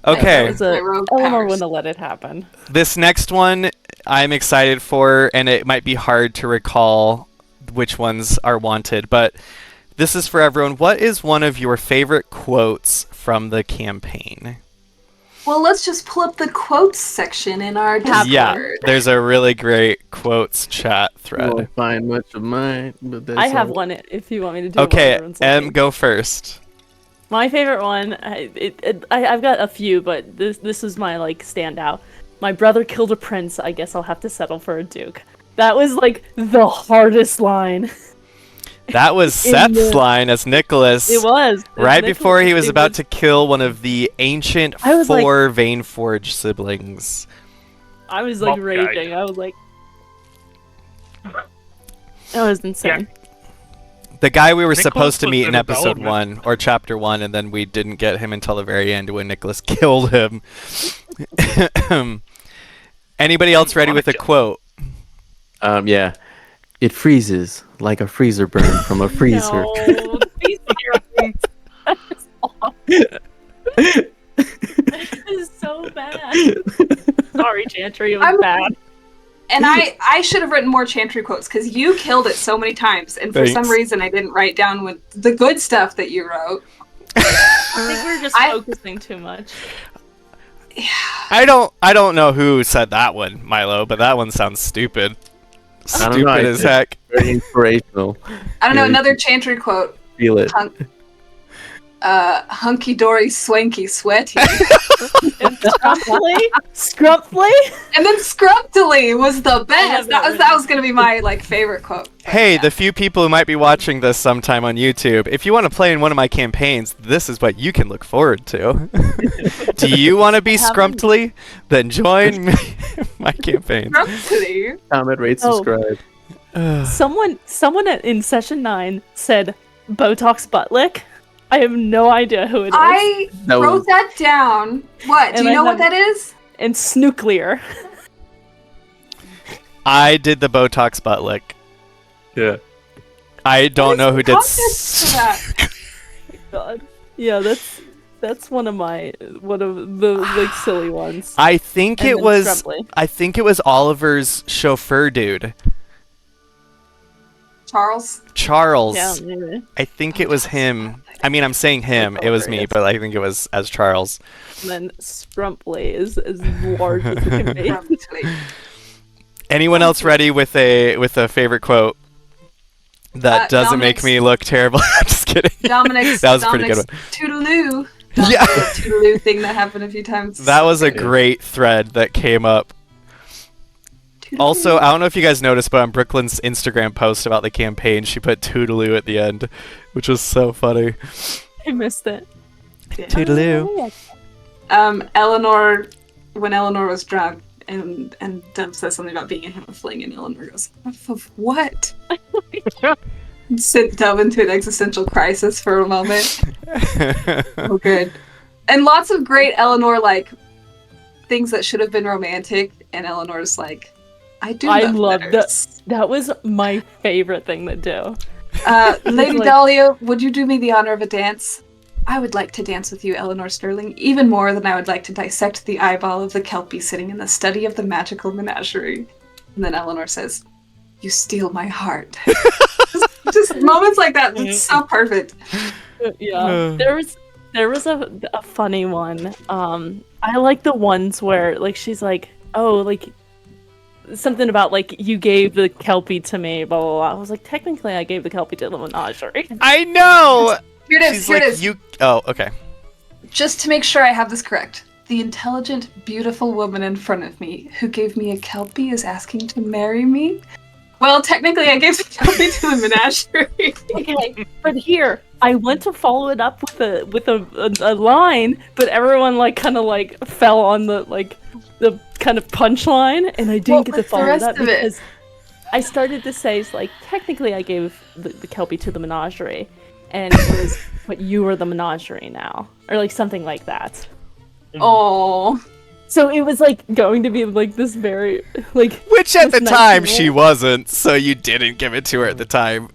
That Okay, was My rogue Eleanor powers. wouldn't have let it happen. this next one I'm excited for, and it might be hard to recall which ones are wanted, but this is for everyone. What is one of your favorite quotes from the campaign? Well, let's just pull up the quotes section in our Discord. Yeah, there's a really great quotes chat You thread. won't find much of mine, but that's I have all. one if you want me to do it. while Okay, everyone's M, looking. go first. My favorite one, I've got a few, but this is my like standout. My brother killed a prince. I guess I'll have to settle for a duke. That was like the hardest line. That was In Seth's the- line as Nicholas. It was Right before he was it about to kill one of the ancient I was like- 4 Vaneforge siblings. I was like Mob raging. I was like, that was insane. The guy we were Nicholas supposed to was meet in in episode development. 1 or chapter 1, and then we didn't get him until the very end when Nicholas killed him. Anybody else ready with a quote? Yeah. It freezes like a freezer burn from a freezer. No, please don't. That is awful. That is so bad. Sorry, Chantry, it was I'm- bad. And I should have written more Chantry quotes because you killed it so many times, and for some Thanks. reason I didn't write down the good stuff that you wrote. I think we're just I- focusing too much. I don't know who said that one, Milo, but that one sounds stupid. I don't know, Stupid I as think- heck. Very inspirational. I don't know, Yeah. another Chantry quote. Feel it. Hunky dory, swanky, sweaty. And Scrumply? And then Scrumptily was the best. that That was gonna be my like favorite quote. Hey, Yeah. the few people who might be watching this sometime on YouTube, if you want to play in one of my campaigns, this is what you can look forward to. Do you want to be Haven't- Scrumptily? Then join my campaign. Scrumptily. Comment, rate, Oh. subscribe. Someone in session 9 said Botox butt lick. I have no idea who it is. I That wrote was- that down. What? Do And you I know what have- that is? And Snooklier. I did the Botox butt lick. Yeah. I don't know who did. Context for that. God. Yeah, that's one of the like silly ones. I think And it then was. Scrumply. I think it was Oliver's chauffeur dude, Charles. Charles. Yeah, maybe. I think it was him. I mean, I'm saying him. It was me, but I think it was as Charles. And then Scrumply is as large as it can be. Scrumptily. Anyone else ready with a favorite quote that doesn't make Dominic's- me look terrible? I'm just kidding. Dominic's That was a pretty good Dominic's Toodaloo. Yeah. The Toodaloo thing that happened a few times. That was a great thread that came up. Toodaloo. Also, I don't know if you guys noticed, but on Brooklyn's Instagram post about the campaign, she put Toodaloo at the end, which was so funny. I missed it. Toodaloo. Eleanor, when Eleanor was drunk, and Dove says something about being in him a fling, and Eleanor goes, "Of what?" Sent Dove into an existential crisis for a moment. Oh, good. And lots of great Eleanor like things that should have been romantic, and Eleanor's like, "I do." I love love letters." That was my favorite thing to do. Lady like- Dahlia, would you do me the honor of a dance? I would like to dance with you, Eleanor Sterling, even more than I would like to dissect the eyeball of the Kelpie sitting in the study of the magical menagerie. And then Eleanor says, "You steal my heart." just moments like that. It's so perfect. Yeah, there was a funny one. I like the ones where like she's like, oh, like something about like you gave the Kelpie to me, blah blah blah. I was like, technically, I gave the Kelpie to the menagerie. I know. Here it is. She's Here like, it is. you. Oh, okay. Just to make sure I have this correct. The intelligent, beautiful woman in front of me who gave me a Kelpie is asking to marry me? Well, technically, I gave the Kelpie to the menagerie. Okay, but here I went to follow it up with a line, but everyone like kind of like fell on the kind of punchline, and I didn't What get to was the follow it rest up of it? because I started to say it's like technically I gave the Kelpie to the menagerie, and it was but you are the menagerie now, or like something like that. Oh. So it was like going to be like this very like. Which at this the nice time role, she wasn't, so you didn't give it to her at the time.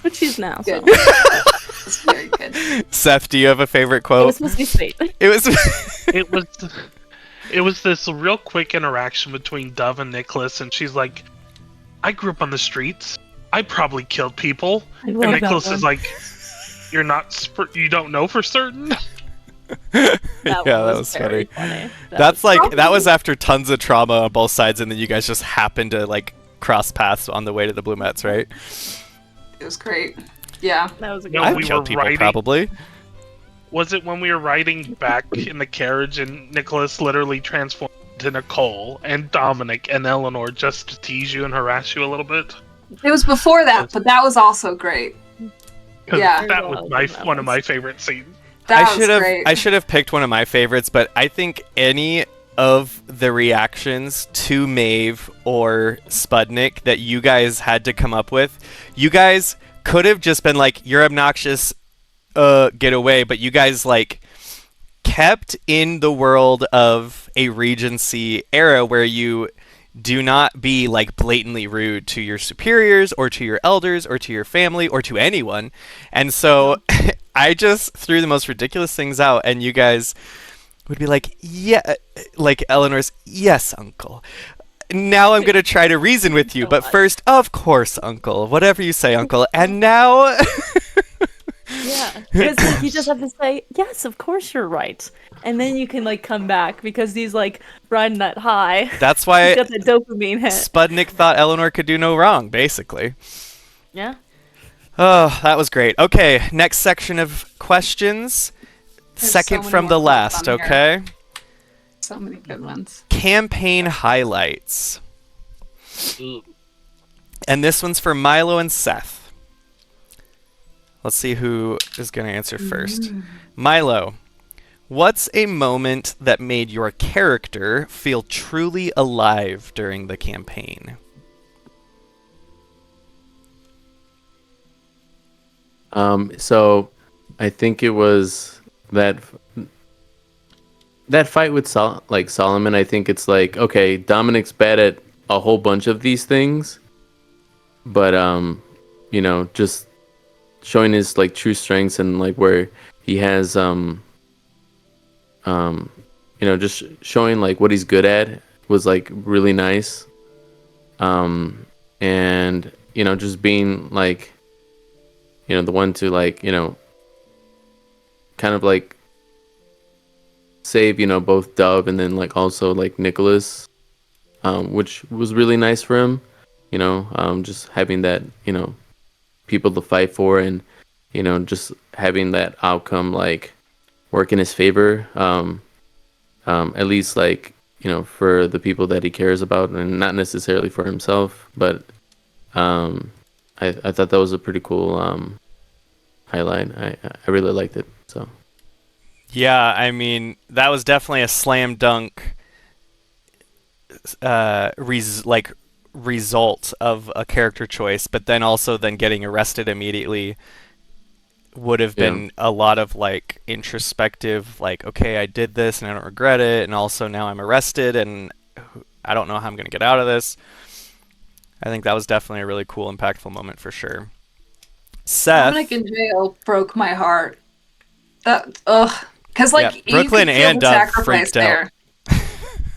but she's now. So Good. That's very good. Seth, do you have a favorite it quote? was supposed to be sweet. It was. It was this real quick interaction between Dove and Nicholas, and she's like, "I grew up on the streets. I probably killed people." I And love that Nicholas one. is like, you don't know for certain." Yeah, that was very funny. That That's was like probably- that was after tons of trauma on both sides, and then you guys just happened to like cross paths on the way to the Blue Mets, right? It was great. Yeah. that was a good No, one. I've we killed were people riding- probably. Was it when we were riding back in the carriage and Nicholas literally transformed into Nicole and Dominic and Eleanor just to tease you and harass you a little bit? It was before that, but that was also great. 'Cause Yeah. that was one of my favorite scenes. That I was should have great. I should have picked one of my favorites, but I think any of the reactions to Maeve or Spudnik that you guys had to come up with, you guys could have just been like, "You're obnoxious, get away," but you guys like kept in the world of a Regency era where you do not be like blatantly rude to your superiors or to your elders or to your family or to anyone. And so I just threw the most ridiculous things out, and you guys would be like, "Yeah," like Eleanor's, "Yes, uncle. Now I'm going to try to reason with you, but first, of course, uncle. Whatever you say, uncle." And now Yeah, because like, you just have to say, yes, of course you're right. And then you can like come back because he's like riding that high. that's He's why got the dopamine hit. Spudnik thought Eleanor could do no wrong, basically. Yeah. Oh, that was great. Okay, next section of questions. There's Second so many from more the questions last, on here. okay? So many good ones. Campaign highlights. Ooh. And this one's for Milo and Seth. Let's see who is going to answer first. Milo, what's a moment that made your character feel truly alive during the campaign? So I think it was that fight with Solomon. I think it's like, okay, Dominic's bad at a whole bunch of these things, but just showing his like true strengths and like where he has just showing like what he's good at was like really nice. And just being like the one to like kind of like save both Dove and then like also like Nicholas, which was really nice for him. Just having that people to fight for, and just having that outcome like work in his favor, at least like for the people that he cares about, and not necessarily for himself. But I thought that was a pretty cool highlight. I really liked it. So Yeah, I mean, that was definitely a slam dunk result of a character choice, but then also then getting arrested immediately would have been a lot of like introspective, like, okay, I did this and I don't regret it, and also now I'm arrested and I don't know how I'm going to get out of this. I think that was definitely a really cool, impactful moment for sure. Seth, Dominic in jail broke my heart. Because like Yeah, you Brooklyn could feel and the Dove sacrifice freaked out. there.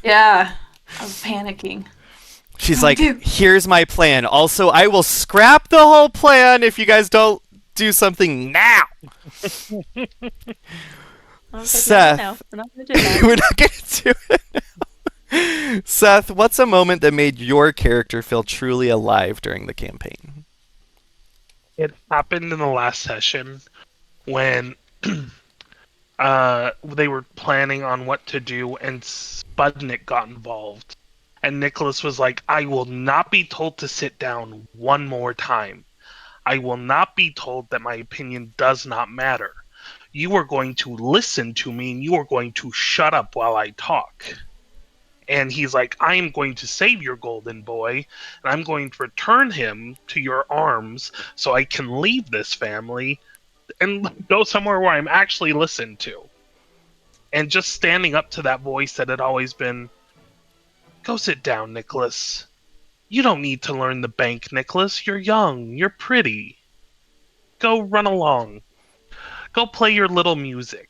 Yeah, I was panicking. she's Oh, like, dude. here's my plan. Also, I will scrap the whole plan if you guys don't do something now. I was Seth. like, no, we're not gonna do that. We're not going to do it now. Seth, what's a moment that made your character feel truly alive during the campaign? It happened in the last session when they were planning on what to do, and Spudnik got involved. And Nicholas was like, "I will not be told to sit down one more time. I will not be told that my opinion does not matter. You are going to listen to me, and you are going to shut up while I talk." And he's like, "I am going to save your golden boy, and I'm going to return him to your arms so I can leave this family and go somewhere where I'm actually listened to." And just standing up to that voice that had always been, "Go sit down, Nicholas. You don't need to learn the bank, Nicholas. You're young. You're pretty. Go run along. Go play your little music."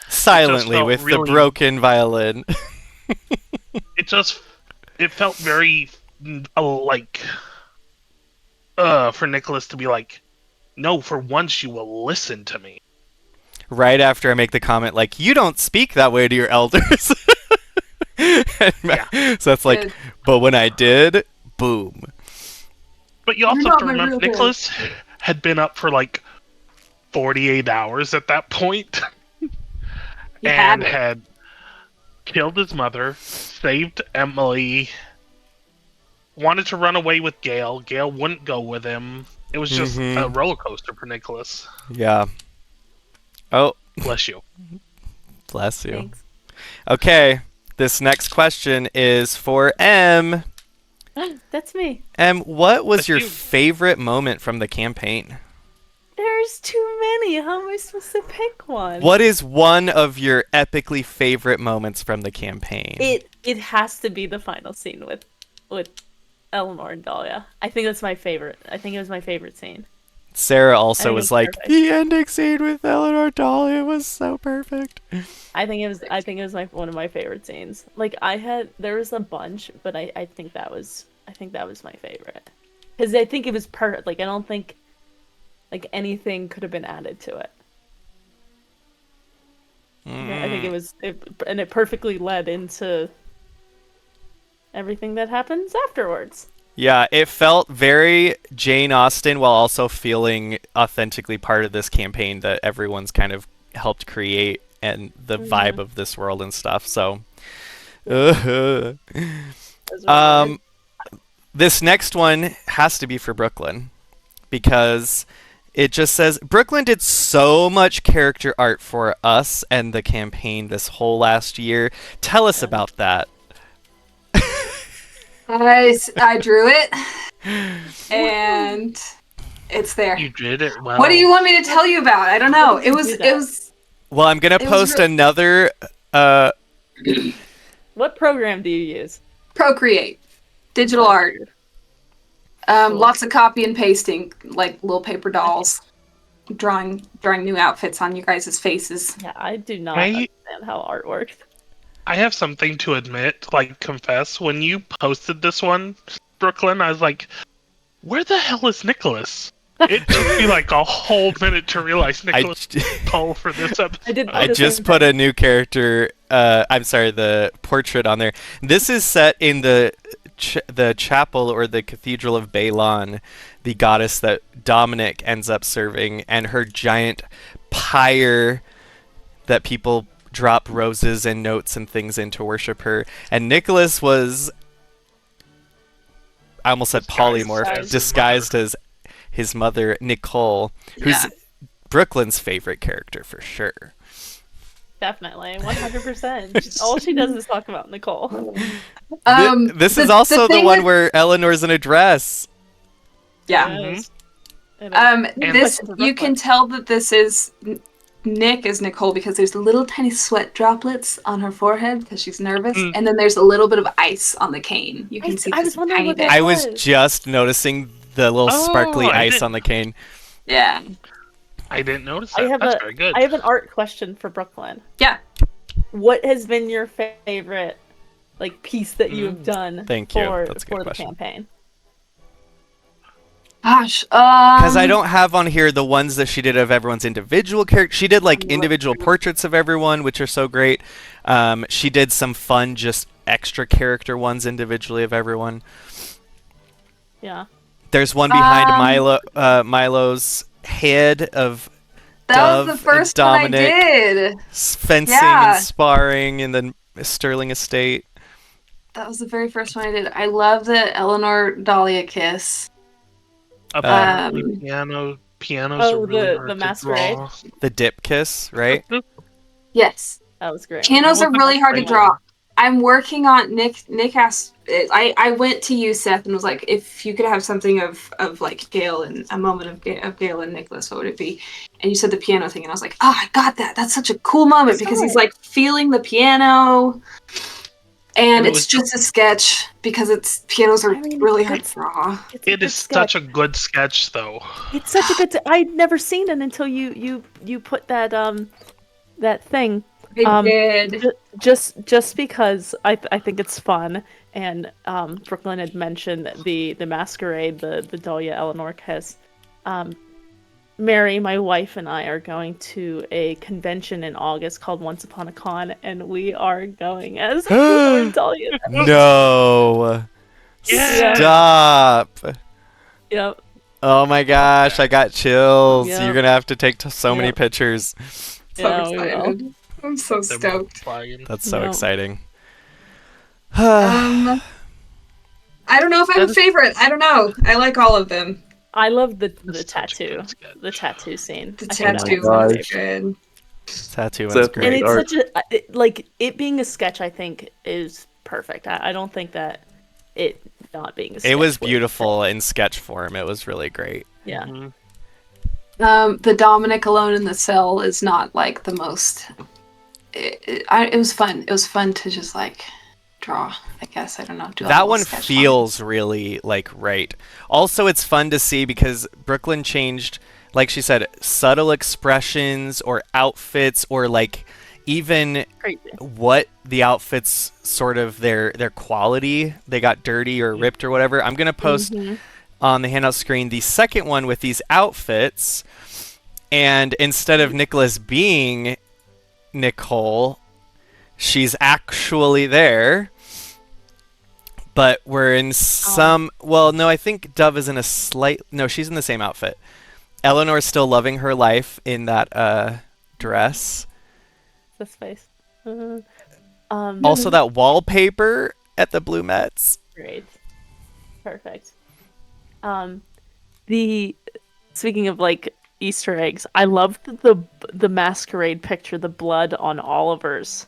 Silently felt with the really- broken violin. It felt very like for Nicholas to be like, "No, for once you will listen to me." Right after I make the comment, like, you don't speak that way to your elders. So that's like, Good. but when I did, boom. But you You're also not have to my remember, real dad. Nicholas had been up for like 48 hours at that point, He and had it. had killed his mother, saved Emily, wanted to run away with Gale. Gale wouldn't go with him. It was just a roller coaster for Nicholas. Yeah. Oh, Bless you. bless you. Thanks. Okay, this next question is for M. That's me. M, what was That's your you. favorite moment from the campaign? There's too many. How am I supposed to pick one? What is one of your epically favorite moments from the campaign? It has to be the final scene with Eleanor and Dahlia. I think that's my favorite. I think it was my favorite scene. Sarah I also think was it's like, perfect. the ending scene with Eleanor Dahlia was so perfect. I think it was one of my favorite scenes. Like there was a bunch, but I think that was my favorite. Because I think it was perfect. Like I don't think like anything could have been added to it. I think it perfectly led into everything that happens afterwards. Yeah, it felt very Jane Austen while also feeling authentically part of this campaign that everyone's kind of helped create and the vibe of this world and stuff. So, It was really good. this next one has to be for Brooklyn because it just says Brooklyn did so much character art for us and the campaign this whole last year. Tell us about that. I drew it, and it's there. You did it well. What do you want me to tell you about? I don't know. It was. Well, I'm gonna was post re- another. What program do you use? Procreate, digital art, lots of copy and pasting, like little paper dolls, drawing new outfits on you guys' faces. Yeah, I do not I- understand how art works. I have something to admit, like confess. When you posted this one, Brooklyn, I was like, "Where the hell is Nicholas?" It took me like a whole minute to realize Nicholas Cole for this episode. I just put a new character. I'm sorry, the portrait on there. This is set in the chapel or the Cathedral of Baelon, the goddess that Dominic ends up serving, and her giant pyre that people drop roses and notes and things in to worship her. And Nicholas was, I almost said polymorph, disguised as his mother, Nicole, who's Brooklyn's favorite character for sure. Definitely, 100%. All she does is talk about Nicole. This is also the one where Eleanor's in a dress. Yeah. Yes. This you can tell that this is Nick is Nicole because there's little tiny sweat droplets on her forehead because she's nervous, and then there's a little bit of ice on the cane. You can see I was just a wondering tiny what bit. that I was just noticing the little sparkly I ice didn't- on the cane. Yeah. I didn't notice that. That's very good. I have an art question for Brooklyn. Yeah. What has been your favorite like piece that you have done Thank you. for, That's a good for the question. campaign? Gosh. Because I don't have on here the ones that she did of everyone's individual character. She did like individual portraits of everyone, which are so great. She did some fun, just extra character ones individually of everyone. Yeah. There's one behind Milo's head of That Dove was the first and one I Dominic did. fencing Yeah. and sparring in the Sterling Estate. That was the very first one I did. I love the Eleanor Dahlia kiss. Apparently, pianos Oh, are really the hard to masquerade? draw. The dip kiss, right? Yes. That was great. Pianos are What really hard to the- draw. I'm working on Nick asked I went to you, Seth, and was like, if you could have something of like Gale and a moment of Gale and Nicholas, what would it be? And you said the piano thing, and I was like, oh, I got that. That's such a cool moment because he's like feeling the piano, and it's just a sketch because pianos are really hard to draw. It is such a good sketch, though. It's such a good. I'd never seen it until you put that that thing. I did. Just because I think it's fun, and Brooklyn had mentioned the masquerade, the Dahlia Eleanor kiss. Mary, my wife, and I are going to a convention in August called Once Upon a Con, and we are going as Dahlia. No. Yeah. Stop. Yep. Oh my gosh, I got chills. Yep. You're gonna have to take so many Yep. pictures. So Yeah, we excited. will. I'm so stoked. That's so Yep. exciting. I don't know if I have a favorite. I don't know. I like all of them. I love the That's such a tattoo, good sketch. the tattoo scene. The I think tattoo that's my was favorite. good. Tattoo Seth, one's And great. it's Art. such a like it being a sketch. I think is perfect. I don't think that it not being a sketch. It was would- beautiful in sketch form. It was really great. Yeah. The Dominic alone in the cell is not like the most. It was fun. It was fun to just like draw. I guess I don't know. Do a That little one sketch feels really like right. Also, it's fun to see because Brooklyn changed, like she said, subtle expressions or outfits or like even Crazy. what the outfits sort of their quality. They got dirty or ripped or whatever. I'm gonna post on the handout screen the second one with these outfits, and instead of Nicholas being Nicole, she's actually there. But we're in some. Well, no, I think Dove is in a slight. No, she's in the same outfit. Eleanor's still loving her life in that dress. This face. Also, that wallpaper at the Blue Mets. Great. Perfect. The speaking of like Easter eggs, I love the masquerade picture, the blood on Oliver's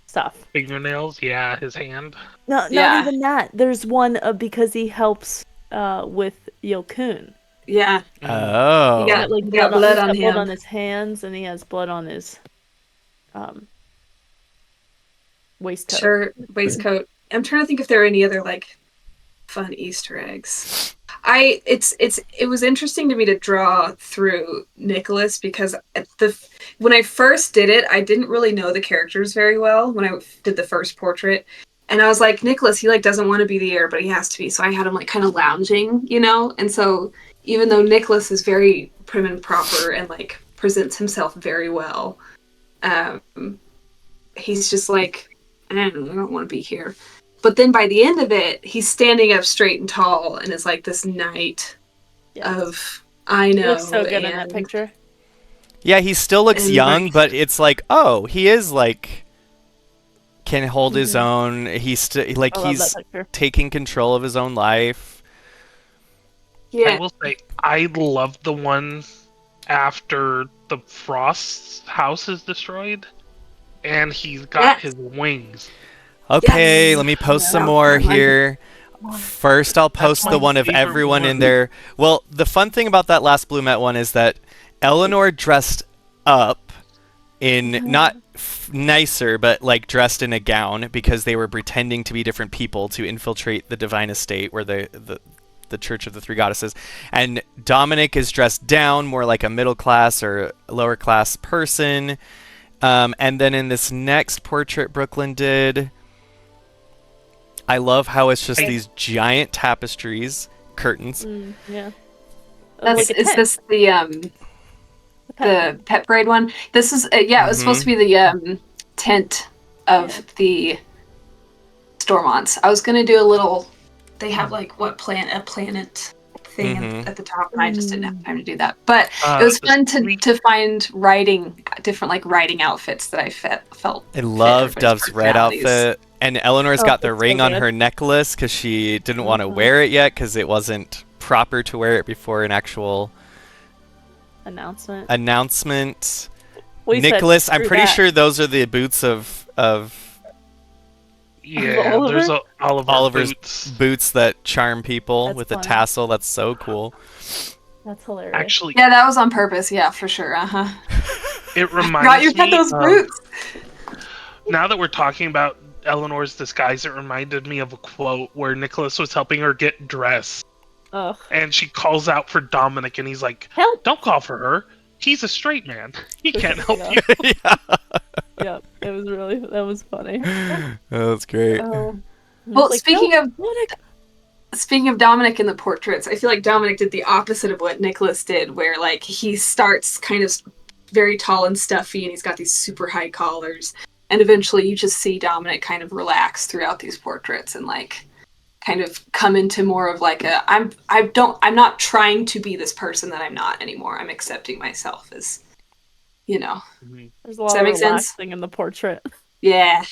stuff. Fingernails, yeah, his hand. No, Yeah. not even that. There's one because he helps with Yokun. Yeah. Oh. Yeah. Like He got blood on blood him. on his hands, and he has blood on his waistcoat. Shirt, waistcoat. I'm trying to think if there are any other like fun Easter eggs. It was interesting to me to draw through Nicholas because when I first did it, I didn't really know the characters very well when I did the first portrait. And I was like, Nicholas, he like doesn't want to be the heir, but he has to be. So I had him like kind of lounging, you know? And so even though Nicholas is very prim and proper and like presents himself very well, he's just like, I don't want to be here. But then by the end of it, he's standing up straight and tall and is like this knight of, I He know. looks so good in that and- picture. Yeah, he still looks And, young, like- but it's like, oh, he is like can hold his own. He's like I love he's that picture. taking control of his own life. I Yeah. will say, I love the one after the Frost's house is destroyed, and he's got his wings. Okay, Yes. let me post Yeah, some that more was fun. here. First, I'll post my the one of favorite everyone in one. there. Well, the fun thing about that last Blue Met one is that Eleanor dressed up in not nicer, but like dressed in a gown because they were pretending to be different people to infiltrate the divine estate, where the Church of the Three Goddesses. And Dominic is dressed down, more like a middle class or lower class person. And then in this next portrait Brooklyn did, I love how it's just these giant tapestries, curtains. Yeah. That's, Like a is tent. this the pet parade one? This is it was supposed to be the tent of the Stormonts. I was gonna do a little. They have like a planet thing at the top, and I just didn't have time to do that. But it was fun to find different like riding outfits that I felt. I fit love everybody's Dove's red personalities. outfit. And Eleanor's got the that's so ring on good. her necklace because she didn't want to wear it yet because it wasn't proper to wear it before an actual Announcement. announcement. Well, you said, Nicholas, I'm "Screw pretty that." sure those are the boots of Yeah, Oliver? there's Oliver's boots. boots that charm people That's with the funny. tassel. That's so cool. That's hilarious. Actually, Yeah, that was on purpose. Yeah, for sure. it Forgot you reminds had me those of, boots. now that we're talking about Eleanor's disguise, it reminded me of a quote where Nicholas was helping her get dressed, Ugh. and she calls out for Dominic, and he's like, Help! "Don't call for her. He's a straight man. He can't help Yeah. you." Yeah, Yep, that was funny. that's great. Oh. Well, It's like, speaking "No, of Dominic!" speaking of Dominic in the portraits, I feel like Dominic did the opposite of what Nicholas did, where like he starts kind of very tall and stuffy, and he's got these super high collars, and eventually you just see Dominic kind of relax throughout these portraits and like kind of come into more of like I'm not trying to be this person that I'm not anymore. I'm accepting myself as, you know. There's a Does lot that of make sense? relaxing in the portrait. Yeah.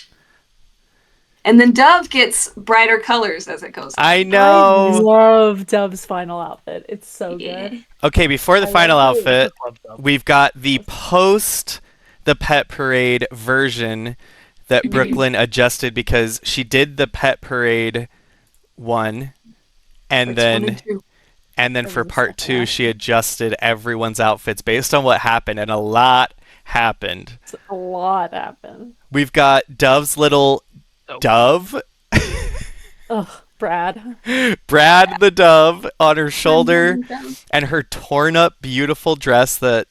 And then Dove gets brighter colors as it goes on. I I know. love Dove's final outfit. It's so Yeah. good. Okay, before the I final love it. outfit, Love them. we've got the post the pet parade version that Brooklyn adjusted because she did the pet parade one, and Parts 1 and then 2. for the part second two half. she adjusted everyone's outfits based on what happened, and a lot happened. A lot happened. We've got Dove's little Oh. dove, Ugh, Brad. Brad the dove on her shoulder, and her torn up beautiful dress that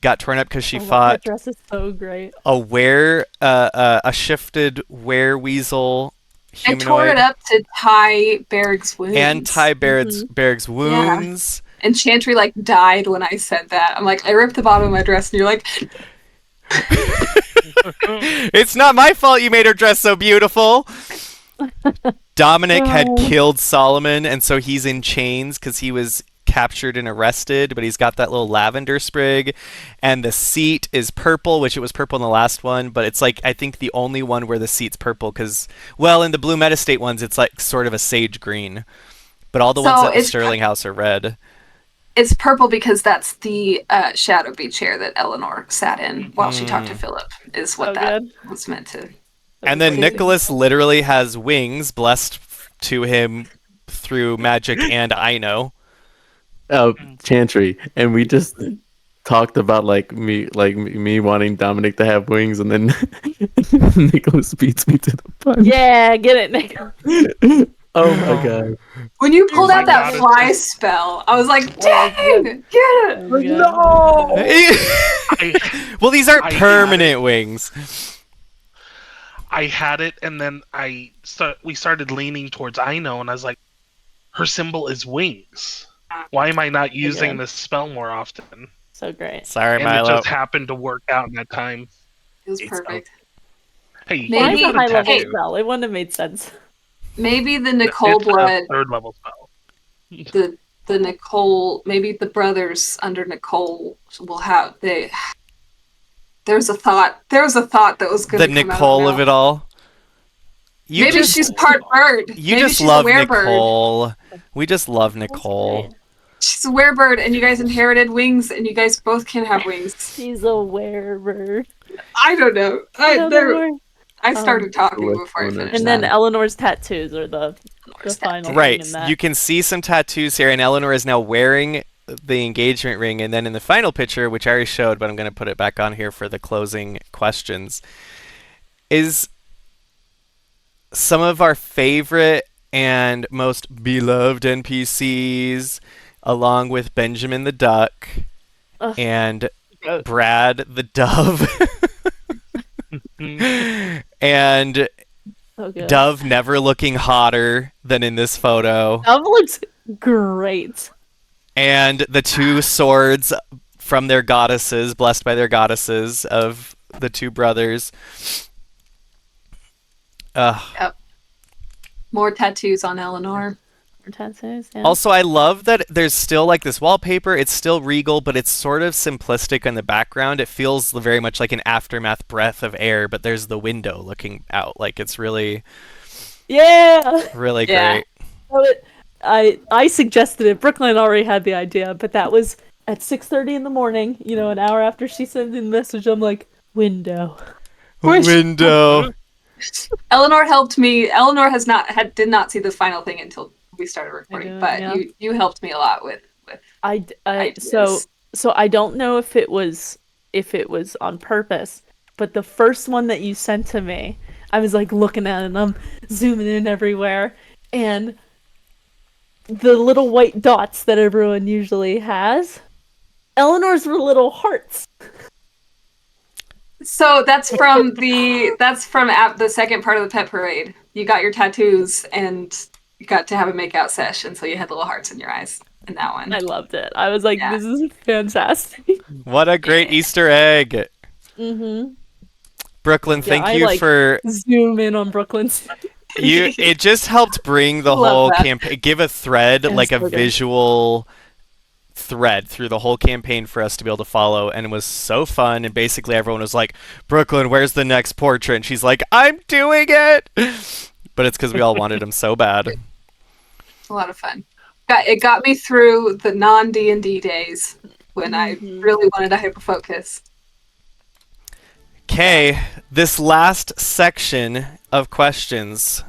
got torn up because she I love fought that dress is so great. a shifted wereweasel I humanoid tore it up to tie Berg's wounds. and tie Berg's wounds. And Chantry like died when I said that. I'm like, I ripped the bottom of my dress, and you're like, It's not my fault you made her dress so beautiful. Dominic had killed Solomon, and so he's in chains because he was captured and arrested, but he's got that little lavender sprig, and the seat is purple, which it was purple in the last one, but it's like I think the only one where the seat's purple because, well, in the blue metastate ones it's like sort of a sage green, but all the So ones at the it's- Sterling House are red. it's purple because that's the Shadowby chair that Eleanor sat in while she talked to Philip, is what So that good. was meant to. And then amazing. Nicholas literally has wings blessed to him through magic and Aino. Chantry, and we just talked about me wanting Dominic to have wings, and then Nicholas beats me to the punch. Yeah, get it, Nick. Oh my god! When you pulled my out that God, fly spell, I was like, dang, get it! Like, No. Well, these aren't I had permanent wings. I had it, and then we started leaning towards Aino, and I was like, her symbol is wings. Why am I not using good. this spell more often? So great. Sorry, And it Milo. just happened to work out in that time. It was It's perfect. Hey, you Maybe- Mine's can a put high level tattoo. spell. It wouldn't have made sense. Maybe the Nicole It's a blood, third level spell. the Nicole, maybe the brothers under Nicole will have There's a thought that was going The to come Nicole out of it all. You Maybe just, she's part bird. you Maybe just she's love a werebird. Nicole. We just love That's Nicole. great. She's a werebird, and you guys inherited wings, and you guys both can have wings. She's a werebird. I don't know. I started talking What's before I going on? finished And then that. Eleanor's tattoos are the Eleanor's final tattoo. Right. thing in that. You can see some tattoos here, and Eleanor is now wearing the engagement ring. And then in the final picture, which I already showed, but I'm going to put it back on here for the closing questions, is some of our favorite and most beloved NPCs, along with Benjamin the Duck Ugh. and Goat. Brad the Dove. And So good. Dove never looking hotter than in this photo. Dove looks great. And the two swords from their goddesses, blessed by their goddesses, of the two brothers. More tattoos on Eleanor. Her tattoos, yeah. Also, I love that there's still like this wallpaper. It's still regal, but it's sort of simplistic in the background. It feels very much like an aftermath breath of air, but there's the window looking out. Like it's really, Yeah. really Yeah. great. So I suggested it. Brooklyn already had the idea, but that was at 6:30 in the morning. An hour after she sent in the message. I'm like, window. Window. Eleanor helped me. Eleanor did not see the final thing until we started recording, but yeah. you helped me a lot with ideas. So I don't know if it was on purpose, but the first one that you sent to me, I was like looking at it and I'm zooming in everywhere, and the little white dots that everyone usually has, Eleanor's were little hearts. So that's from the second part of the pet parade. You got your tattoos and you got to have a makeout session, so you had little hearts in your eyes in that one. I loved it. I was like, Yeah. this is fantastic. What a great Easter egg. Mm-hmm. Brooklyn, thank you for zoom in on Brooklyn's. it just helped bring the Love whole that. campaign, give a thread, like a so good. visual thread through the whole campaign for us to be able to follow, and it was so fun. And basically everyone was like, Brooklyn, where's the next portrait? And she's like, I'm doing it. But it's because we all wanted him so bad. A lot of fun. It got me through the non D&D days when I really wanted to hyper focus. Okay, this last section of questions.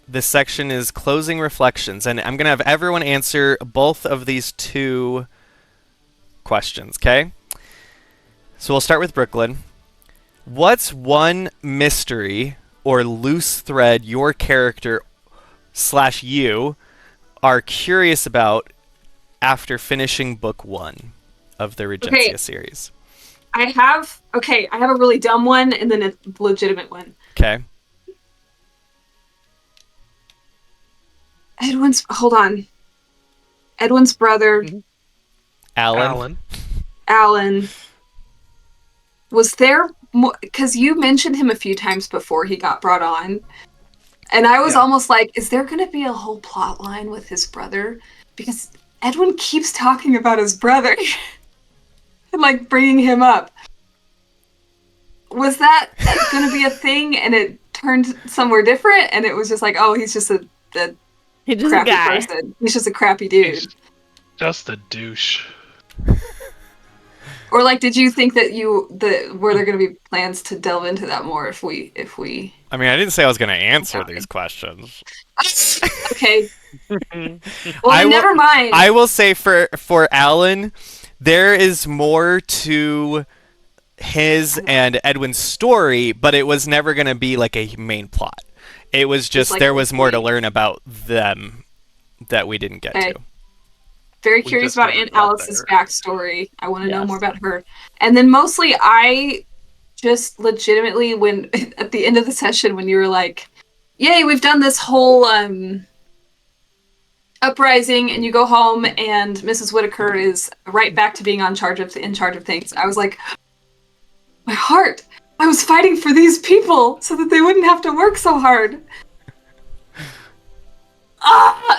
This section is closing reflections, and I'm going to have everyone answer both of these two questions, okay? So we'll start with Brooklyn. What's one mystery or loose thread your character / you are curious about after finishing book 1 of the Regencia series? I have a really dumb one and then a legitimate one. Okay. Edwin's brother, Alan. Alan, was there more, because you mentioned him a few times before he got brought on, and I was almost like, is there going to be a whole plot line with his brother? Because Edwin keeps talking about his brother and like bringing him up. Was that going to be a thing and it turned somewhere different, and it was just like, oh, he's just a He's just crappy a guy. person. He's just a crappy dude. He's just a douche. Or like, did you think that were there going to be plans to delve into that more if we? I mean, I didn't say I was going to answer these questions. Okay. Well, never mind. I will say for Alan, there is more to his and Edwin's story, but it was never going to be like a main plot. It was just like there was more to learn about them that we didn't get to. Very We curious just about never Aunt got Alice's there. backstory. I want to know more about her. And then mostly I just legitimately, when at the end of the session when you were like, yay, we've done this whole uprising, and you go home and Mrs. Whitaker is right back to being in charge of things. I was like, my heart. I was fighting for these people so that they wouldn't have to work so hard.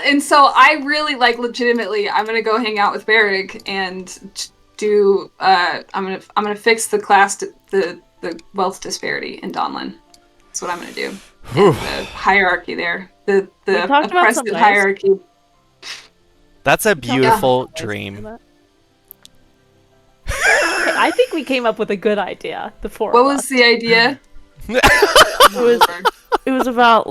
And so I really legitimately, I'm gonna go hang out with Barrick and do. I'm gonna fix the the wealth disparity in Donlin. That's what I'm gonna do. The hierarchy there, the talked about some oppressive ways. hierarchy. That's a beautiful dream. Okay, I think we came up with a good idea. The four. What of was us. the idea? It was about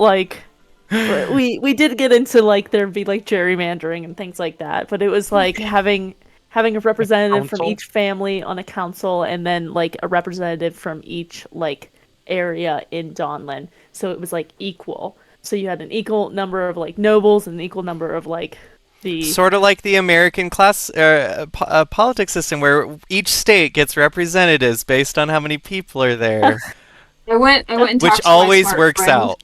we did get into there'd be gerrymandering and things like that, but it was having a representative from Council. each family on a council, and then a representative from each area in Donlin. So it was equal. So you had an equal number of nobles and an equal number of the Sort of like the American class politics system, where each state gets representatives based on how many people are there, I went and talked which to my always smart works friend. out.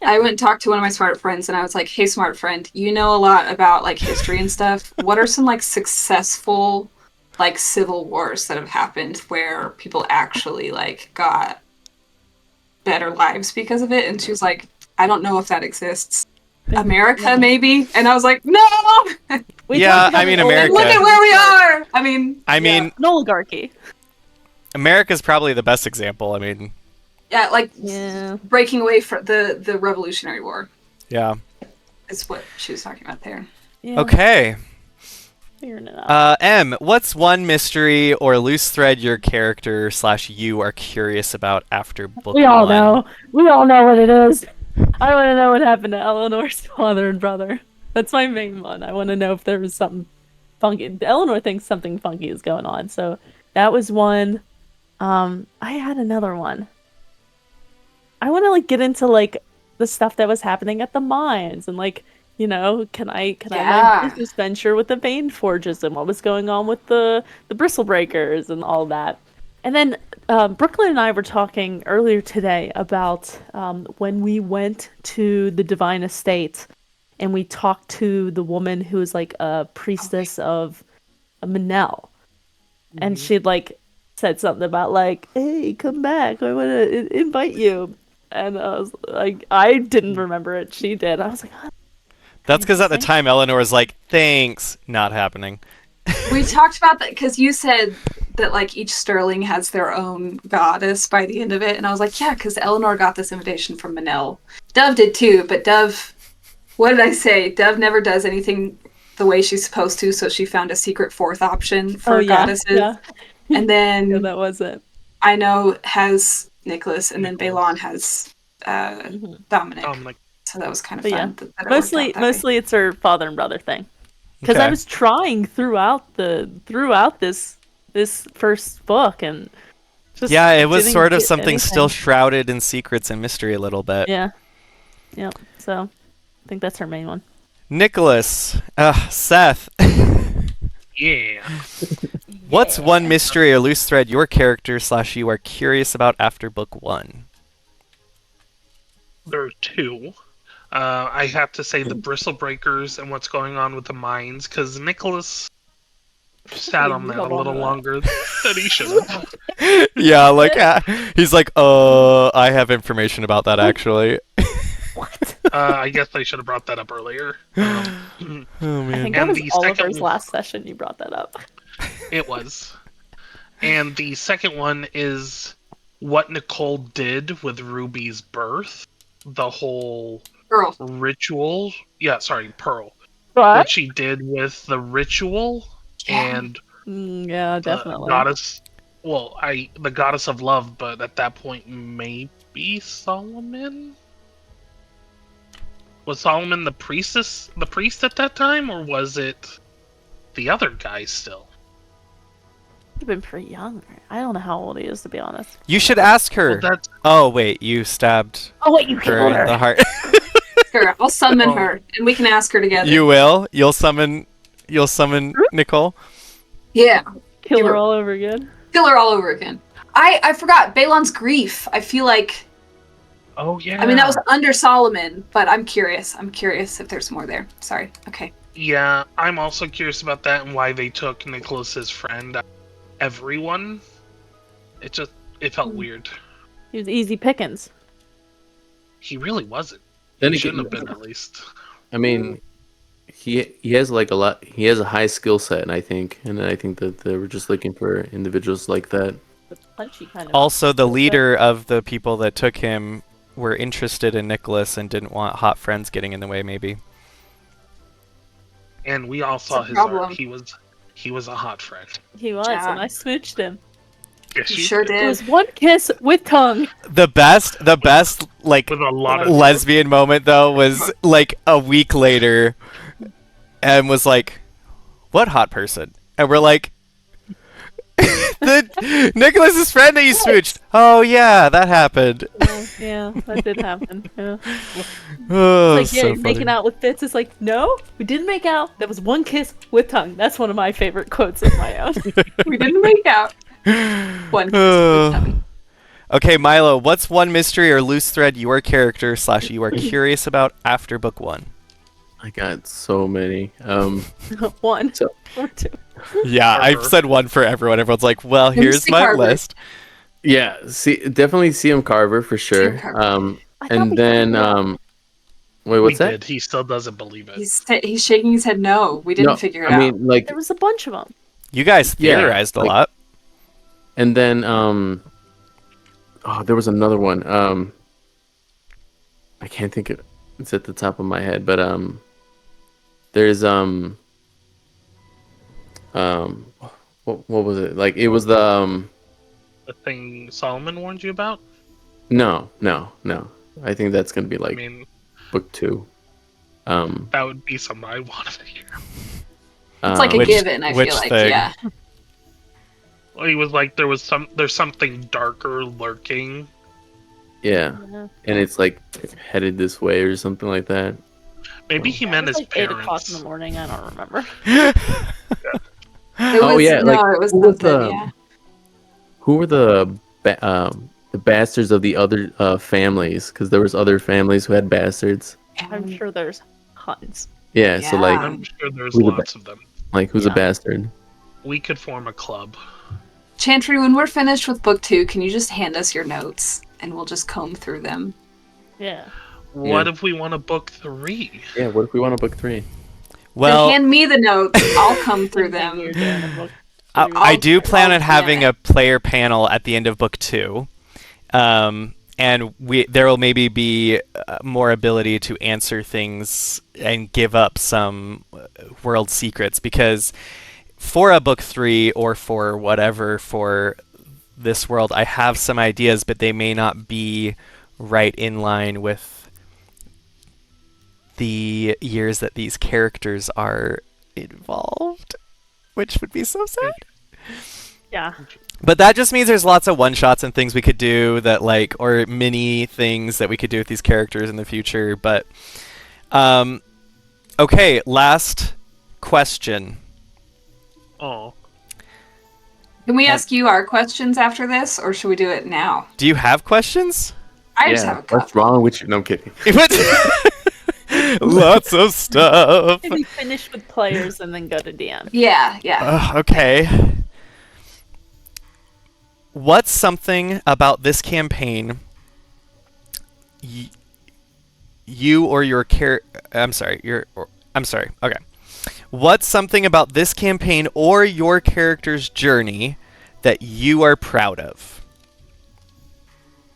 I went and talked to one of my smart friends, and I was like, hey, smart friend, you know a lot about history and stuff. What are some successful civil wars that have happened where people actually got better lives because of it? And she was like, I don't know if that exists. America, maybe? And I was like, no! Yeah, I mean, America. Look at where we are! I mean, an oligarchy. America's probably the best example. I mean, Yeah. breaking away from the Revolutionary War yeah. is what she was talking about there. Yeah. Okay. Figuring it out. M, what's one mystery or loose thread your character / you are curious about after book We all one? know. We all know what it is. I want to know what happened to Eleanor's father and brother. That's my main one. I want to know if there was something funky. Eleanor thinks something funky is going on, so that was one. I had another one. I want to like get into like the stuff that was happening at the mines and like, you know, can I my business venture with the Vein Forges and what was going on with the Bristle Breakers and all that. And then Brooklyn and I were talking earlier today about when we went to the Divine Estate and we talked to the woman who was like a priestess of Manel. And she'd like said something about like, hey, come back, I want to invite you. And I was like, I didn't remember it. She did. I was like, oh. That's because at the time Eleanor was like, thanks, not happening. We talked about that because you said that like each Sterling has their own goddess by the end of it, and I was like, yeah, because Eleanor got this invitation from Manel. Dove did too, but Dove, what did I say? Dove never does anything the way she's supposed to, so she found a secret fourth option for goddesses. Yeah. And then Yeah, that was it. I know has Nicholas, and then Balon has Dominic. So that was kind of fun. Yeah. That mostly it's her father and brother thing. Because I was trying throughout this first book and just it was sort of something still shrouded in secrets and mystery a little bit. Yeah. So I think that's her main one. Nicholas, Seth. Yeah. What's one mystery or loose thread your character / you are curious about after book one? There are two. I have to say the Bristle Breakers and what's going on with the mines, because Nicholas sat on that a little longer than he should have. Yeah, like he's like, I have information about that actually. What? I guess I should have brought that up earlier. Oh man, I think that was Oliver's last session. You brought that up. It was, and the second one is what Nicole did with Ruby's birth. The whole Pearl ritual. Yeah, sorry, Pearl. What she did with the ritual and definitely goddess. Well, the goddess of love, but at that point, maybe Solomon. Was Solomon the priest at that time, or was it the other guy still? He'd been pretty young. I don't know how old he is, to be honest. You should ask her. Well, oh wait, you stabbed. Oh wait, you killed her in the heart. Sure, I'll summon her, and we can ask her together. You will. You'll summon Nicole. Yeah. Kill her all over again. Kill her all over again. I forgot Balon's grief. I feel like. Oh yeah. I mean that was under Solomon, but I'm curious. I'm curious if there's more there. Sorry. Okay. Yeah, I'm also curious about that and why they took Nicholas's friend. Everyone. It felt weird. He was easy pickings. He really wasn't. Then he shouldn't have been, at least. I mean, he has like a lot. He has a high skill set, and I think that they were just looking for individuals like that. The punchy kind of. Also, the leader of the people that took him were interested in Nicholas and didn't want hot friends getting in the way. Maybe. And we all saw his art. He was a hot friend. He was, and I smooched him. Yes, you sure did. It was one kiss with tongue. The best like with a lot of lesbian moment though was like a week later, and was like, "What hot person?" And we're like, "The Nicholas's friend that you smooched." Oh yeah, that happened. Yeah, that did happen. Yeah. Oh, it's like, so you're making out with Fitz. It's like, no, we didn't make out. That was one kiss with tongue. That's one of my favorite quotes of my own. We didn't make out. One kiss with tongue. Okay, Milo, what's one mystery or loose thread your character / you are curious about after book one? I got so many. One or two. Yeah, I've said one for everyone. Everyone's like, well, here's my Carver. list. Yeah, definitely CM Carver for sure. And then wait, what's that? He still doesn't believe it. He's shaking his head no. We didn't figure it out. I mean, like There was a bunch of them. You guys theorized a lot. And then there was another one. I can't think of it's at the top of my head, but there's um, what was it? Like it was the The thing Solomon warned you about? no. I think that's gonna be I like mean, book 2. that would be something I want to hear. It's like a Which- given, I which feel like. thing? Yeah. Well, he was like, there's something darker lurking. yeah, Yeah. and it's like headed this way or something like that. Maybe he It meant was his like 8 o'clock in parents. the morning. I don't remember. It Oh, was, yeah, no, like, it was who was something, the- yeah. Who were the bastards of the other families? Because there was other families who had bastards. I'm sure there's tons. Yeah, so like Yeah. I'm sure there's Who's the lots of them. who's a Yeah. bastard? We could form a club. Chantry, when we're finished with book 2, can you just hand us your notes and we'll just comb through them? Yeah. What Yeah. if we want a book 3? Yeah, what if we want a book 3? Well, then hand me the notes. I'll comb through Didn't think we them. were doing a book I, three. I do plan I'll on having plan a player panel at the end of book 2. And there will maybe be more ability to answer things and give up some world secrets, because for a book 3 or for whatever for this world, I have some ideas, but they may not be right in line with the years that these characters are involved, which would be so sad. Yeah. But that just means there's lots of one-shots and things we could do that, like, or mini things that we could do with these characters in the future. But, okay, last question. Oh, Can we ask you our questions after this, or should we do it now? Do you have questions? I just have a what's couple. wrong with you? No, I'm kidding. Lots of stuff. Maybe finish with players and then go to DM. Yeah. Okay. What's something about this campaign you or your I'm sorry. Okay. What's something about this campaign or your character's journey that you are proud of?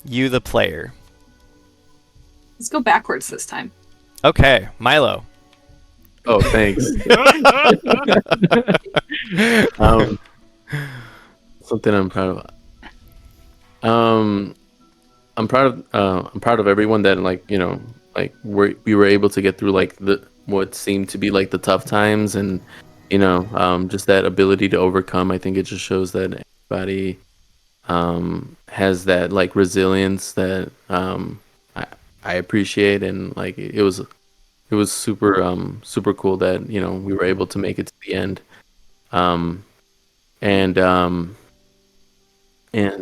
You, the player. Let's go backwards this time. Okay, Milo. Oh, thanks. Something I'm proud of. I'm proud of everyone that, like, you know, like we were able to get through like what seemed to be like the tough times, and you know, just that ability to overcome. I think it just shows that everybody has that like resilience that I appreciate, and like it was super cool that, you know, we were able to make it to the end. And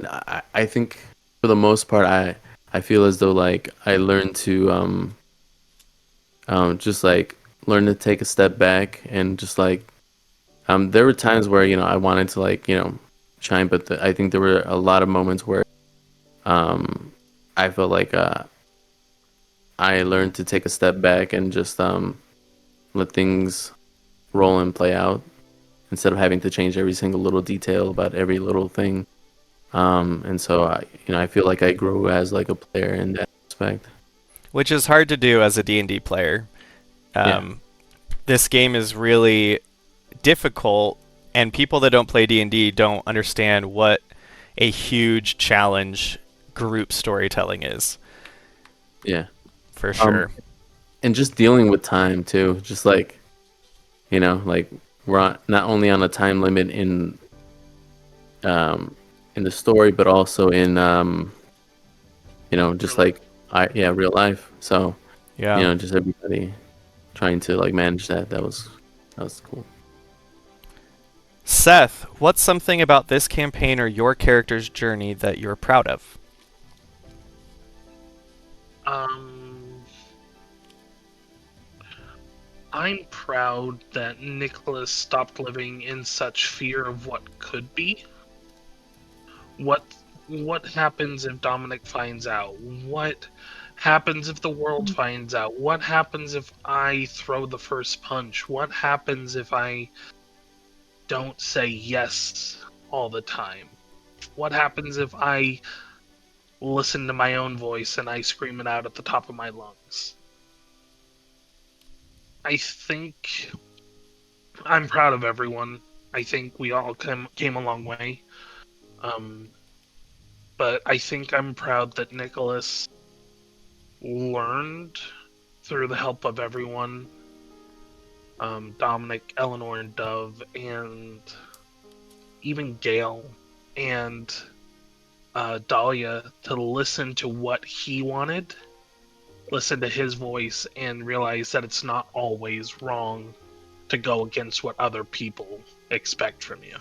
I think for the most part, I feel as though like I learned to just like learn to take a step back, and just like there were times where, you know, I wanted to, like, you know, chime, but I think there were a lot of moments where I felt like I learned to take a step back and just let things roll and play out, instead of having to change every single little detail about every little thing. And so I feel like I grew as like a player in that aspect. Which is hard to do as a D&D player. Yeah. This game is really difficult, and people that don't play D&D don't understand what a huge challenge group storytelling is. Yeah. For sure. And just dealing with time too, just like, you know, like we're not only on a time limit in the story, but also in you know, just like real life. So Yeah. you know, just everybody trying to like manage that. That was cool. Seth, what's something about this campaign or your character's journey that you're proud of? I'm proud that Nicholas stopped living in such fear of what could be. What happens if Dominic finds out? What happens if the world finds out? What happens if I throw the first punch? What happens if I don't say yes all the time? What happens if I listen to my own voice and I scream it out at the top of my lungs? I think I'm proud of everyone I think we all came a long way. But I think I'm proud that Nicholas learned through the help of everyone. Dominic, Eleanor, and Dove, and even Gail, and Dahlia, to listen to what he wanted, listen to his voice, and realize that it's not always wrong to go against what other people expect from you.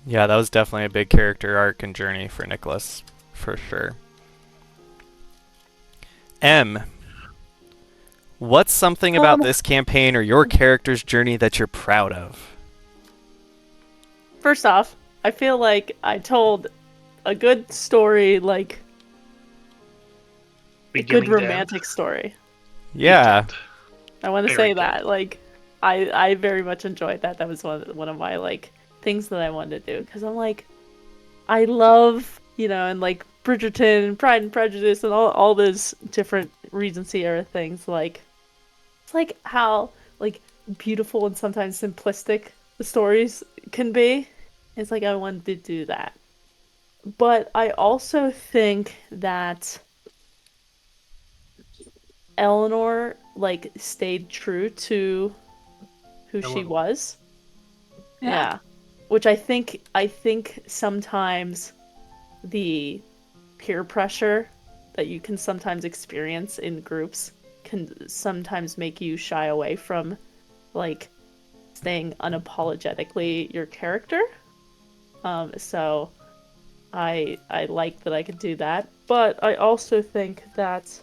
Yeah, that was definitely a big character arc and journey for Nicholas, for sure. M, what's something about this campaign or your character's journey that you're proud of? First off, I feel like I told a good story, like a good romantic story. Yeah. I want to say that, like, I very much enjoyed that. That was one of my, like, things that I wanted to do, because I'm like, I love, and like Bridgerton and Pride and Prejudice and all those different Regency era things. Like, it's like how like beautiful and sometimes simplistic the stories can be. It's like I wanted to do that, but I also think that Eleanor like stayed true to who she was. Yeah. Which I think sometimes the peer pressure that you can sometimes experience in groups can sometimes make you shy away from like staying unapologetically your character. So I like that I could do that, but I also think that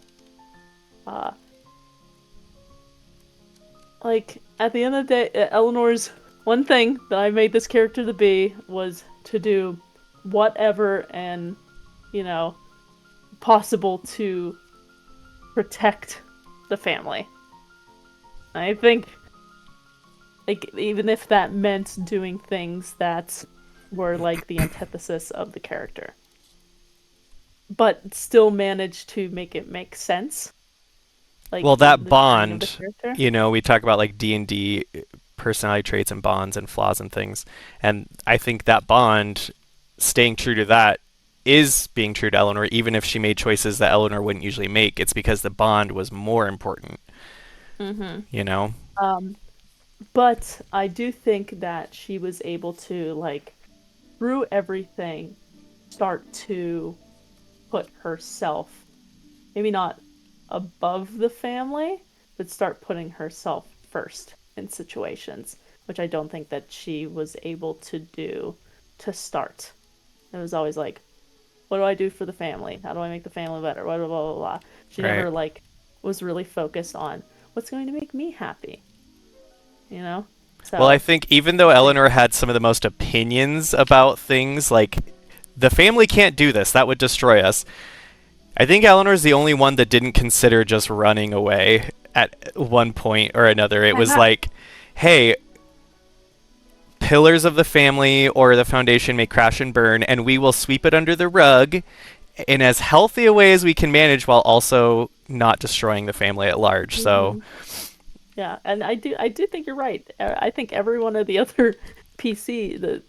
like at the end of the day, Eleanor's one thing that I made this character to be was to do whatever and, possible to protect the family. I think, like, even if that meant doing things that were, like, the antithesis of the character. But still managed to make it make sense. Like, well, that bond, we talk about, like, D&D personality traits and bonds and flaws and things, and I think that bond, staying true to that, is being true to Eleanor, even if she made choices that Eleanor wouldn't usually make. It's because the bond was more important. But I do think that she was able to, like, through everything, start to put herself, maybe not above the family, but start putting herself first in situations, which I don't think that she was able to do to start. It was always like, what do I do for the family? How do I make the family better? Blah, blah, blah, blah. She never, like, was really focused on what's going to make me happy. So, well, I think even though Eleanor had some of the most opinions about things, like, the family can't do this, that would destroy us, I think Eleanor's the only one that didn't consider just running away at one point or another. It was like, hey, pillars of the family or the foundation may crash and burn, and we will sweep it under the rug in as healthy a way as we can manage while also not destroying the family at large. So yeah, and I do think you're right. I think every one of the other PC that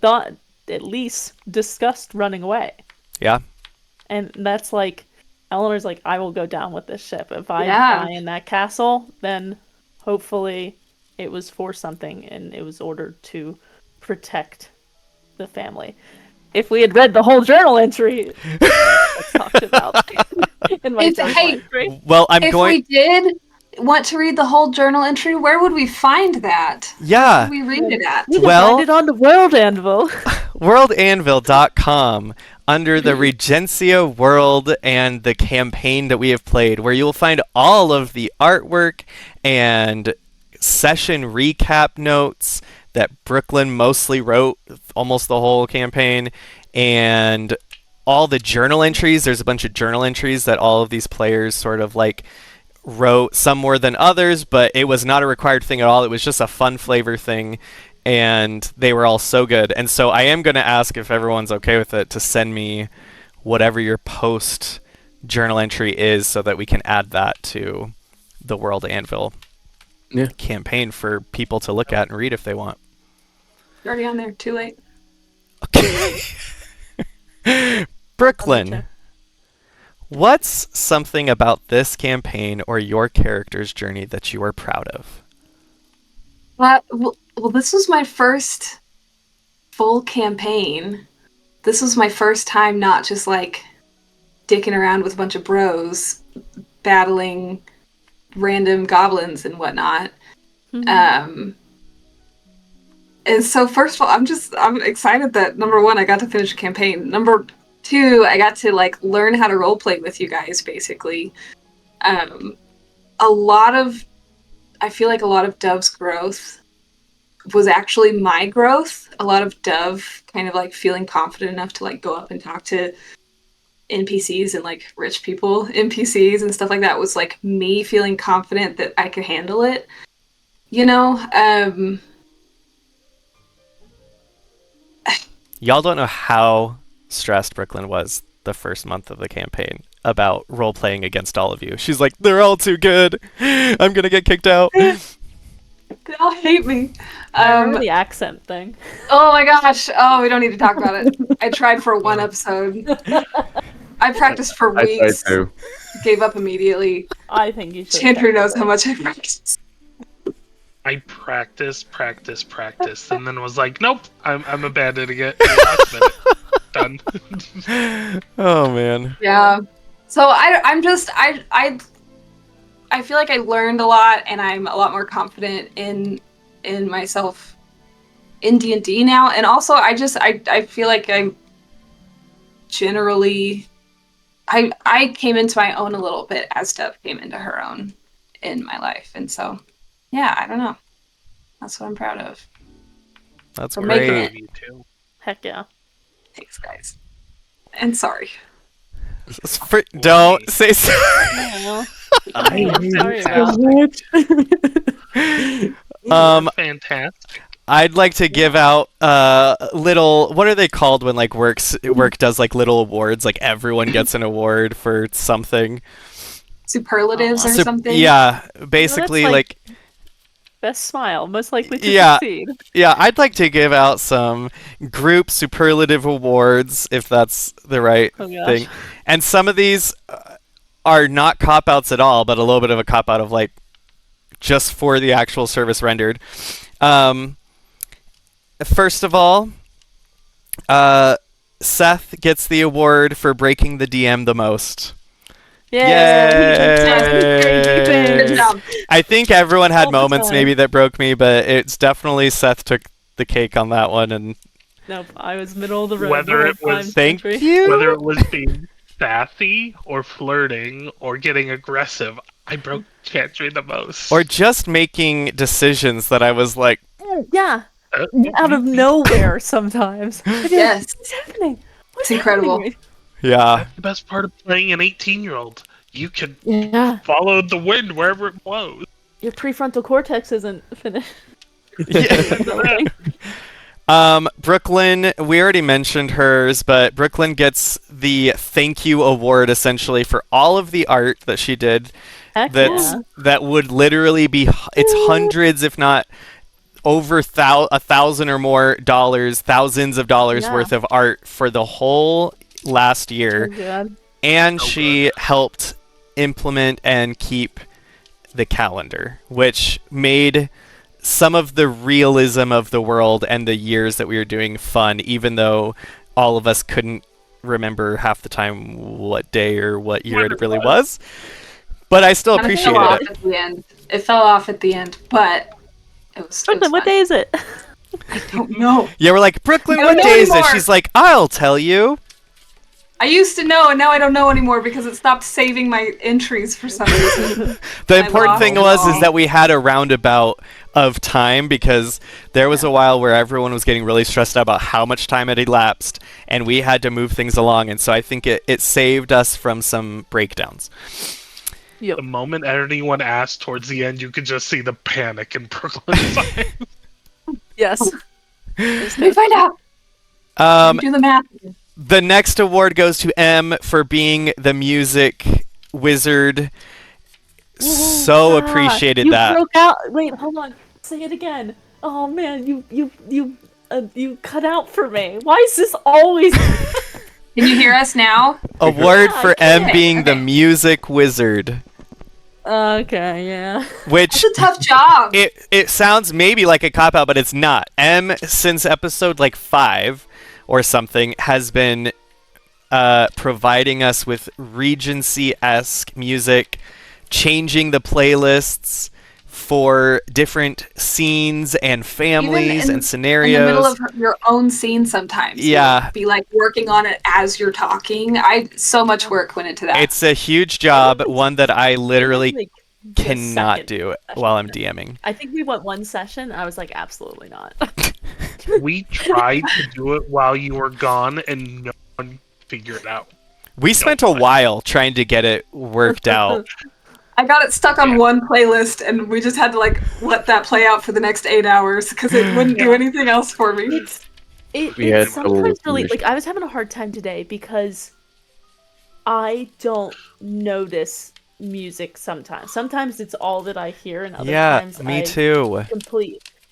thought at least discussed running away. Yeah. And that's like, Eleanor's like, I will go down with this ship. If I die in that castle, then hopefully it was for something and it was ordered to protect the family. If we had read the whole journal entry that's talked about in my journal entry. Well, if we did want to read the whole journal entry, where would we find that? Yeah. Where would we read it at? We can find it on the World Anvil. worldanvil.com under the Regencia world and the campaign that we have played, where you'll find all of the artwork and session recap notes that Brooklyn mostly wrote almost the whole campaign, and all the journal entries. There's a bunch of journal entries that all of these players sort of like wrote, some more than others, but it was not a required thing at all. It was just a fun flavor thing, and they were all so good. And so I am going to ask, if everyone's okay with it, to send me whatever your post journal entry is so that we can add that to the World Anvil. Yeah. campaign for people to look at and read if they want. You're already on there. Too late. Brooklyn, what's something about this campaign or your character's journey that you are proud of? Well, this was my first full campaign. This was my first time not just like dicking around with a bunch of bros battling random goblins and whatnot. And so first of all, I'm excited that number one, I got to finish a campaign. Number two, I got to like learn how to roleplay with you guys basically. I feel like a lot of Dove's growth was actually my growth. A lot of Dove kind of like feeling confident enough to like go up and talk to NPCs and like rich people NPCs and stuff like that was like me feeling confident that I could handle it. You know, Y'all don't know how stressed Brooklyn was the first month of the campaign about role-playing against all of you. She's like, they're all too good. I'm going to get kicked out. they all hate me. I remember the accent thing. Oh my gosh. Oh, we don't need to talk about it. I tried for one episode. I practiced for weeks. I tried to. Gave up immediately. I think you should. Chandler knows how much I practiced. I practiced, and then was like, nope, I'm abandoning it. Last minute. Done. Oh, man. Yeah. So I feel like I learned a lot, and I'm a lot more confident in myself in D&D now. And also, I feel like I'm generally I came into my own a little bit as Dove came into her own in my life, and so yeah, I don't know. That's what I'm proud of. That's For making great. it. You too. Heck yeah. Thanks, guys. And sorry. Don't say sorry. Yeah. I'm Sorry about fantastic. I'd like to give out little, what are they called when like work does like little awards, like everyone gets an award for something. Superlatives or something? Yeah, basically like like best smile, most likely to Yeah. succeed. yeah, I'd like to give out some group superlative awards if that's the right Oh gosh. thing. And some of these are not cop-outs at all, but a little bit of a cop-out of like just for the actual service rendered. First of all, Seth gets the award for breaking the DM the most. Good Yay! job. I think everyone had All the moments time. maybe that broke me, but it's definitely Seth took the cake on that one. And Nope, I was middle of the road. Whether the it whole was- time, thank Sentry. you. Whether it was being sassy or flirting or getting aggressive, I broke Chantry the most. Or just making decisions that I was like, Yeah, Uh, out of nowhere sometimes. Yes. What's happening? What's It's incredible. happening? yeah. That's the best part of playing an 18-year-old. You can Yeah, follow the wind wherever it blows. your prefrontal cortex isn't finished. Brooklyn, we already mentioned hers, but Brooklyn gets the thank you award essentially for all of the art that she did. Heck That would literally be it's hundreds, if not over $1,000 or more dollars, thousands of dollars Yeah. worth of art for the whole last year. yeah. And So she helped implement and keep the calendar, which made some of the realism of the world and the years that we were doing fun, even though all of us couldn't remember half the time what day or what year it really was. But I still Kinda appreciate fell off it. at the end. It fell off at the end, but it was Brooklyn, what fun. day is it? I don't know. Yeah, we're like, Brooklyn, I what don't day know is it? anymore. She's like, I'll tell you. I used to know, and now I don't know anymore because it stopped saving my entries for some reason. The I important lost thing it was all. is that we had a roundabout of time because there was a while where everyone was getting really stressed out about how much time had elapsed, and we had to move things along. And so I think it saved us from some breakdowns. The moment anyone asked towards the end, you could just see the panic in Brooklyn's eyes. Yes. Let me find out. Do the math. The next award goes to M for being the music wizard. so appreciated you that. broke out. Wait, hold on. Say it again. Oh man, you cut out for me. Why is this always? Can you hear us now? Award Yeah, for I M can. being the Okay. music wizard, Okay, yeah. which It's a tough job. it sounds maybe like a cop out, but it's not. M, since episode like 5 or something, has been providing us with Regency-esque music, changing the playlists for different scenes and families Even and in the middle scenarios. of your own scene sometimes. Yeah. You'll be like working on it as you're talking. So much work went into that. It's a huge job, one that I literally Like, the cannot second do session. while I'm DMing. I think we went one session. I was like, absolutely not. We tried to do it while you were gone, and no one figured it out. We spent a while trying to get it worked out. I got it stuck on one playlist, and we just had to like let that play out for the next 8 hours because it wouldn't do anything else for me. We had It's trouble sometimes with really permission. like I was having a hard time today because I don't notice music sometimes. Sometimes it's all that I hear, and other Yeah, times me I too.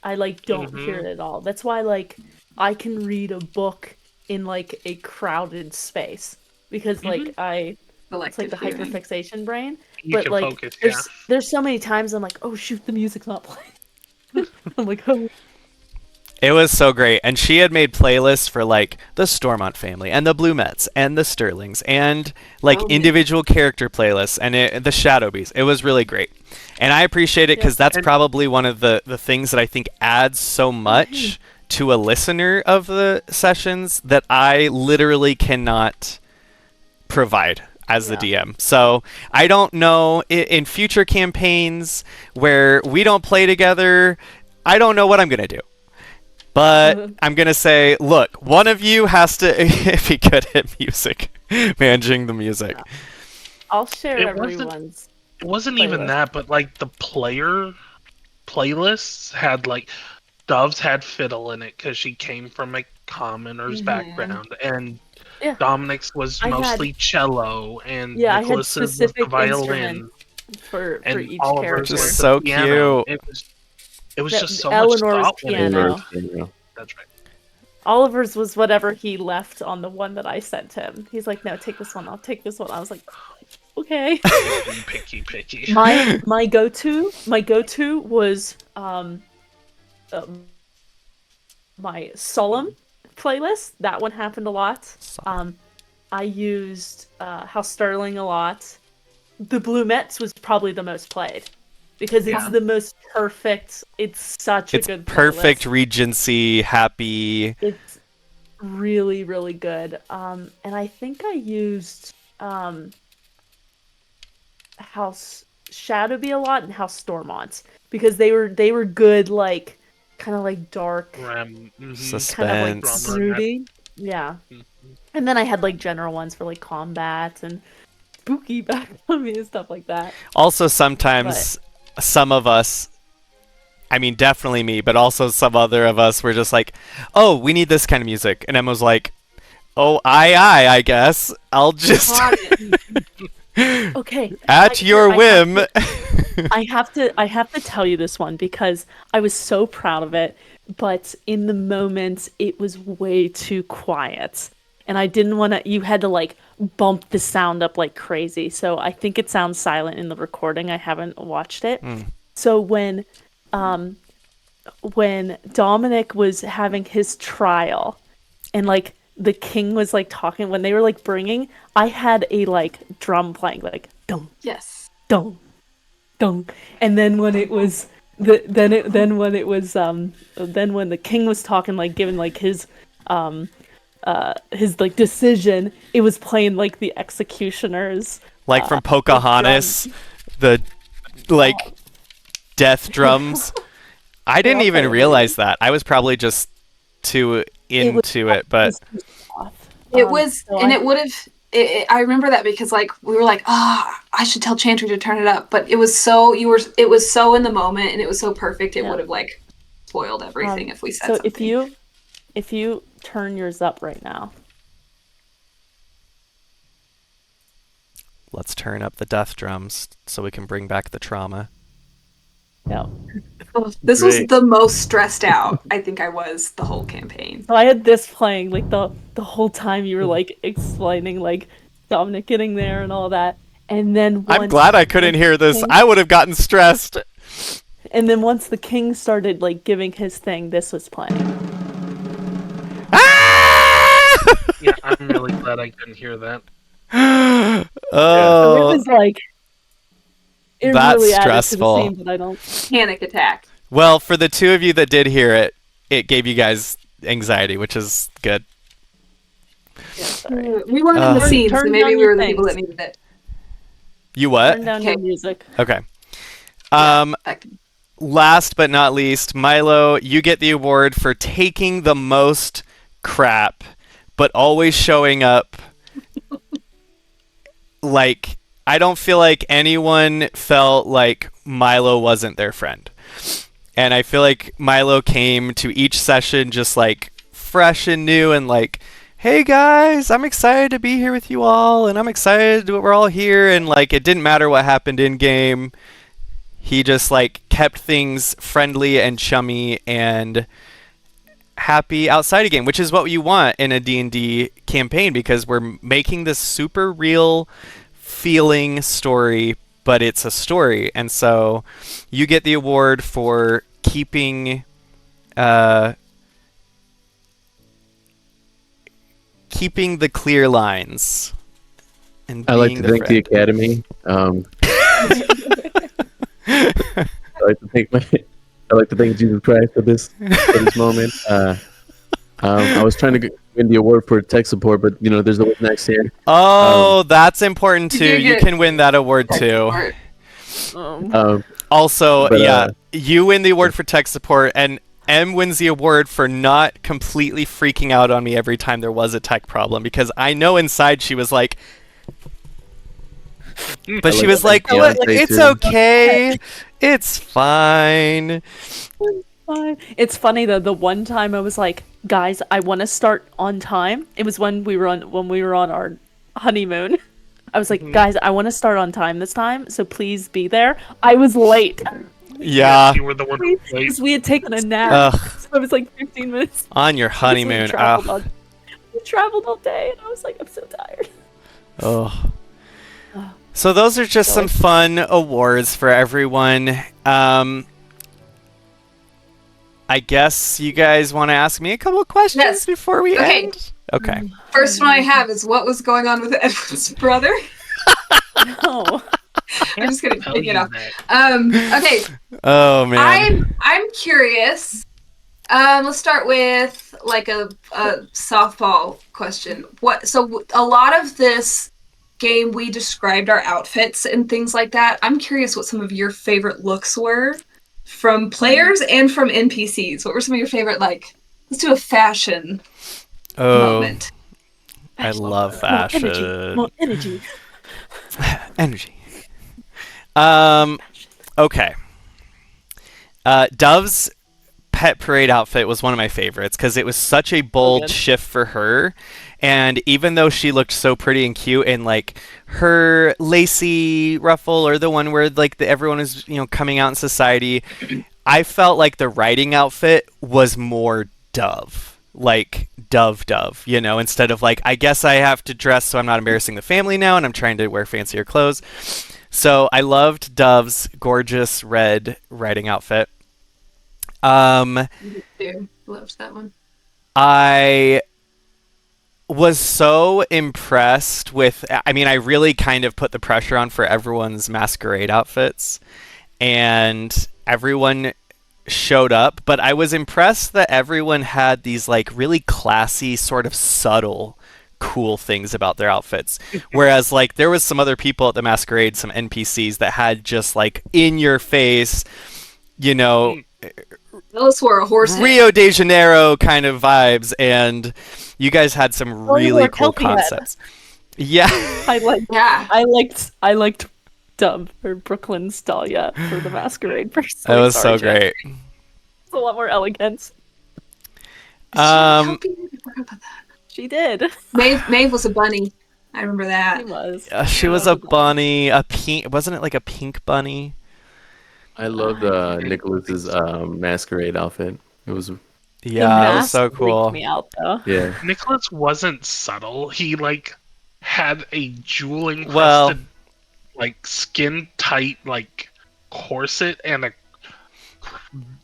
I like don't hear it at all. That's why like I can read a book in like a crowded space because like it's like the Selective hearing. hyperfixation brain. You But can like focus, yeah. there's so many times I'm like, oh shoot, the music's not playing. I'm like, oh. It was so great. And she had made playlists for like the Stormont family and the Blue Mets and the Sterlings and like Oh, individual character playlists and the Shadow Bees. It was really great. And I appreciate it because that's probably one of the things that I think adds so much to a listener of the sessions that I literally cannot provide as the DM. So I don't know in future campaigns where we don't play together, I don't know what I'm going to do. But I'm going to say, look, one of you has to be good at music, managing the music. I'll share It wasn't- everyone's. It wasn't even Playlist. that, but like the player playlists had like Dove's had fiddle in it because she came from a commoner's background, and Yeah. Dominic's was I had- mostly cello, and Yeah, I had Nicholas's was specific the violin, instruments for and each Oliver's character. Just was so the piano. cute. It was That- just so Eleanor's much thought went into piano. it. That's right. Oliver's was whatever he left on the one that I sent him. He's like, no, take this one. I'll take this one. I was like, okay. Picky. my go-to was my solemn playlist. That one happened a lot. I used House Sterling a lot. The Blue Mets was probably the most played because it's the most perfect. It's such It's a good perfect playlist. Regency, happy. It's really, really good. And I think I used House Shadowby a lot and House Stormont because they were good, like kind of like dark, Mhm. kind of like Suspense. broody. Yeah. And then I had like general ones for like combat and spooky background and stuff like that. Also, sometimes some of us, I mean, definitely me, but also some other of us were just like, oh, we need this kind of music. And Emma was like, oh, I guess. I'll just, Okay. at your whim. I have to tell you this one because I was so proud of it, but in the moment it was way too quiet. And I didn't want to, you had to like bump the sound up like crazy. So I think it sounds silent in the recording. I haven't watched it. So when Dominic was having his trial and like the king was like talking, when they were like bringing, I had a like drum playing like dum Yes. dum dum, and then when it was then when the king was talking, like giving like his like decision, it was playing like the executioners Like from Pocahontas, the like death drums. I didn't I'll even tell you. realize that. I was probably just too into it, but It was, so and I- it would have. I remember that because like we were like, I should tell Chantry to turn it up, but it was so it was so in the moment and it was so perfect. It would have like spoiled everything if we said so something. if you turn yours up right now, Let's turn up the death drums so we can bring back the trauma. Yeah. This was Great. the most stressed out I think I was the whole campaign. So I had this playing like the whole time you were like explaining like Dominic getting there and all that. And then I'm glad I couldn't hear this. I would have gotten stressed. And then once the king started like giving his thing, this was playing. Ah! Yeah, I'm really glad I couldn't hear that. So it Oh, was like it That's really added stressful. to the scene, but I don't. Panic attack. well, for the two of you that did hear it, it gave you guys anxiety, which is good. Yeah, sorry. We weren't in the Turn- scene, so turn maybe down we your were the people that things. needed it. You what? Turn down your Okay. music. Okay. Um, last but not least, Milo, you get the award for taking the most crap, but always showing up. Like, I don't feel like anyone felt like Milo wasn't their friend. And I feel like Milo came to each session just like fresh and new and like, hey guys, I'm excited to be here with you all, and I'm excited that we're all here, and like it didn't matter what happened in game. He just like kept things friendly and chummy and happy outside a game, which is what you want in a D&D campaign, because we're making this super real feeling story, but it's a story. And so you get the award for keeping keeping the clear lines and I like being to thank the friend. Academy. I like to thank Jesus Christ for this moment. I was trying to win the award for tech support, but there's always next year. Oh, that's important You too. did You get- can win that award too. Also, But, yeah, you win the award for tech support, and M wins the award for not completely freaking out on me every time there was a tech problem, because I know inside she was like, but she was like, Yeah, "What? I'd say It's too. okay. It's fine." Fine. It's funny though. The one time I was like, "Guys, I want to start on time." It was when we were on our honeymoon. I was like, "Guys, I want to start on time this time, so please be there." I was late Yeah. You were the one who played. because we had taken a nap. Ugh, So it was like 15 minutes. on your because we honeymoon. traveled, Ugh. we traveled all day, and I was like, "I'm so tired." Oh. So those are just some fun awards for everyone. I guess you guys want to ask me a couple of questions Yes. before we Okay. end? Okay. First one I have is what was going on with Edward's brother? No. I'm just gonna Tell pick you it up. that. Okay, Oh man. I'm curious. Let's start with like a softball question. A lot of this game we described our outfits and things like that. I'm curious what some of your favorite looks were from players and from NPCs. What were some of your favorite, like, let's do a fashion moment. I love More fashion. energy. More energy. Energy. Okay. Dove's pet parade outfit was one of my favorites because it was such a bold good. shift for her. And even though she looked so pretty and cute, and like her lacy ruffle, or the one where like everyone is coming out in society, I felt like the riding outfit was more Dove, like Dove, instead of like, I guess I have to dress so I'm not embarrassing the family now, and I'm trying to wear fancier clothes. So I loved Dove's gorgeous red riding outfit. Dude, loved that one. I was so impressed with, I mean, I really kind of put the pressure on for everyone's masquerade outfits, and everyone showed up, but I was impressed that everyone had these like really classy, sort of subtle, cool things about their outfits. Whereas like there was some other people at the masquerade, some NPCs that had just like in your face, Ellis wore a horse head. Rio de Janeiro kind of vibes, and you guys had some you really wore cool Kelpie head. concepts. Yeah. Yeah. I liked Dub or Brooklyn's Dahlia for the masquerade person. That was so Sorry, Jen. great. It's a lot more elegance. Um, I forgot about that. She did. Maeve was a bunny. I remember that. He was. She was a bunny, a pink. Wasn't it like a pink bunny? I loved Nicholas's masquerade outfit. It was Yeah, it was so freaked cool. me out though. yeah. Nicholas wasn't subtle. He like had a jewel encrusted, Well- like skin tight, like corset and a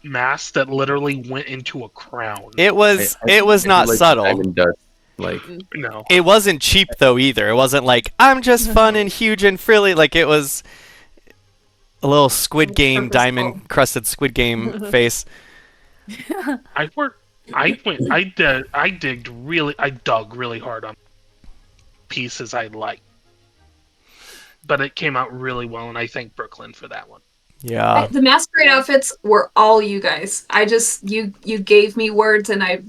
mask that literally went into a crown. It was. It was I not like subtle. diamond dust. Like No, It wasn't cheap though either. It wasn't like I'm just fun and huge and frilly. Like it was a little Squid Game Purposeful. diamond crusted Squid Game face. I dug really hard on pieces I liked, but it came out really well, and I thank Brooklyn for that one. Yeah. The masquerade outfits were all you guys. I just you gave me words and I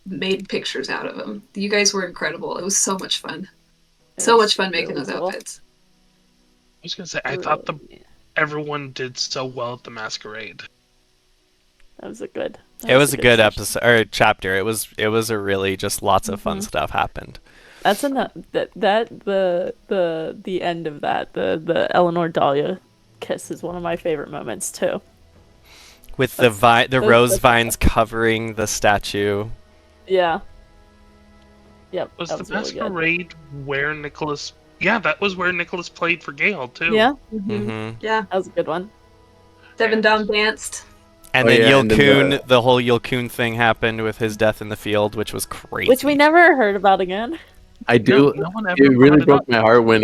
made pictures out of them. You guys were incredible. It was so much fun. So much fun making those outfits. I was gonna say I thought everyone did so well at the masquerade. That was a good. It was a good session. episode or chapter. It was a really just lots of fun stuff happened. That's the end of that. The Eleanor Dahlia kiss is one of my favorite moments too. With the rose that's- vines covering the statue. Yeah. Yep. Was that the really good. masquerade where Nicholas? Yeah, that was where Nicholas played for Gale too. Yeah. Hmm. Yeah. That was a good one. Devin Dom danced. And Oh, then yeah, and then Yilkun, the whole Yilkun thing happened with his death in the field, which was crazy. Which we never heard about again. I do. No one ever It really brought it broke up. my heart when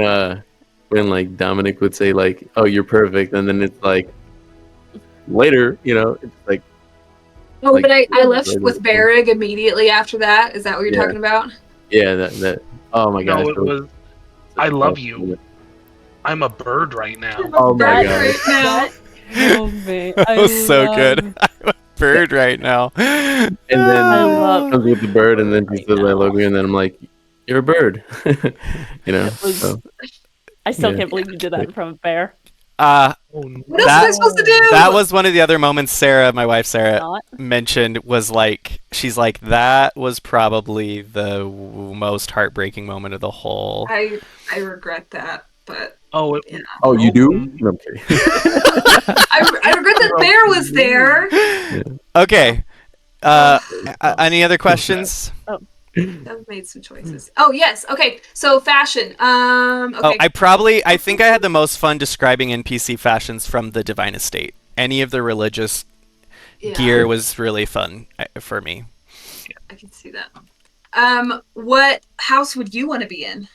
like Dominic would say like, "Oh, you're perfect," and then it's like later, it's like Oh, Like- but I left Like- with Barrig immediately after that. Is that what you're Yeah. talking about? yeah, that. Oh my gosh. No, it was. such I a love powerful you. moment. I'm a bird right now. Oh my Barrig gosh. right now. Oh man, That was so good. I'm a bird right now. And I then love. comes with the bird, and then she says, "I love you," and then I'm like, "You're a bird," was- So, I still Yeah. can't believe you did that in front of Bear. Uh, Oh, no. What else was I supposed to do? that was one of the other moments Sarah, my wife Sarah, Not. mentioned was like, she's like, that was probably the most heartbreaking moment of the whole. I regret that, but Oh, it, yeah. oh, you do? No, I'm kidding. I regret that Bear was there. Okay. Any other questions? I've made some choices. Oh yes. Okay. So fashion. Okay. Oh, I think I had the most fun describing NPC fashions from the Divine Estate. Any of the religious Yeah, gear was really fun for me. I can see that. What house would you want to be in?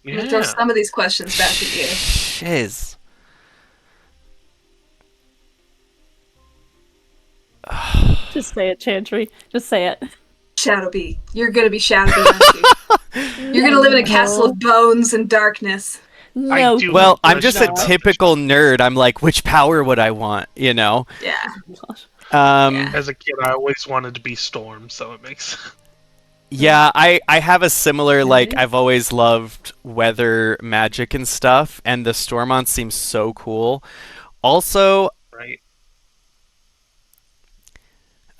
I'm gonna throw yeah. some of these questions back at you. Shiz. Just say it, Chantry. Just say it. Shadowbee. You're gonna be Shadowbee, aren't you? You're gonna live in a castle of bones and darkness. No. do- Well, I'm just a No. typical nerd. I'm like, which power would I want? You know. Yeah. Yeah. As a kid, I always wanted to be Storm, so it makes. I have a similar like. I've always loved weather magic and stuff, and the Stormont seems so cool. Also, Right.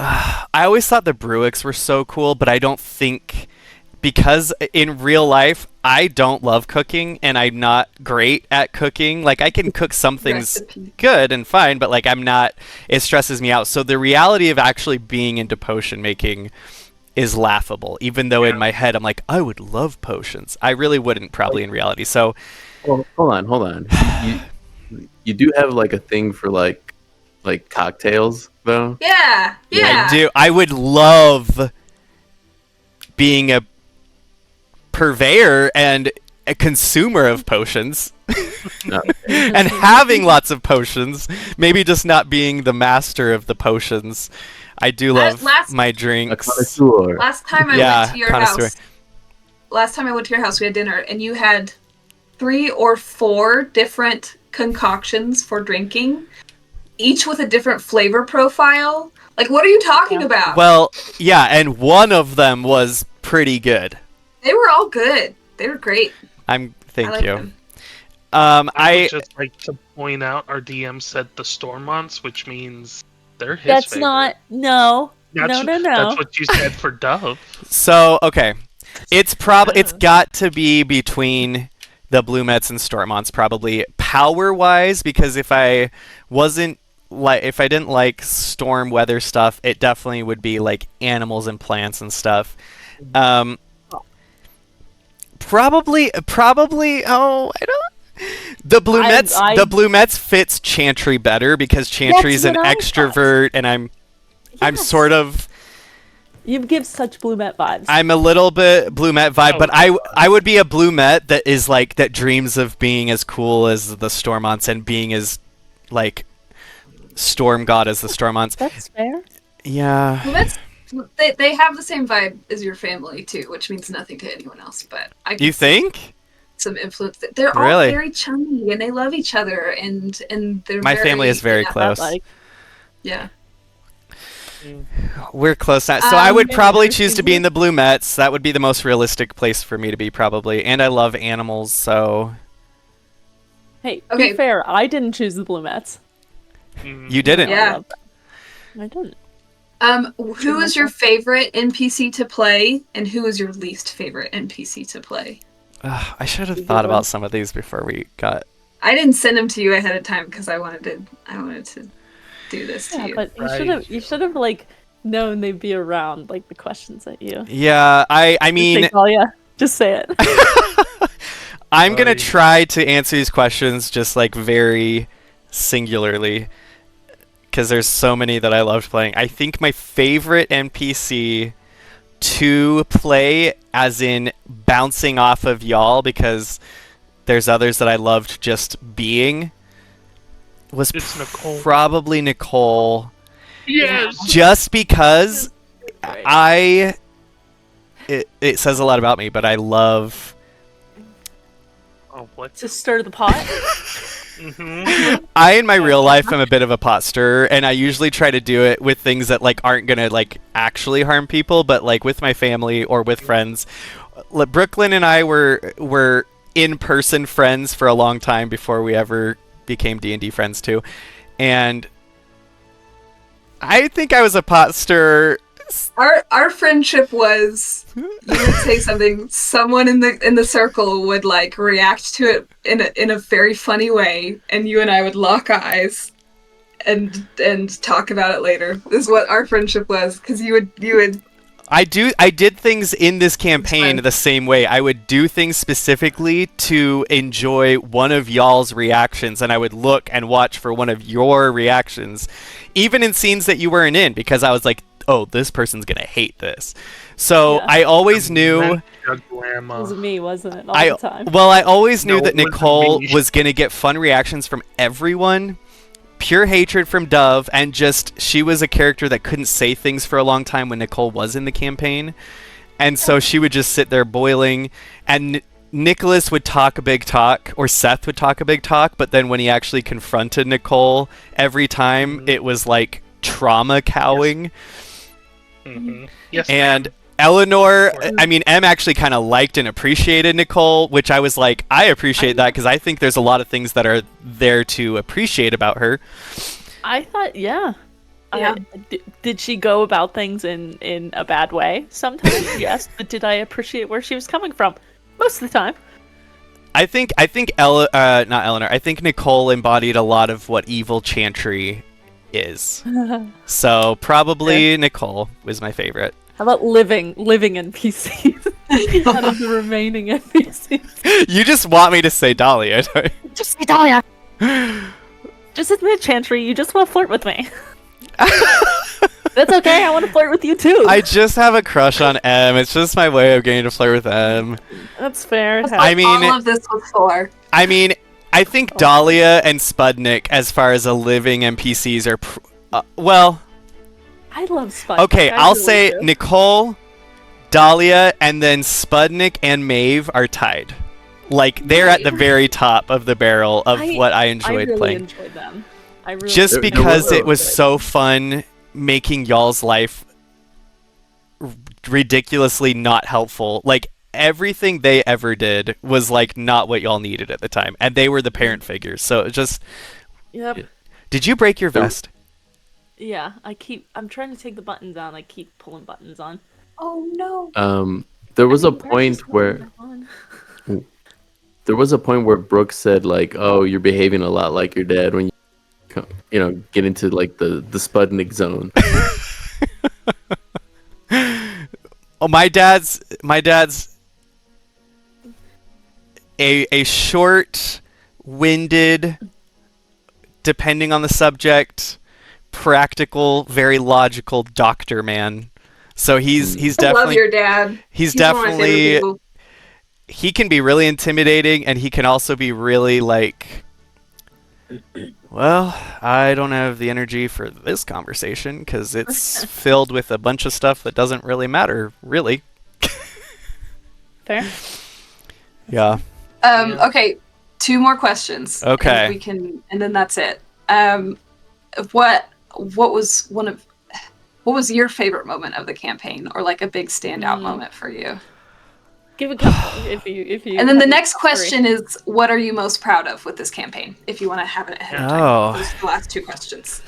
I always thought the Bruicks were so cool, but I don't think because in real life I don't love cooking and I'm not great at cooking. Like I can cook some things Recipe. good and fine, but like I'm not. It stresses me out. So the reality of actually being into potion making is laughable. Even though in my head I'm like, I would love potions. I really wouldn't probably in reality. So Well, hold on. You do have like a thing for like cocktails though. Yeah. Yeah. I do. I would love being a purveyor and a consumer of potions No. and having lots of potions. Maybe just not being the master of the potions. I do love my A drinks. connoisseur. Last time I Yeah, went to your connoisseur. house. Last time I went to your house, we had dinner, and you had 3 or 4 different concoctions for drinking, each with a different flavor profile. Like, what are you talking about? Well, yeah, and one of them was pretty good. They were all good. They were great. Thank I liked you. them. I would just like to point out our DM said the Stormonts, which means they're his That's favorite. not. No. That's, No. That's what you said for Dove. So, okay. It's got to be between the Blue Mets and Stormonts, probably power wise, because if I didn't like storm weather stuff, it definitely would be like animals and plants and stuff. Probably. Oh, I don't. The Blue Mets fits Chantry better because Chantry's an extrovert, and I'm sort of. You give such Blue Met vibes. I'm a little bit Blue Met vibe, but I would be a Blue Met that is like that dreams of being as cool as the Stormonts and being as like storm god as the Stormonts. That's fair. Yeah. Well, they have the same vibe as your family too, which means nothing to anyone else. But you think some influence? They're all really very chummy and they love each other, and they're. My family is very close. Yeah. We're close now. So I would probably choose to be in the Blue Mets. That would be the most realistic place for me to be, probably. And I love animals, so. Hey, be fair. I didn't choose the Blue Mets. You didn't. Yeah. I didn't. Who is your favorite NPC to play, and who is your least favorite NPC to play? I should have thought about some of these before we got. I didn't send them to you ahead of time because I wanted to do this to you. But you should have like known they'd be around, like the questions at you. Yeah, I mean. Just say it. I'm gonna try to answer these questions just like very singularly. Because there's so many that I loved playing. I think my favorite NPC to play, as in bouncing off of y'all, because there's others that I loved just being, was probably Nicole. Yes. Just because it says a lot about me, but I love. Oh, what? To stir the pot. I in my real life am a bit of a pot stirrer, and I usually try to do it with things that like aren't gonna like actually harm people, but like with my family or with friends. Brooklyn and I were in-person friends for a long time before we ever became D&D friends too, and I think I was a pot stirrer. Our friendship was, you would say something, someone in the circle would like react to it in a very funny way, and you and I would lock eyes and talk about it later. This is what our friendship was, because you would. I did things in this campaign the same way. I would do things specifically to enjoy one of y'all's reactions, and I would look and watch for one of your reactions, even in scenes that you weren't in, because I was like, oh, this person's gonna hate this. So I always knew. It was me, wasn't it? All the time. Well, I always knew that Nicole was gonna get fun reactions from everyone, pure hatred from Dove, and just she was a character that couldn't say things for a long time when Nicole was in the campaign, and so she would just sit there boiling, and Nicholas would talk a big talk, or Seth would talk a big talk, but then when he actually confronted Nicole every time, it was like trauma cowing. Yes, and Eleanor, I mean, M actually kind of liked and appreciated Nicole, which I was like, I appreciate that, because I think there's a lot of things that are there to appreciate about her. I thought, yeah. Did she go about things in a bad way? Sometimes, yes. But did I appreciate where she was coming from? Most of the time. I think not Eleanor. I think Nicole embodied a lot of what evil Chantry is. So probably Nicole was my favorite. How about living NPCs out of the remaining NPCs? You just want me to say Dahlia, don't you? Just say Dahlia. Just admit, Chantry, you just want to flirt with me. That's okay. I want to flirt with you too. I just have a crush on M. It's just my way of getting to flirt with M. That's fair. I mean, all of this before. I mean, I think Dahlia and Spudnik, as far as a living NPCs, are well. I love Spudnik. Okay, I'll say Nicole, Dahlia, and then Spudnik and Maeve are tied. Like they're at the very top of the barrel of what I enjoyed playing. I enjoyed them. Just because it was so fun making y'all's life ridiculously not helpful. Like everything they ever did was like not what y'all needed at the time, and they were the parent figures. So it just. Yep. Did you break your vest? Yeah, I'm trying to take the buttons on. I keep pulling buttons on. Oh no. there was a point where Brooke said like, "Oh, you're behaving a lot like your dad when you get into like the Sputnik zone." Oh, my dad's a short-winded, depending on the subject, practical, very logical doctor man. So he's I definitely love your dad. he's One of my favorite definitely people. he can be really intimidating, and he can also be really like, well, I don't have the energy for this conversation because it's filled with a bunch of stuff that doesn't really matter, really. Fair. Yeah. Okay, 2 more questions. Okay. And we can, and then that's it. What was your favorite moment of the campaign, or like a big standout moment for you? Give a couple if you. And then the have next 3. question is, what are you most proud of with this campaign? If you want to have it ahead of time. Oh. Those are the last 2 questions.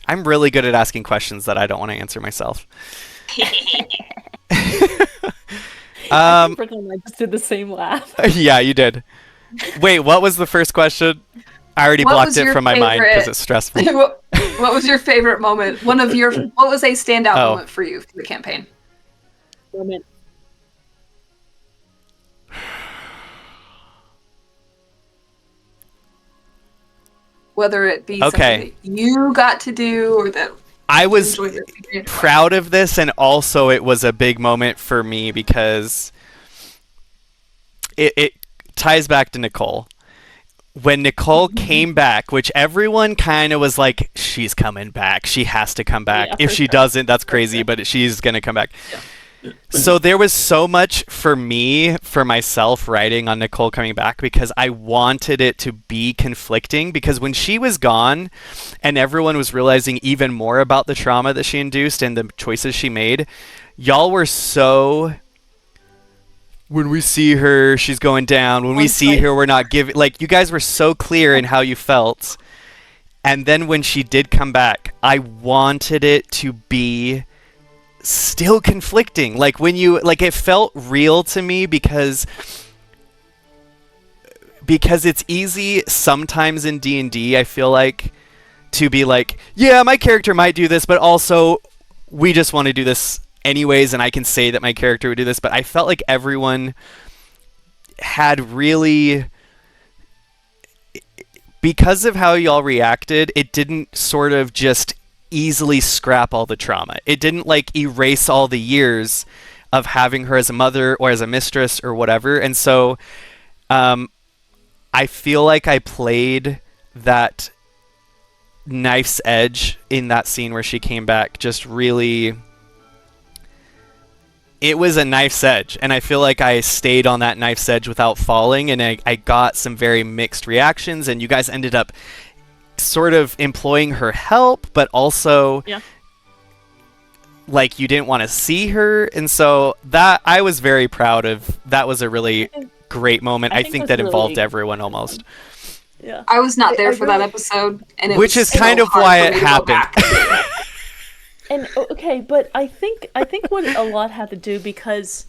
I'm really good at asking questions that I don't want to answer myself. Pretend I just did the same laugh. Yeah, you did. Wait, what was the first question? I already What blocked was it your from my mind because favorite- it's stressful. What was your favorite moment? What was a standout Oh. moment for you for the campaign? Moment. Whether it be Okay. something that you got to do, or that I you was enjoyed the experience. proud of this, and also it was a big moment for me because it ties back to Nicole. When Nicole came back, which everyone kind of was like, she's coming back. She has to come back. Yeah, If for she sure. doesn't, that's crazy, but she's going to come back. So there was so much for me, for myself, writing on Nicole coming back because I wanted it to be conflicting. Because when she was gone and everyone was realizing even more about the trauma that she induced and the choices she made, y'all were so... When we see her, she's going down. When we On see site. her, we're not giving... Like, you guys were so clear in how you felt. And then when she did come back, I wanted it to be still conflicting. Like, when you... Like, it felt real to me because it's easy sometimes in D&D, I feel like, to be like, yeah, my character might do this, but also we just want to do this anyways, and I can say that my character would do this, but I felt like everyone had really, because of how y'all reacted, it didn't sort of just easily scrap all the trauma. It didn't like erase all the years of having her as a mother or as a mistress or whatever. And so I feel like I played that knife's edge in that scene where she came back just really... It was a knife's edge, and I feel like I stayed on that knife's edge without falling, and I got some very mixed reactions, and you guys ended up sort of employing her help, but also Yeah. like you didn't want to see her, and so that I was very proud of. That was a really great moment. I I think think that's that involved really- everyone almost. Yeah. I was not there I for that really- episode, and it Which was is kind so of hard why for it me to go happened. back. And okay, but I think what a lot had to do because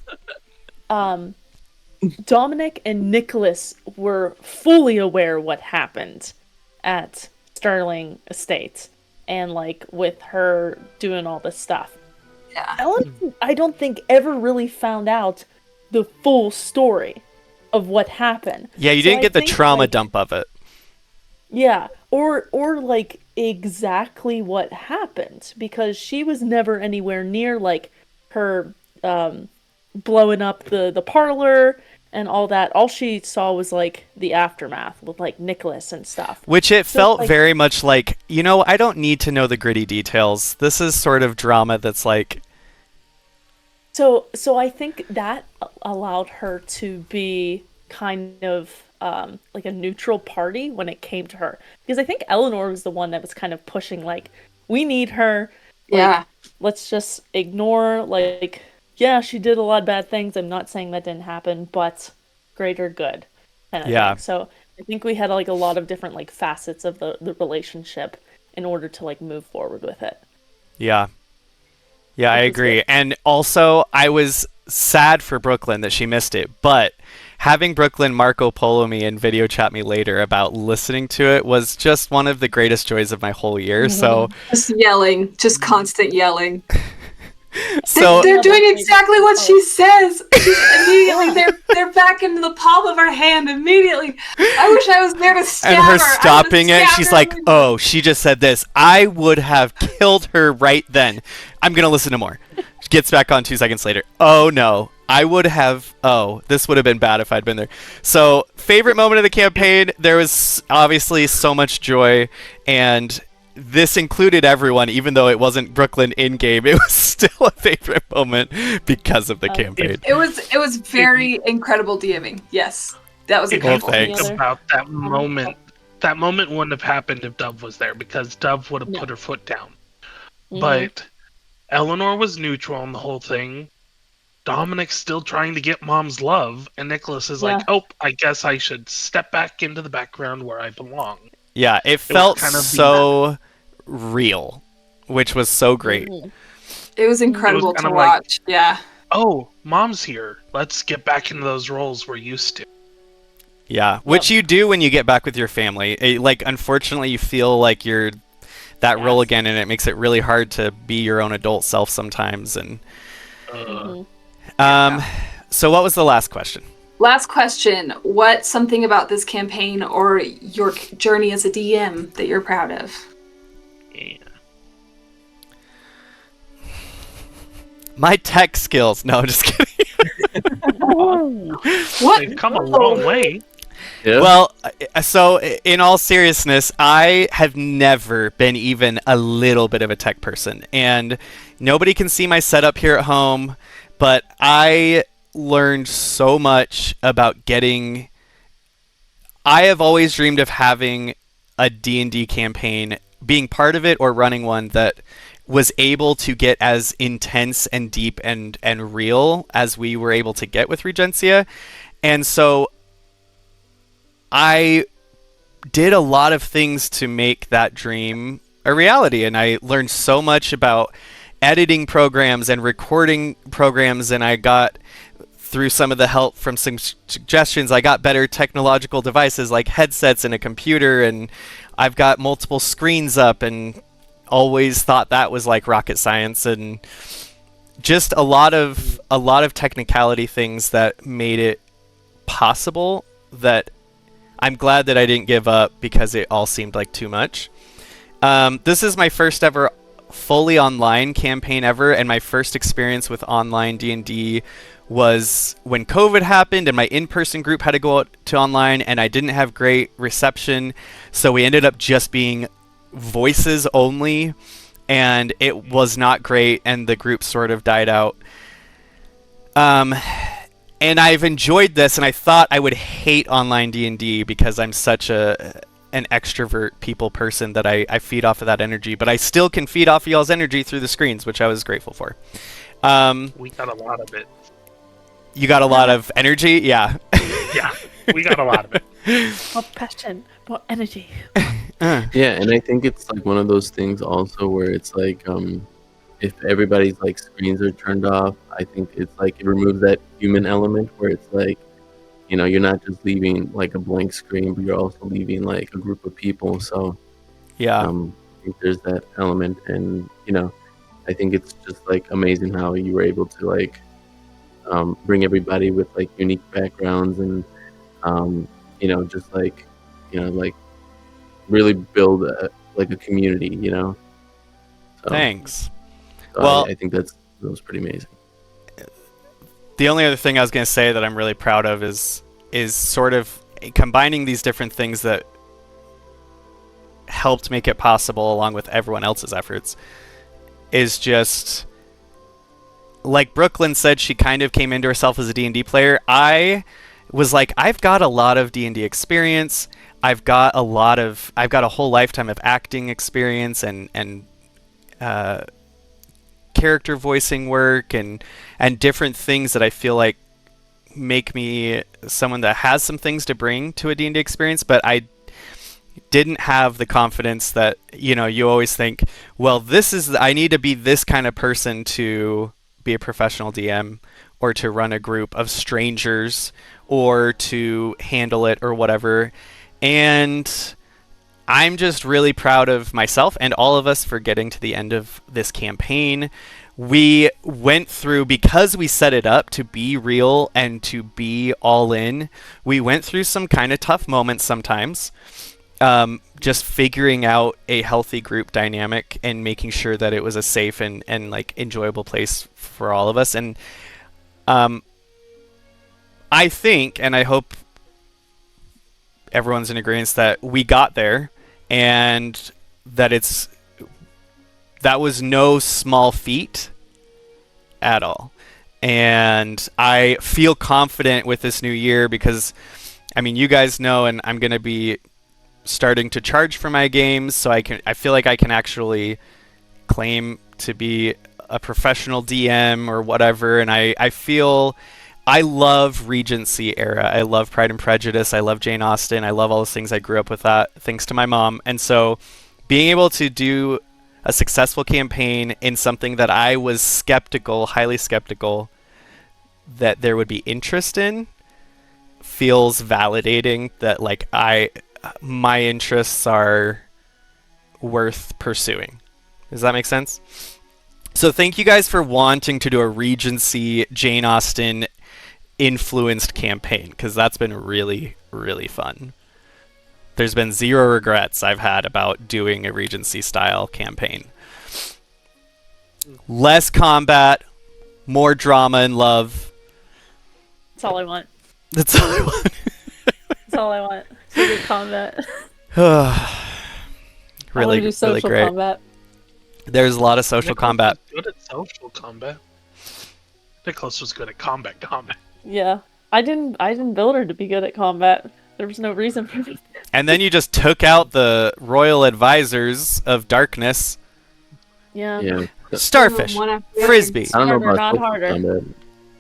Dominic and Nicholas were fully aware what happened at Sterling Estates and like with her doing all this stuff. Yeah. Ellen, I don't think ever really found out the full story of what happened. Yeah, you So didn't I get the think, trauma like, dump of it. Yeah, or like exactly what happened because she was never anywhere near like her blowing up the parlor and all that. All she saw was like the aftermath with like Nicholas and stuff. Which it So, felt like- very much like, I don't need to know the gritty details. This is sort of drama that's like, So I think that allowed her to be kind of like a neutral party when it came to her. Because I think Eleanor was the one that was kind of pushing like, we need her. Like, Yeah. let's just ignore, like, yeah, she did a lot of bad things. I'm not saying that didn't happen, but greater good. Kind of Yeah. thing. So I think we had like a lot of different like facets of the relationship in order to like move forward with it. yeah. Yeah, I which was agree. good. And also, I was sad for Brooklyn that she missed it, but having Brooklyn Marco Polo me and video chat me later about listening to it was just one of the greatest joys of my whole year. So, Just yelling, just constant yelling. so They're Yeah, doing that's exactly really what good. she says. Immediately, they're back into the palm of her hand. Immediately, I wish I was there to stab and her. her I would've stopping it, stabbed she's her like, immediately. "Oh, she just said this. I would have killed her right then. I'm gonna listen to more." She gets back on 2 seconds later. Oh no, I would have. Oh, this would have been bad if I'd been there. So, favorite moment of the campaign. There was obviously so much joy, and this included everyone, even though it wasn't Brooklyn in game. It was still a favorite moment because of the campaign. It was very incredible DMing. Yes, that was If Well, you incredible. thanks. think about that moment wouldn't have happened if Dove was there, because Dove would have No. put her foot down. Mhm. But Eleanor was neutral on the whole thing. Dominic's still trying to get Mom's love, and Nicholas is like, Yeah. "Oh, I guess I should step back into the background where I belong." Yeah, it was felt kind of so real, which was so great. Mhm. It was incredible kind to of like- watch. Yeah. Oh, Mom's here. Let's get back into those roles we're used to. Yeah, which you do when you get back with your family. Like, unfortunately, you feel like you're that role Yes. again, and it makes it really hard to be your own adult self sometimes. And Mhm. so, what was the last question? Last question. What's something about this campaign or your journey as a DM that you're proud of? Yeah. My tech skills. No, I'm just kidding. What? They've come a long way. Yeah. Well, so in all seriousness, I have never been even a little bit of a tech person, and nobody can see my setup here at home, but I learned so much about getting. I have always dreamed of having a D&D campaign, being part of it or running one that was able to get as intense and deep and real as we were able to get with Regencia. And so I did a lot of things to make that dream a reality, and I learned so much about editing programs and recording programs, and I got, through some of the help from some suggestions, I got better technological devices like headsets and a computer, and I've got multiple screens up, and always thought that was like rocket science, and just a lot of technicality things that made it possible, that I'm glad that I didn't give up because it all seemed like too much. This is my first ever fully online campaign ever, and my first experience with online D&D was when COVID happened and my in-person group had to go out to online, and I didn't have great reception, so we ended up just being voices only, and it was not great, and the group sort of died out. And I've enjoyed this, and I thought I would hate online D&D because I'm such an extrovert people person that I feed off of that energy, but I still can feed off of y'all's energy through the screens, which I was grateful for. We got a lot of it. You got a lot of energy? Yeah. Yeah, we got a lot of it. More passion, more energy. Yeah, and I think it's like one of those things also where it's like if everybody's like screens are turned off, I think it's like it removes that human element where it's like, you know, you're not just leaving like a blank screen, but you're also leaving like a group of people. So Yeah. I think there's that element, and you know, I think it's just like amazing how you were able to like bring everybody with like unique backgrounds, and you know, just like, you know, like really build like a community, you know. So, Thanks. so Well- I think that was pretty amazing. The only other thing I was going to say that I'm really proud of is sort of combining these different things that helped make it possible along with everyone else's efforts, is just like Brooklyn said, she kind of came into herself as a D&D player. I was like, I've got a lot of D&D experience. I've got a whole lifetime of acting experience and character voicing work and different things that I feel like make me someone that has some things to bring to a D&D experience, but didn't have the confidence that, you always think, well, I need to be this kind of person to be a professional DM or to run a group of strangers or to handle it or whatever. And I'm just really proud of myself and all of us for getting to the end of this campaign. We went through, because we set it up to be real and to be all in, we went through some kind of tough moments sometimes. Just figuring out a healthy group dynamic and making sure that it was a safe and like enjoyable place for all of us. And I think, and I hope everyone's in agreement, that we got there, and that that was no small feat at all. And I feel confident with this new year because, you guys know, and I'm going to be starting to charge for my games, so I feel like I can actually claim to be a professional DM or whatever. And I feel I love Regency Era. I love Pride and Prejudice. I love Jane Austen. I love all those things. I grew up with that thanks to my mom. And so being able to do a successful campaign in something that I was highly skeptical that there would be interest in, feels validating that like my interests are worth pursuing. Does that make sense? So thank you guys for wanting to do a Regency Jane Austen influenced campaign, because that's been really, really fun. There's been zero regrets I've had about doing a Regency style campaign. Less combat, more drama and love. That's all I want. That's all I want. That's all I want. Good combat. Really, do social really great. Combat. There's a lot of social combat. Good at social combat. Nicholas was good at combat. Yeah, I didn't build her to be good at combat. There was no reason for me. And then you just took out the royal advisors of darkness. Yeah. Starfish, One after the other. frisbee. I don't know Harder, about not social harder. combat.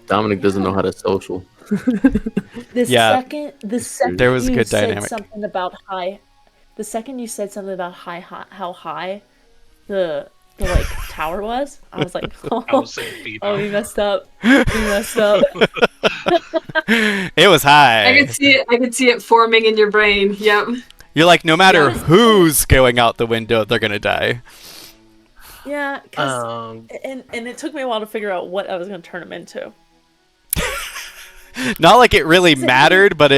Dominic doesn't know how to social. The Yeah. second There was a you good said dynamic. something about high, the second you said something about how high the like tower was, I was like, I was saying feet. oh, we messed up. We messed up. It was high. I could see it forming in your brain. Yep. You're like, no matter Yeah. who's going out the window, they're gonna die. Yeah, and it took me a while to figure out what I was going to turn him into. Not like it really mattered, but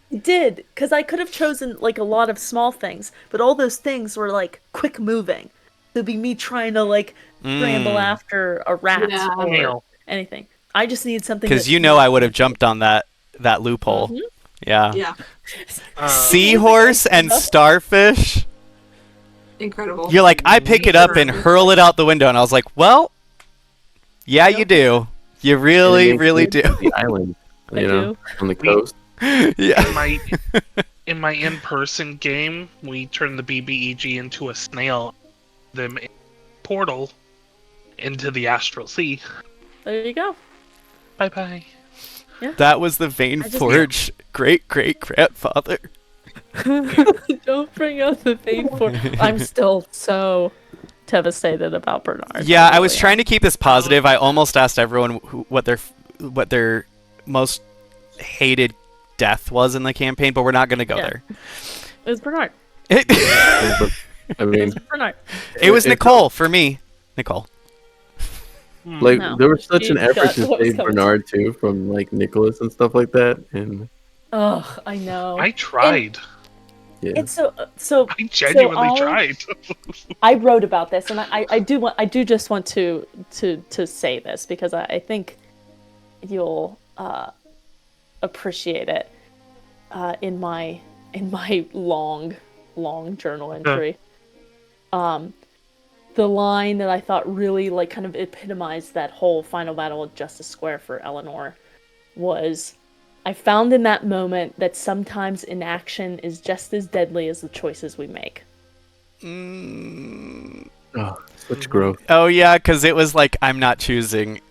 It did, because I could have chosen like a lot of small things, but all those things were like quick moving. It'd be me trying to like scramble after a rat Yeah. or anything. I just need something because that- I would have jumped on that loophole. Mhm. Yeah. Yeah. Seahorse and starfish. Incredible. You're like, I pick it up and hurl it out the window, and I was like, well, yeah, you do. You really, really do. The island, I on the We- coast. Yeah. In my in-person game, we turned the BBEG into a snail, them in a portal into the astral sea. There you go. Bye bye. That was the Vane Forge great-great-grandfather. Don't bring up the Fate for. I'm still so devastated about Bernard. Yeah, I was trying to keep this positive. I almost asked everyone what their most hated death was in the campaign, but we're not going to go there. It was Bernard. I It mean, was Bernard. It was Nicole for me. Nicole. like No. there was such an You effort got to what was save coming. Bernard too from like Nicholas and stuff like that, and Ugh, I know. I tried. yeah. It's so. I genuinely I- tried. I wrote about this, and I do just want to say this because I think you'll appreciate it in my long journal entry. The line that I thought really like kind of epitomized that whole final battle at Justice Square for Eleanor was, I found in that moment that sometimes inaction is just as deadly as the choices we make. Oh, such growth. Oh yeah, because it was like, I'm not choosing.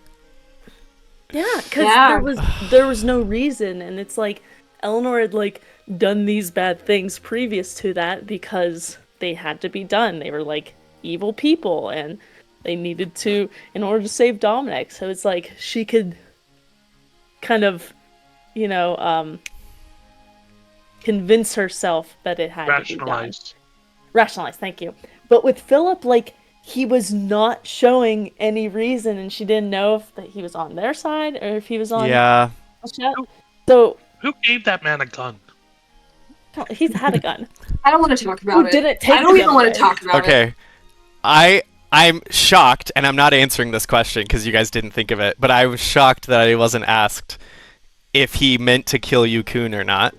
Yeah, because Yeah. there was no reason, and it's like Eleanor had like done these bad things previous to that because they had to be done. They were like evil people and they needed to in order to save Dominic. So it's like she could kind of, convince herself that it had to be done. Rationalize, thank you. But with Philip, like, he was not showing any reason, and she didn't know if that he was on their side or if he was on. Yeah. So who gave that man a gun? he's had a gun. I don't want to talk about it. Didn't take I don't the even gun want away. to talk about it. Okay. I'm shocked, and I'm not answering this question because you guys didn't think of it, but I was shocked that I wasn't asked if he meant to kill Yukun or not.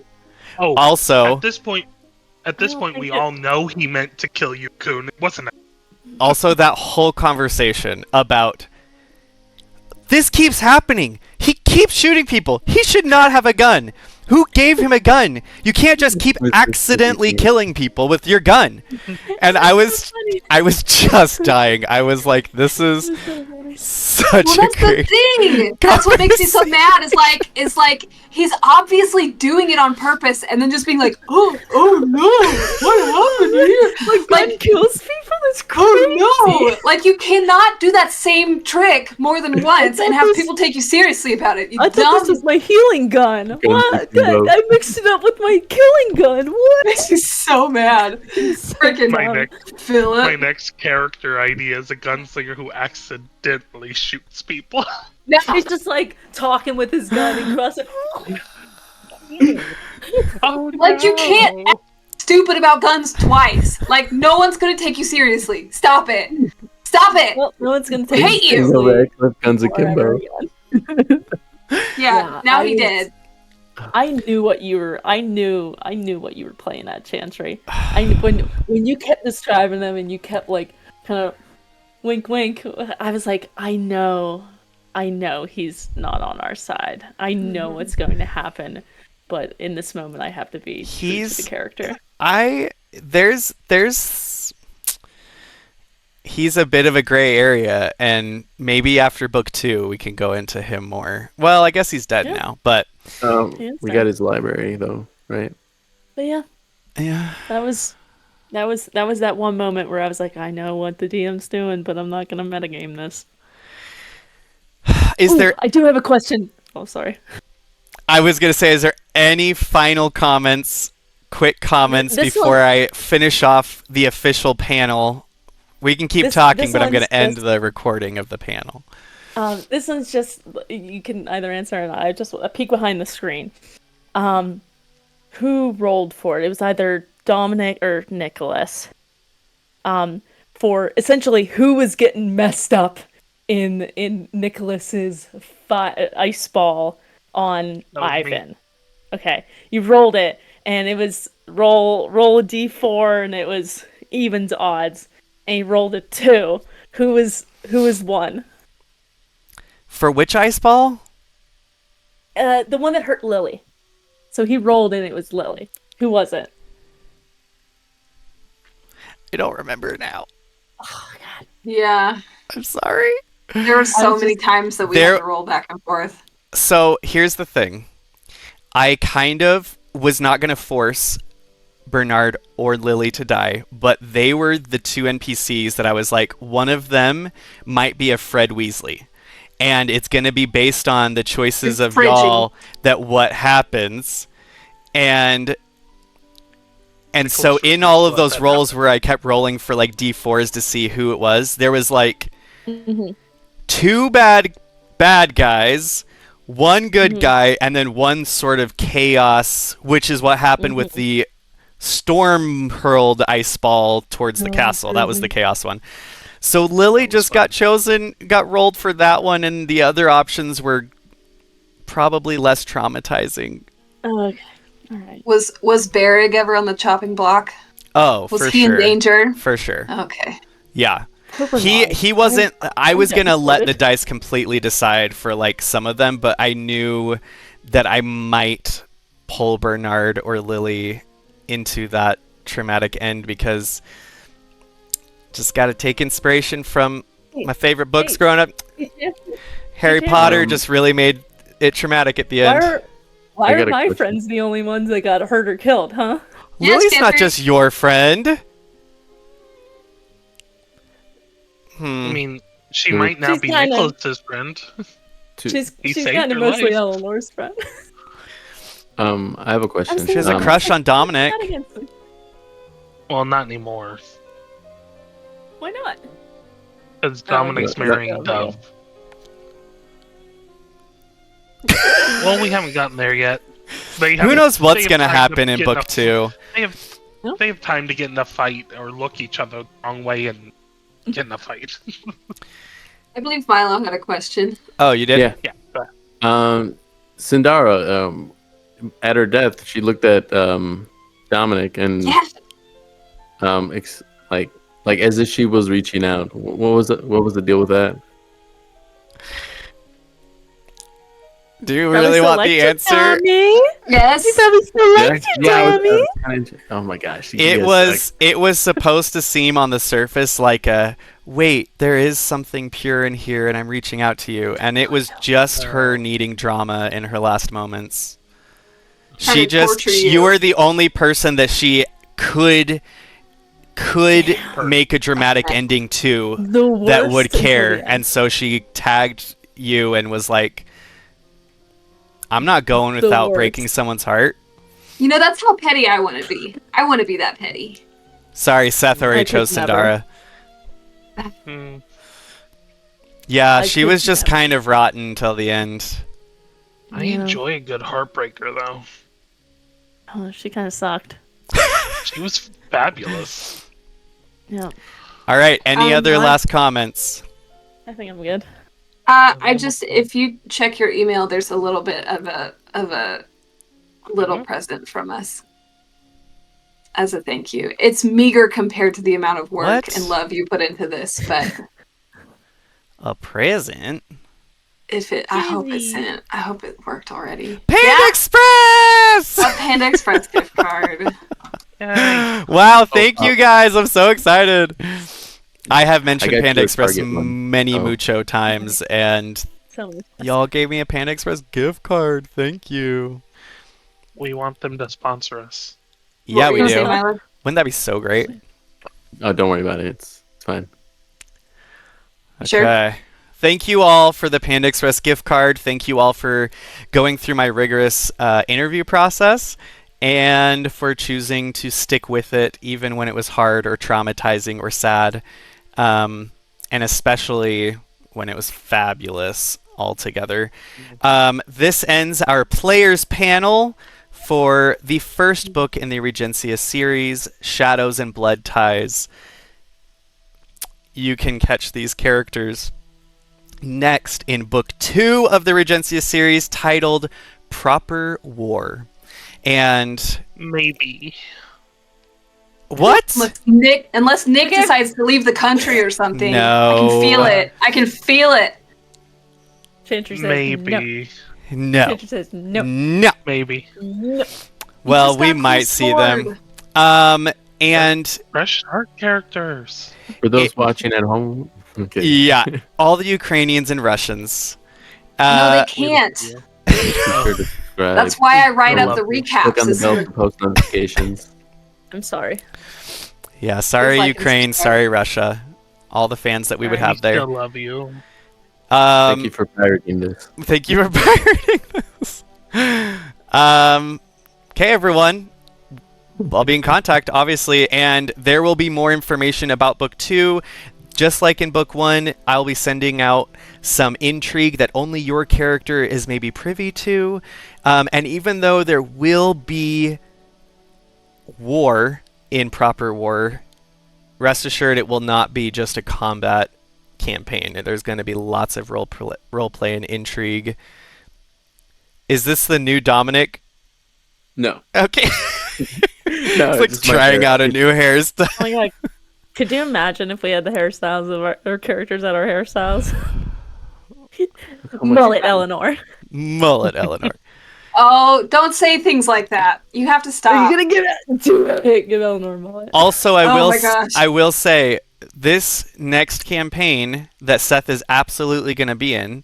Oh, Also, at this point, we all know he meant to kill Yukun. It wasn't. also that whole conversation about this keeps happening. He keeps shooting people. He should not have a gun. Who gave him a gun? You can't just keep accidentally killing people with your gun. And I was just dying. I was like, this is such Well, a that's great the thing. That's what makes me so mad. Is like he's obviously doing it on purpose, and then just being like, oh no, what happened here? Like kills people. That's crazy. Oh no! Like you cannot do that same trick more than once and have people take you seriously about it. You I thought this was my healing gun. What? I mixed it up with my killing gun. What? Makes me so mad. Freaking My next character idea is a gunslinger who accidentally shoots people. No, he's just like talking with his gun and crossing. Like you can't act stupid about guns twice. Like no one's gonna take you seriously. Stop it. Stop it. Well, no one's gonna take hate you. Guns akimbo. Yeah, now he did. I knew what you were. I knew what you were playing at, Chantry. When you kept describing them and you kept like kind of wink, wink. I was like, I know, he's not on our side. I know what's going to happen, but in this moment, I have to be true to the character. He's a bit of a gray area, and maybe after book 2 we can go into him more. Well, I guess he's dead now, but we got his library though, right? But yeah, that was that one moment where I was like, I know what the DM's doing, but I'm not gonna metagame this. I do have a question. Oh, sorry. I was gonna say, is there any final comments, quick comments before I finish off the official panel? We can keep talking, but I'm going to end the recording of the panel. This one's just, you can either answer or not. I just a peek behind the screen. Who rolled for it? It was either Dominic or Nicholas. For essentially who was getting messed up in Nicholas's ice ball on Ivan. Me. Okay, you rolled it, and it was roll a d4, and it was evens odds. And he rolled a 2. Who was 1? For which ice ball? The one that hurt Lily. So he rolled and it was Lily. Who was it? I don't remember now. Oh god. Yeah. I'm sorry. There were so many times that we had to roll back and forth. So here's the thing. I kind of was not going to force Bernard or Lily to die, but they were the 2 NPCs that I was like, one of them might be a Fred Weasley, and it's going to be based on the choices of y'all that what happens, and so in all of those rolls where I kept rolling for like d4s to see who it was, there was like 2 bad guys, 1 good guy, and then 1 sort of chaos, which is what happened with the storm hurled ice ball towards the castle. That was the chaos one. So Lily just got rolled for that one, and the other options were probably less traumatizing. Okay. All right. Was Berrig ever on the chopping block? Oh, was for he sure. in danger? For sure. Okay. Yeah. He wasn't. I was gonna let the dice completely decide for like some of them, but I knew that I might pull Bernard or Lily into that traumatic end because just got to take inspiration from my favorite books growing up. Harry Potter just really made it traumatic at the end. Why got are a my question. friends the only ones that got hurt or killed, huh? Yes, Lily's not Jeffrey. just your friend. I mean, she She's might now She's be kind of- Nicholas's friend. She's He she's saved kind of your mostly life. Eleanor's friend. I have a question. She has a crush on Dominic. Not against him. Well, not anymore, Why not? because Oh, Dominic's okay. marrying Yeah. Dove. Well, we haven't gotten there yet. Who knows what's they gonna have time to happen in get book enough- 2? They have time to get in a fight or look each other the wrong way and get in a fight. I believe Milo had a question. Oh, you did? Yeah. Yeah. But Sindara, at her death, she looked at Dominic and Yeah. like as if she was reaching out. What was the deal with that? Do you Probably really want select the you, answer? Yes. He probably select you, Tommy. Oh my gosh. It was supposed to seem on the surface like a wait, there is something pure in here and I'm reaching out to you, and it was just her needing drama in her last moments. Trying to torture you. You were the only person that she could make a dramatic ending to The that worst would until care, the end. and so she tagged you and was like, I'm not going The without worst. breaking someone's heart. You know, that's how petty I want to be. I want to be that petty. Sorry, Seth already I could chose never. Sindara. hmm, Yeah, I she could was just never. kind of rotten till the end. I Yeah. enjoy a good heartbreaker, though. Oh, she kind of sucked. She was fabulous. Yeah, All right, any other I'm- last comments? I think I'm good. I just, if you check your email, there's a little bit of a little present from us as a thank you. It's meager compared to the amount of work What? and love you put into this, but A present? I hope it Really? sent. I hope it worked already. Panda Yeah. Express! A Panda Express gift card. Yay. Wow, thank you guys. I'm so excited. I have mentioned got Panda you a Express Target one. many Oh. mucho times, and So y'all gave me a Panda Express gift card. Thank you. We want them to sponsor us. Yeah, What we were you do. gonna say, Milo? Wouldn't that be so great? Oh, don't worry about it. It's fine. Sure. Okay. Thank you all for the Panda Express gift card. Thank you all for going through my rigorous interview process and for choosing to stick with it even when it was hard or traumatizing or sad. And especially when it was fabulous altogether. This ends our players panel for the first book in the Regencia series, Shadows and Blood Ties. You can catch these characters next in book 2 of the Regencia series, titled Proper War. And Maybe. what? Unless Nick decides to leave the country or something. No. I can feel it. I can feel it. Chantry says Maybe. no. No. Chantry says no. No. Maybe. No. Well, just we got might Chris see Ford. them. And Fresh art characters. For those It- watching at home, okay. yeah, all the Ukrainians and Russians. No, they can't. Be sure to subscribe. That's why I write I up the love you. recaps. Click on the This bell is- to post notifications. I'm sorry. Yeah, sorry like Ukraine, Instagram. sorry Russia. All the fans that we would I have there. still love you. Thank you for pirating this. Thank you for pirating this. Okay, everyone. I'll be in contact, obviously, and there will be more information about book 2. Just like in book 1, I'll be sending out some intrigue that only your character is maybe privy to. And even though there will be war in Proper War, rest assured it will not be just a combat campaign. There's going to be lots of role play and intrigue. Is this the new Dominic? No. Okay. No, It's like just my trying hair. out a new hairstyle. Oh my god. Could you imagine if we had the hairstyles of our characters at our hairstyles? How much- Mullet Eleanor. Mullet Eleanor. Oh, don't say things like that. You have to stop. Are you gonna give it? Do it. Give Eleanor a mullet. Also, Oh my gosh. I will say this next campaign that Seth is absolutely going to be in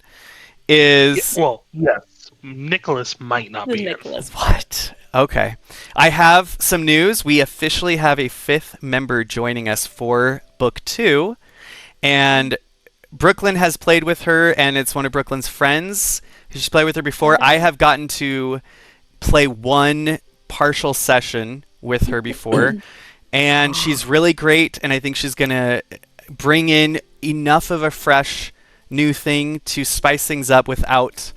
is Well, yes. Nicholas might not be in. Nicholas. What? Okay. I have some news. We officially have a 5th member joining us for book 2. And Brooklyn has played with her, and it's one of Brooklyn's friends. She's played with her before. I have gotten to play one partial session with her before. And she's really great, and I think she's going to bring in enough of a fresh new thing to spice things up without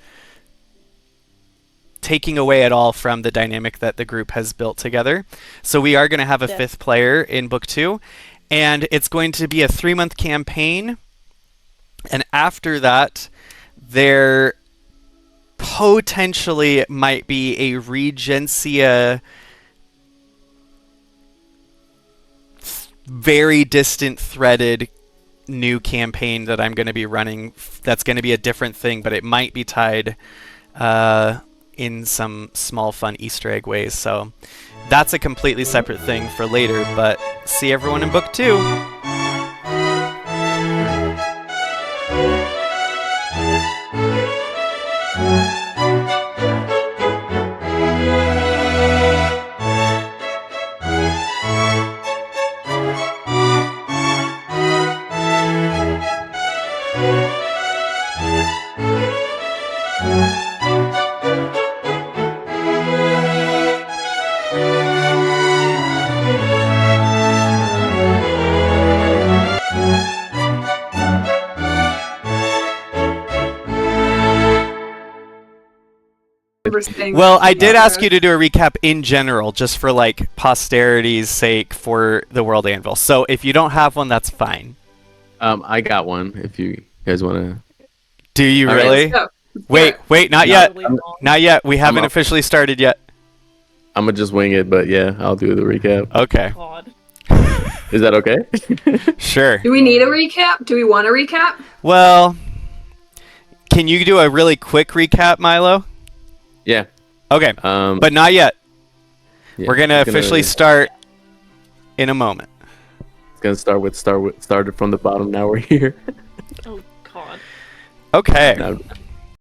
taking away at all from the dynamic that the group has built together. So we are going to have a 5th player in book 2, and it's going to be a 3-month campaign. And after that, there potentially might be a Regencia very distant threaded new campaign that I'm going to be running that's going to be a different thing, but it might be tied in some small fun Easter egg ways. So that's a completely separate thing for later, but see everyone in book 2. Well, I did ask you to do a recap in general, just for like posterity's sake for the World Anvil. So if you don't have one, that's fine. I got one. If you guys want to. Do you All right, really? Wait, not yet. Not yet. We haven't officially started yet. I'm gonna just wing it, but yeah, I'll do the recap. Okay. God. Is that okay? Sure. Do we need a recap? Do we want a recap? Well, can you do a really quick recap, Milo? Yeah. Okay. But not yet. Yeah, We're gonna officially start in a moment. It's gonna started from the bottom. Now we're here. Oh God. Okay. Now,